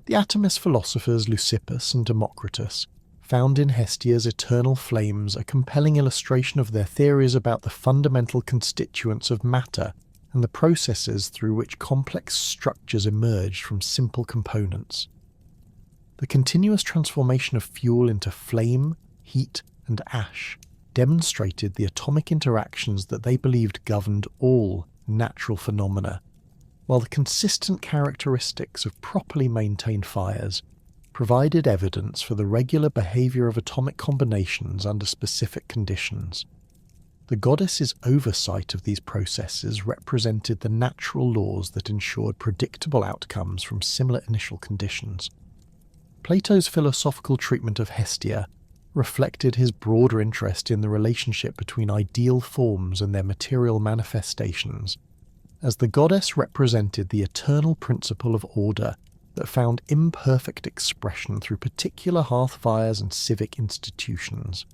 The atomist philosophers Leucippus and Democritus found in Hestia's eternal flames a compelling illustration of their theories about the fundamental constituents of matter and the processes through which complex structures emerged from simple components. The continuous transformation of fuel into flame, heat, and ash demonstrated the atomic interactions that they believed governed all natural phenomena, while the consistent characteristics of properly maintained fires provided evidence for the regular behaviour of atomic combinations under specific conditions. The goddess's oversight of these processes represented the natural laws that ensured predictable outcomes from similar initial conditions. Plato's philosophical treatment of Hestia reflected his broader interest in the relationship between ideal forms and their material manifestations, as the goddess represented the eternal principle of order that found imperfect expression through particular hearth fires and civic institutions.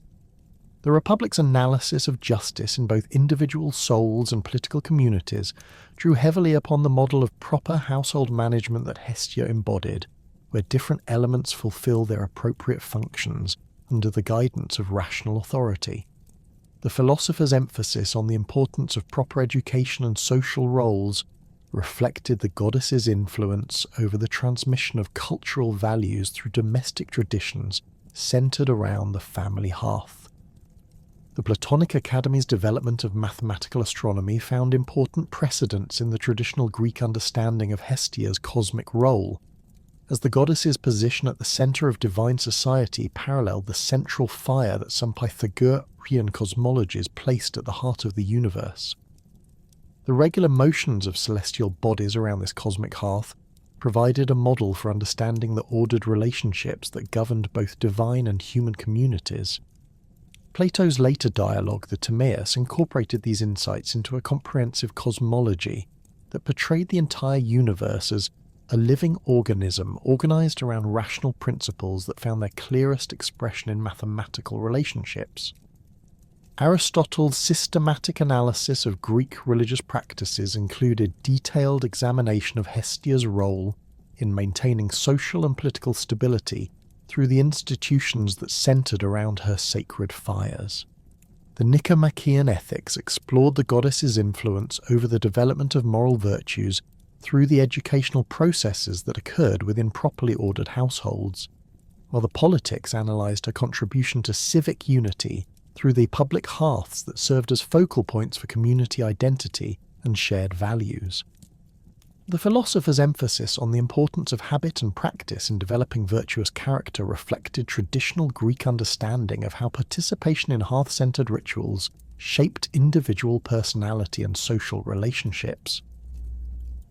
The Republic's analysis of justice in both individual souls and political communities drew heavily upon the model of proper household management that Hestia embodied, where different elements fulfill their appropriate functions under the guidance of rational authority. The philosopher's emphasis on the importance of proper education and social roles reflected the goddess's influence over the transmission of cultural values through domestic traditions centered around the family hearth. The Platonic Academy's development of mathematical astronomy found important precedents in the traditional Greek understanding of Hestia's cosmic role, as the goddess's position at the center of divine society paralleled the central fire that some Pythagorean cosmologies placed at the heart of the universe. The regular motions of celestial bodies around this cosmic hearth provided a model for understanding the ordered relationships that governed both divine and human communities. Plato's later dialogue, the Timaeus, incorporated these insights into a comprehensive cosmology that portrayed the entire universe as a living organism organized around rational principles that found their clearest expression in mathematical relationships. Aristotle's systematic analysis of Greek religious practices included detailed examination of Hestia's role in maintaining social and political stability through the institutions that centered around her sacred fires. The Nicomachean Ethics explored the goddess's influence over the development of moral virtues through the educational processes that occurred within properly ordered households, while the Politics analysed her contribution to civic unity through the public hearths that served as focal points for community identity and shared values. The philosopher's emphasis on the importance of habit and practice in developing virtuous character reflected traditional Greek understanding of how participation in hearth-centered rituals shaped individual personality and social relationships.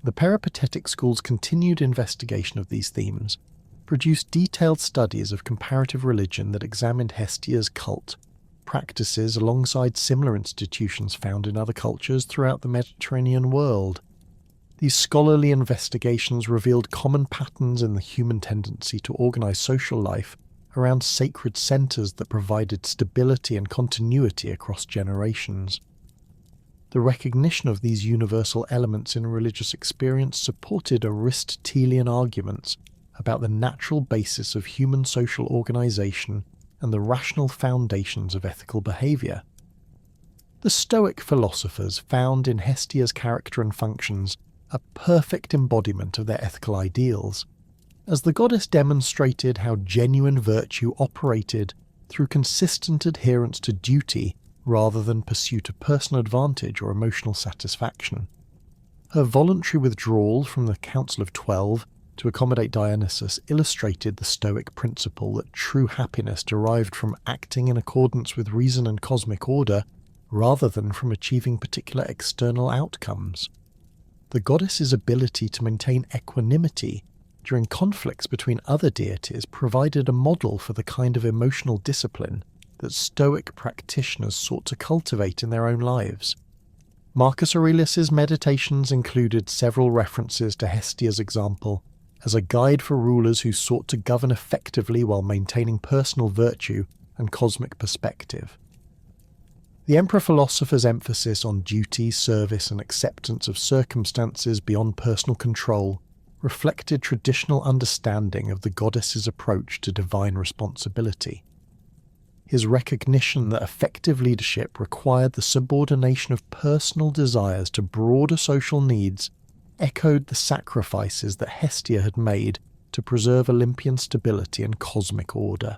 The Peripatetic school's continued investigation of these themes produced detailed studies of comparative religion that examined Hestia's cult, practices alongside similar institutions found in other cultures throughout the Mediterranean world. These scholarly investigations revealed common patterns in the human tendency to organize social life around sacred centers that provided stability and continuity across generations. The recognition of these universal elements in religious experience supported Aristotelian arguments about the natural basis of human social organization and the rational foundations of ethical behavior. The Stoic philosophers found in Hestia's character and functions a perfect embodiment of their ethical ideals, as the goddess demonstrated how genuine virtue operated through consistent adherence to duty rather than pursuit of personal advantage or emotional satisfaction. Her voluntary withdrawal from the Council of 12 to accommodate Dionysus illustrated the Stoic principle that true happiness derived from acting in accordance with reason and cosmic order rather than from achieving particular external outcomes. The goddess's ability to maintain equanimity during conflicts between other deities provided a model for the kind of emotional discipline that Stoic practitioners sought to cultivate in their own lives. Marcus Aurelius's meditations included several references to Hestia's example as a guide for rulers who sought to govern effectively while maintaining personal virtue and cosmic perspective. The emperor-philosopher's emphasis on duty, service, and acceptance of circumstances beyond personal control reflected traditional understanding of the goddess's approach to divine responsibility. His recognition that effective leadership required the subordination of personal desires to broader social needs echoed the sacrifices that Hestia had made to preserve Olympian stability and cosmic order.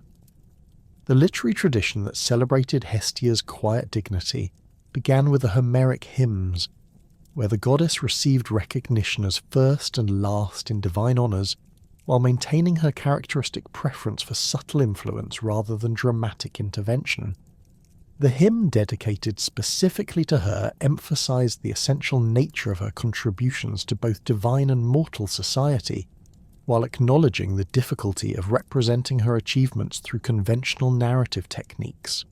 The literary tradition that celebrated Hestia's quiet dignity began with the Homeric hymns, where the goddess received recognition as first and last in divine honours, while maintaining her characteristic preference for subtle influence rather than dramatic intervention. The hymn dedicated specifically to her emphasized the essential nature of her contributions to both divine and mortal society, while acknowledging the difficulty of representing her achievements through conventional narrative techniques.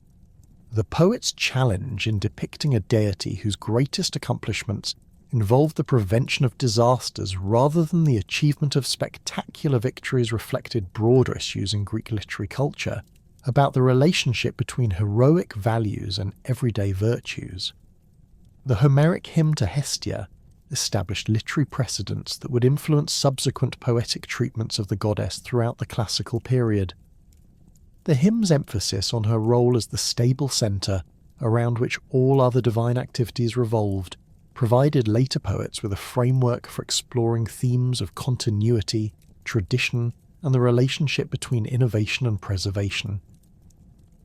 The poet's challenge in depicting a deity whose greatest accomplishments involved the prevention of disasters rather than the achievement of spectacular victories reflected broader issues in Greek literary culture about the relationship between heroic values and everyday virtues. The Homeric hymn to Hestia established literary precedents that would influence subsequent poetic treatments of the goddess throughout the classical period. The hymn's emphasis on her role as the stable centre around which all other divine activities revolved provided later poets with a framework for exploring themes of continuity, tradition, and the relationship between innovation and preservation.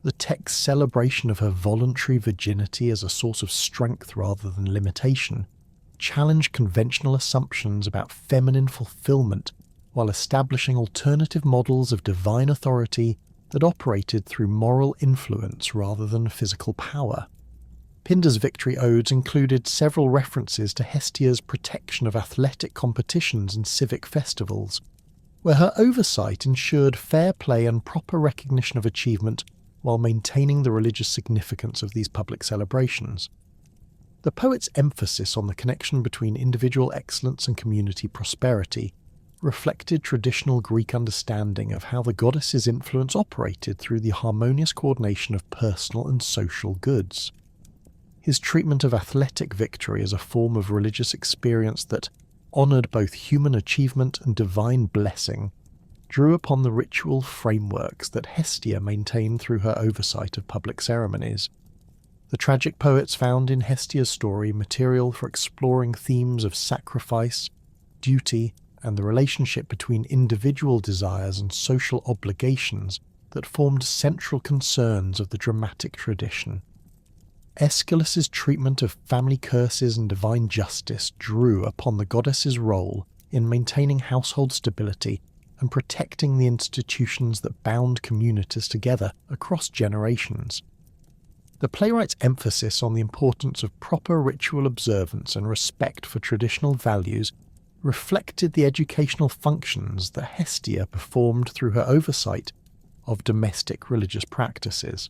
The text's celebration of her voluntary virginity as a source of strength rather than limitation challenged conventional assumptions about feminine fulfillment while establishing alternative models of divine authority that operated through moral influence rather than physical power. Pindar's victory odes included several references to Hestia's protection of athletic competitions and civic festivals, where her oversight ensured fair play and proper recognition of achievement while maintaining the religious significance of these public celebrations. The poet's emphasis on the connection between individual excellence and community prosperity reflected traditional Greek understanding of how the goddess's influence operated through the harmonious coordination of personal and social goods. His treatment of athletic victory as a form of religious experience that honoured both human achievement and divine blessing drew upon the ritual frameworks that Hestia maintained through her oversight of public ceremonies. The tragic poets found in Hestia's story material for exploring themes of sacrifice, duty, and the relationship between individual desires and social obligations that formed central concerns of the dramatic tradition. Aeschylus's treatment of family curses and divine justice drew upon the goddess's role in maintaining household stability and protecting the institutions that bound communities together across generations. The playwright's emphasis on the importance of proper ritual observance and respect for traditional values reflected the educational functions that Hestia performed through her oversight of domestic religious practices.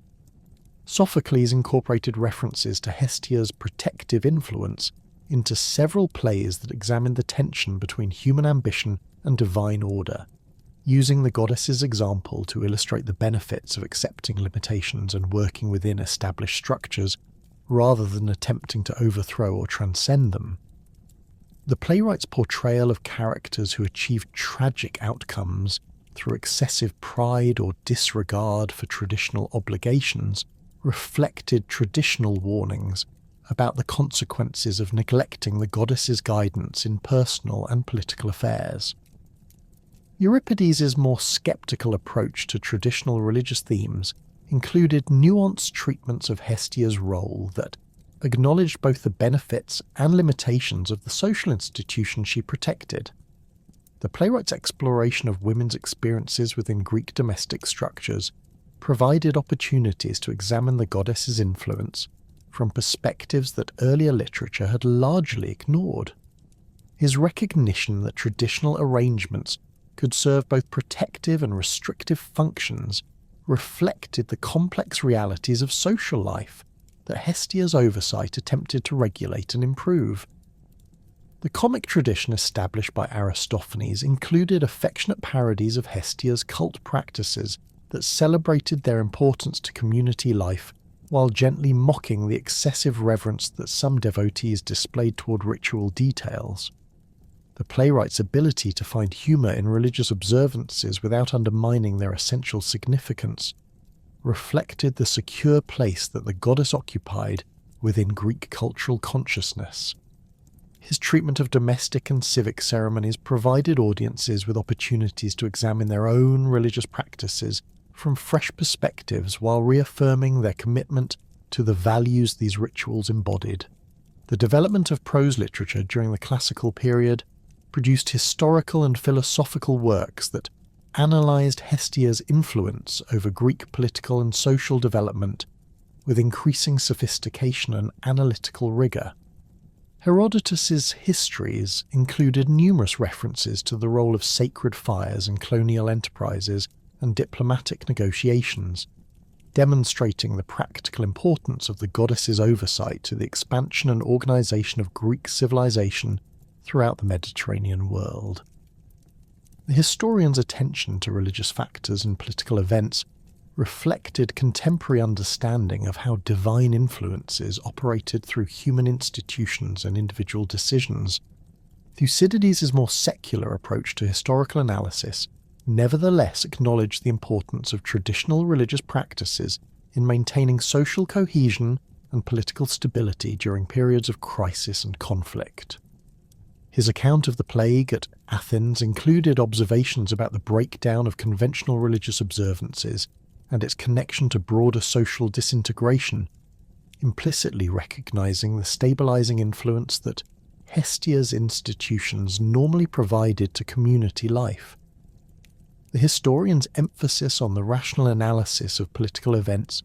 Sophocles incorporated references to Hestia's protective influence into several plays that examined the tension between human ambition and divine order, using the goddess's example to illustrate the benefits of accepting limitations and working within established structures rather than attempting to overthrow or transcend them. The playwright's portrayal of characters who achieved tragic outcomes through excessive pride or disregard for traditional obligations reflected traditional warnings about the consequences of neglecting the goddess's guidance in personal and political affairs. Euripides' more sceptical approach to traditional religious themes included nuanced treatments of Hestia's role that acknowledged both the benefits and limitations of the social institution she protected. The playwright's exploration of women's experiences within Greek domestic structures provided opportunities to examine the goddess's influence from perspectives that earlier literature had largely ignored. His recognition that traditional arrangements could serve both protective and restrictive functions reflected the complex realities of social life that Hestia's oversight attempted to regulate and improve. The comic tradition established by Aristophanes included affectionate parodies of Hestia's cult practices that celebrated their importance to community life while gently mocking the excessive reverence that some devotees displayed toward ritual details. The playwright's ability to find humour in religious observances without undermining their essential significance reflected the secure place that the goddess occupied within Greek cultural consciousness. His treatment of domestic and civic ceremonies provided audiences with opportunities to examine their own religious practices from fresh perspectives while reaffirming their commitment to the values these rituals embodied. The development of prose literature during the classical period produced historical and philosophical works that analysed Hestia's influence over Greek political and social development with increasing sophistication and analytical rigour. Herodotus's histories included numerous references to the role of sacred fires in colonial enterprises and diplomatic negotiations, demonstrating the practical importance of the goddess's oversight to the expansion and organisation of Greek civilization throughout the Mediterranean world. The historian's attention to religious factors and political events reflected contemporary understanding of how divine influences operated through human institutions and individual decisions. Thucydides' more secular approach to historical analysis nevertheless acknowledged the importance of traditional religious practices in maintaining social cohesion and political stability during periods of crisis and conflict. His account of the plague at Athens included observations about the breakdown of conventional religious observances and its connection to broader social disintegration, implicitly recognizing the stabilizing influence that Hestia's institutions normally provided to community life. The historian's emphasis on the rational analysis of political events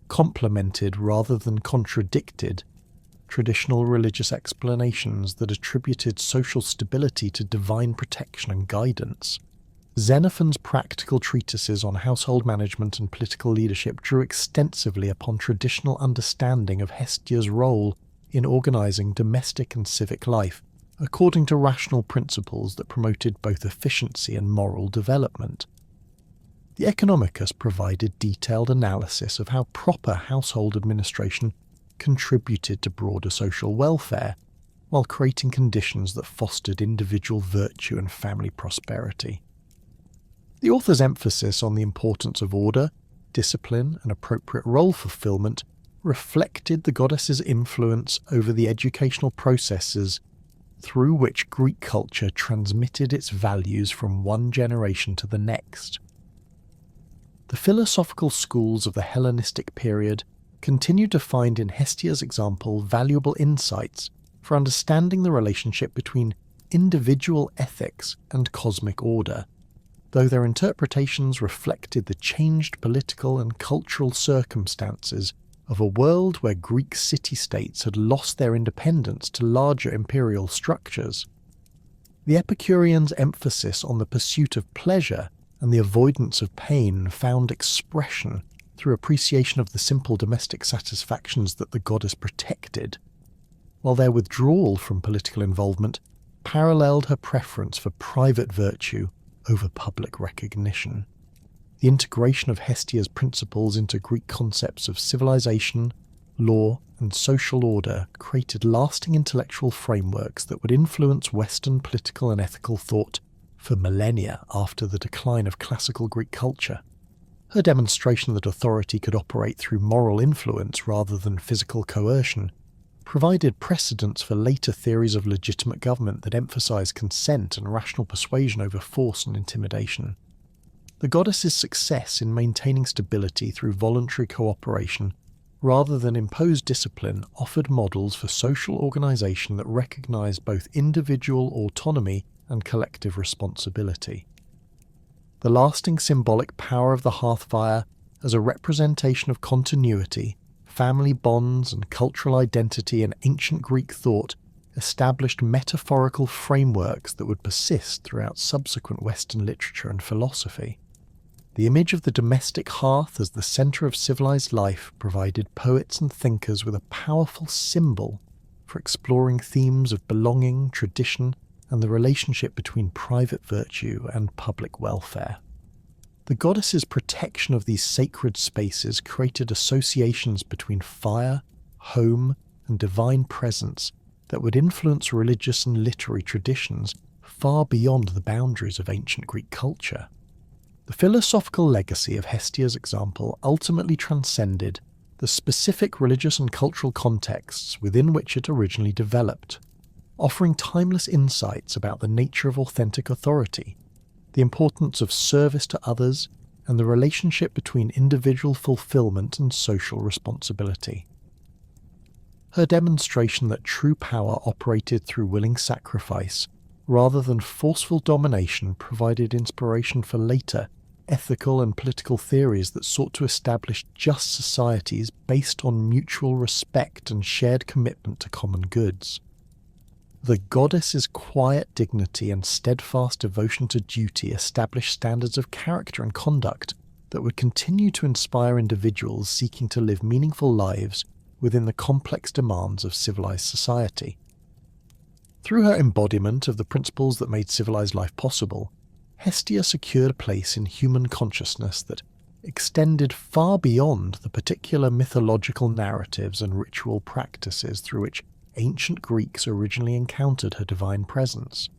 complemented rather than contradicted traditional religious explanations that attributed social stability to divine protection and guidance. Xenophon's practical treatises on household management and political leadership drew extensively upon traditional understanding of Hestia's role in organizing domestic and civic life, according to rational principles that promoted both efficiency and moral development. The Economicus provided detailed analysis of how proper household administration contributed to broader social welfare, while creating conditions that fostered individual virtue and family prosperity. The author's emphasis on the importance of order, discipline, and appropriate role fulfillment reflected the goddess's influence over the educational processes through which Greek culture transmitted its values from one generation to the next. The philosophical schools of the Hellenistic period continued to find in Hestia's example valuable insights for understanding the relationship between individual ethics and cosmic order, though their interpretations reflected the changed political and cultural circumstances of a world where Greek city-states had lost their independence to larger imperial structures. The Epicureans' emphasis on the pursuit of pleasure and the avoidance of pain found expression through appreciation of the simple domestic satisfactions that the goddess protected, while their withdrawal from political involvement paralleled her preference for private virtue over public recognition. The integration of Hestia's principles into Greek concepts of civilization, law, and social order created lasting intellectual frameworks that would influence Western political and ethical thought for millennia after the decline of classical Greek culture. Her demonstration that authority could operate through moral influence rather than physical coercion provided precedents for later theories of legitimate government that emphasized consent and rational persuasion over force and intimidation. The goddess's success in maintaining stability through voluntary cooperation rather than imposed discipline offered models for social organization that recognized both individual autonomy and collective responsibility. The lasting symbolic power of the hearth fire as a representation of continuity, family bonds, and cultural identity in ancient Greek thought established metaphorical frameworks that would persist throughout subsequent Western literature and philosophy. The image of the domestic hearth as the center of civilized life provided poets and thinkers with a powerful symbol for exploring themes of belonging, tradition, and the relationship between private virtue and public welfare. The goddess's protection of these sacred spaces created associations between fire, home, and divine presence that would influence religious and literary traditions far beyond the boundaries of ancient Greek culture. The philosophical legacy of Hestia's example ultimately transcended the specific religious and cultural contexts within which it originally developed, offering timeless insights about the nature of authentic authority, the importance of service to others, and the relationship between individual fulfillment and social responsibility. Her demonstration that true power operated through willing sacrifice rather than forceful domination provided inspiration for later ethical and political theories that sought to establish just societies based on mutual respect and shared commitment to common goods. The goddess's quiet dignity and steadfast devotion to duty established standards of character and conduct that would continue to inspire individuals seeking to live meaningful lives within the complex demands of civilized society. Through her embodiment of the principles that made civilized life possible, Hestia secured a place in human consciousness that extended far beyond the particular mythological narratives and ritual practices through which ancient Greeks originally encountered her divine presence.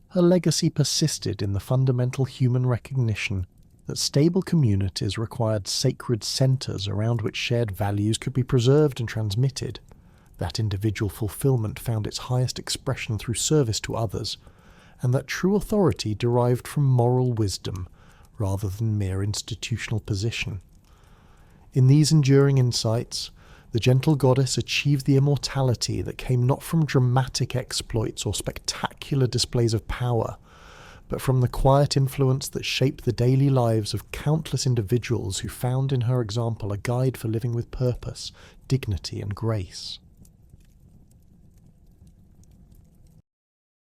Her legacy persisted in the fundamental human recognition that stable communities required sacred centers around which shared values could be preserved and transmitted, that individual fulfillment found its highest expression through service to others, and that true authority derived from moral wisdom rather than mere institutional position. In these enduring insights, the gentle goddess achieved the immortality that came not from dramatic exploits or spectacular displays of power, but from the quiet influence that shaped the daily lives of countless individuals who found in her example a guide for living with purpose, dignity, and grace.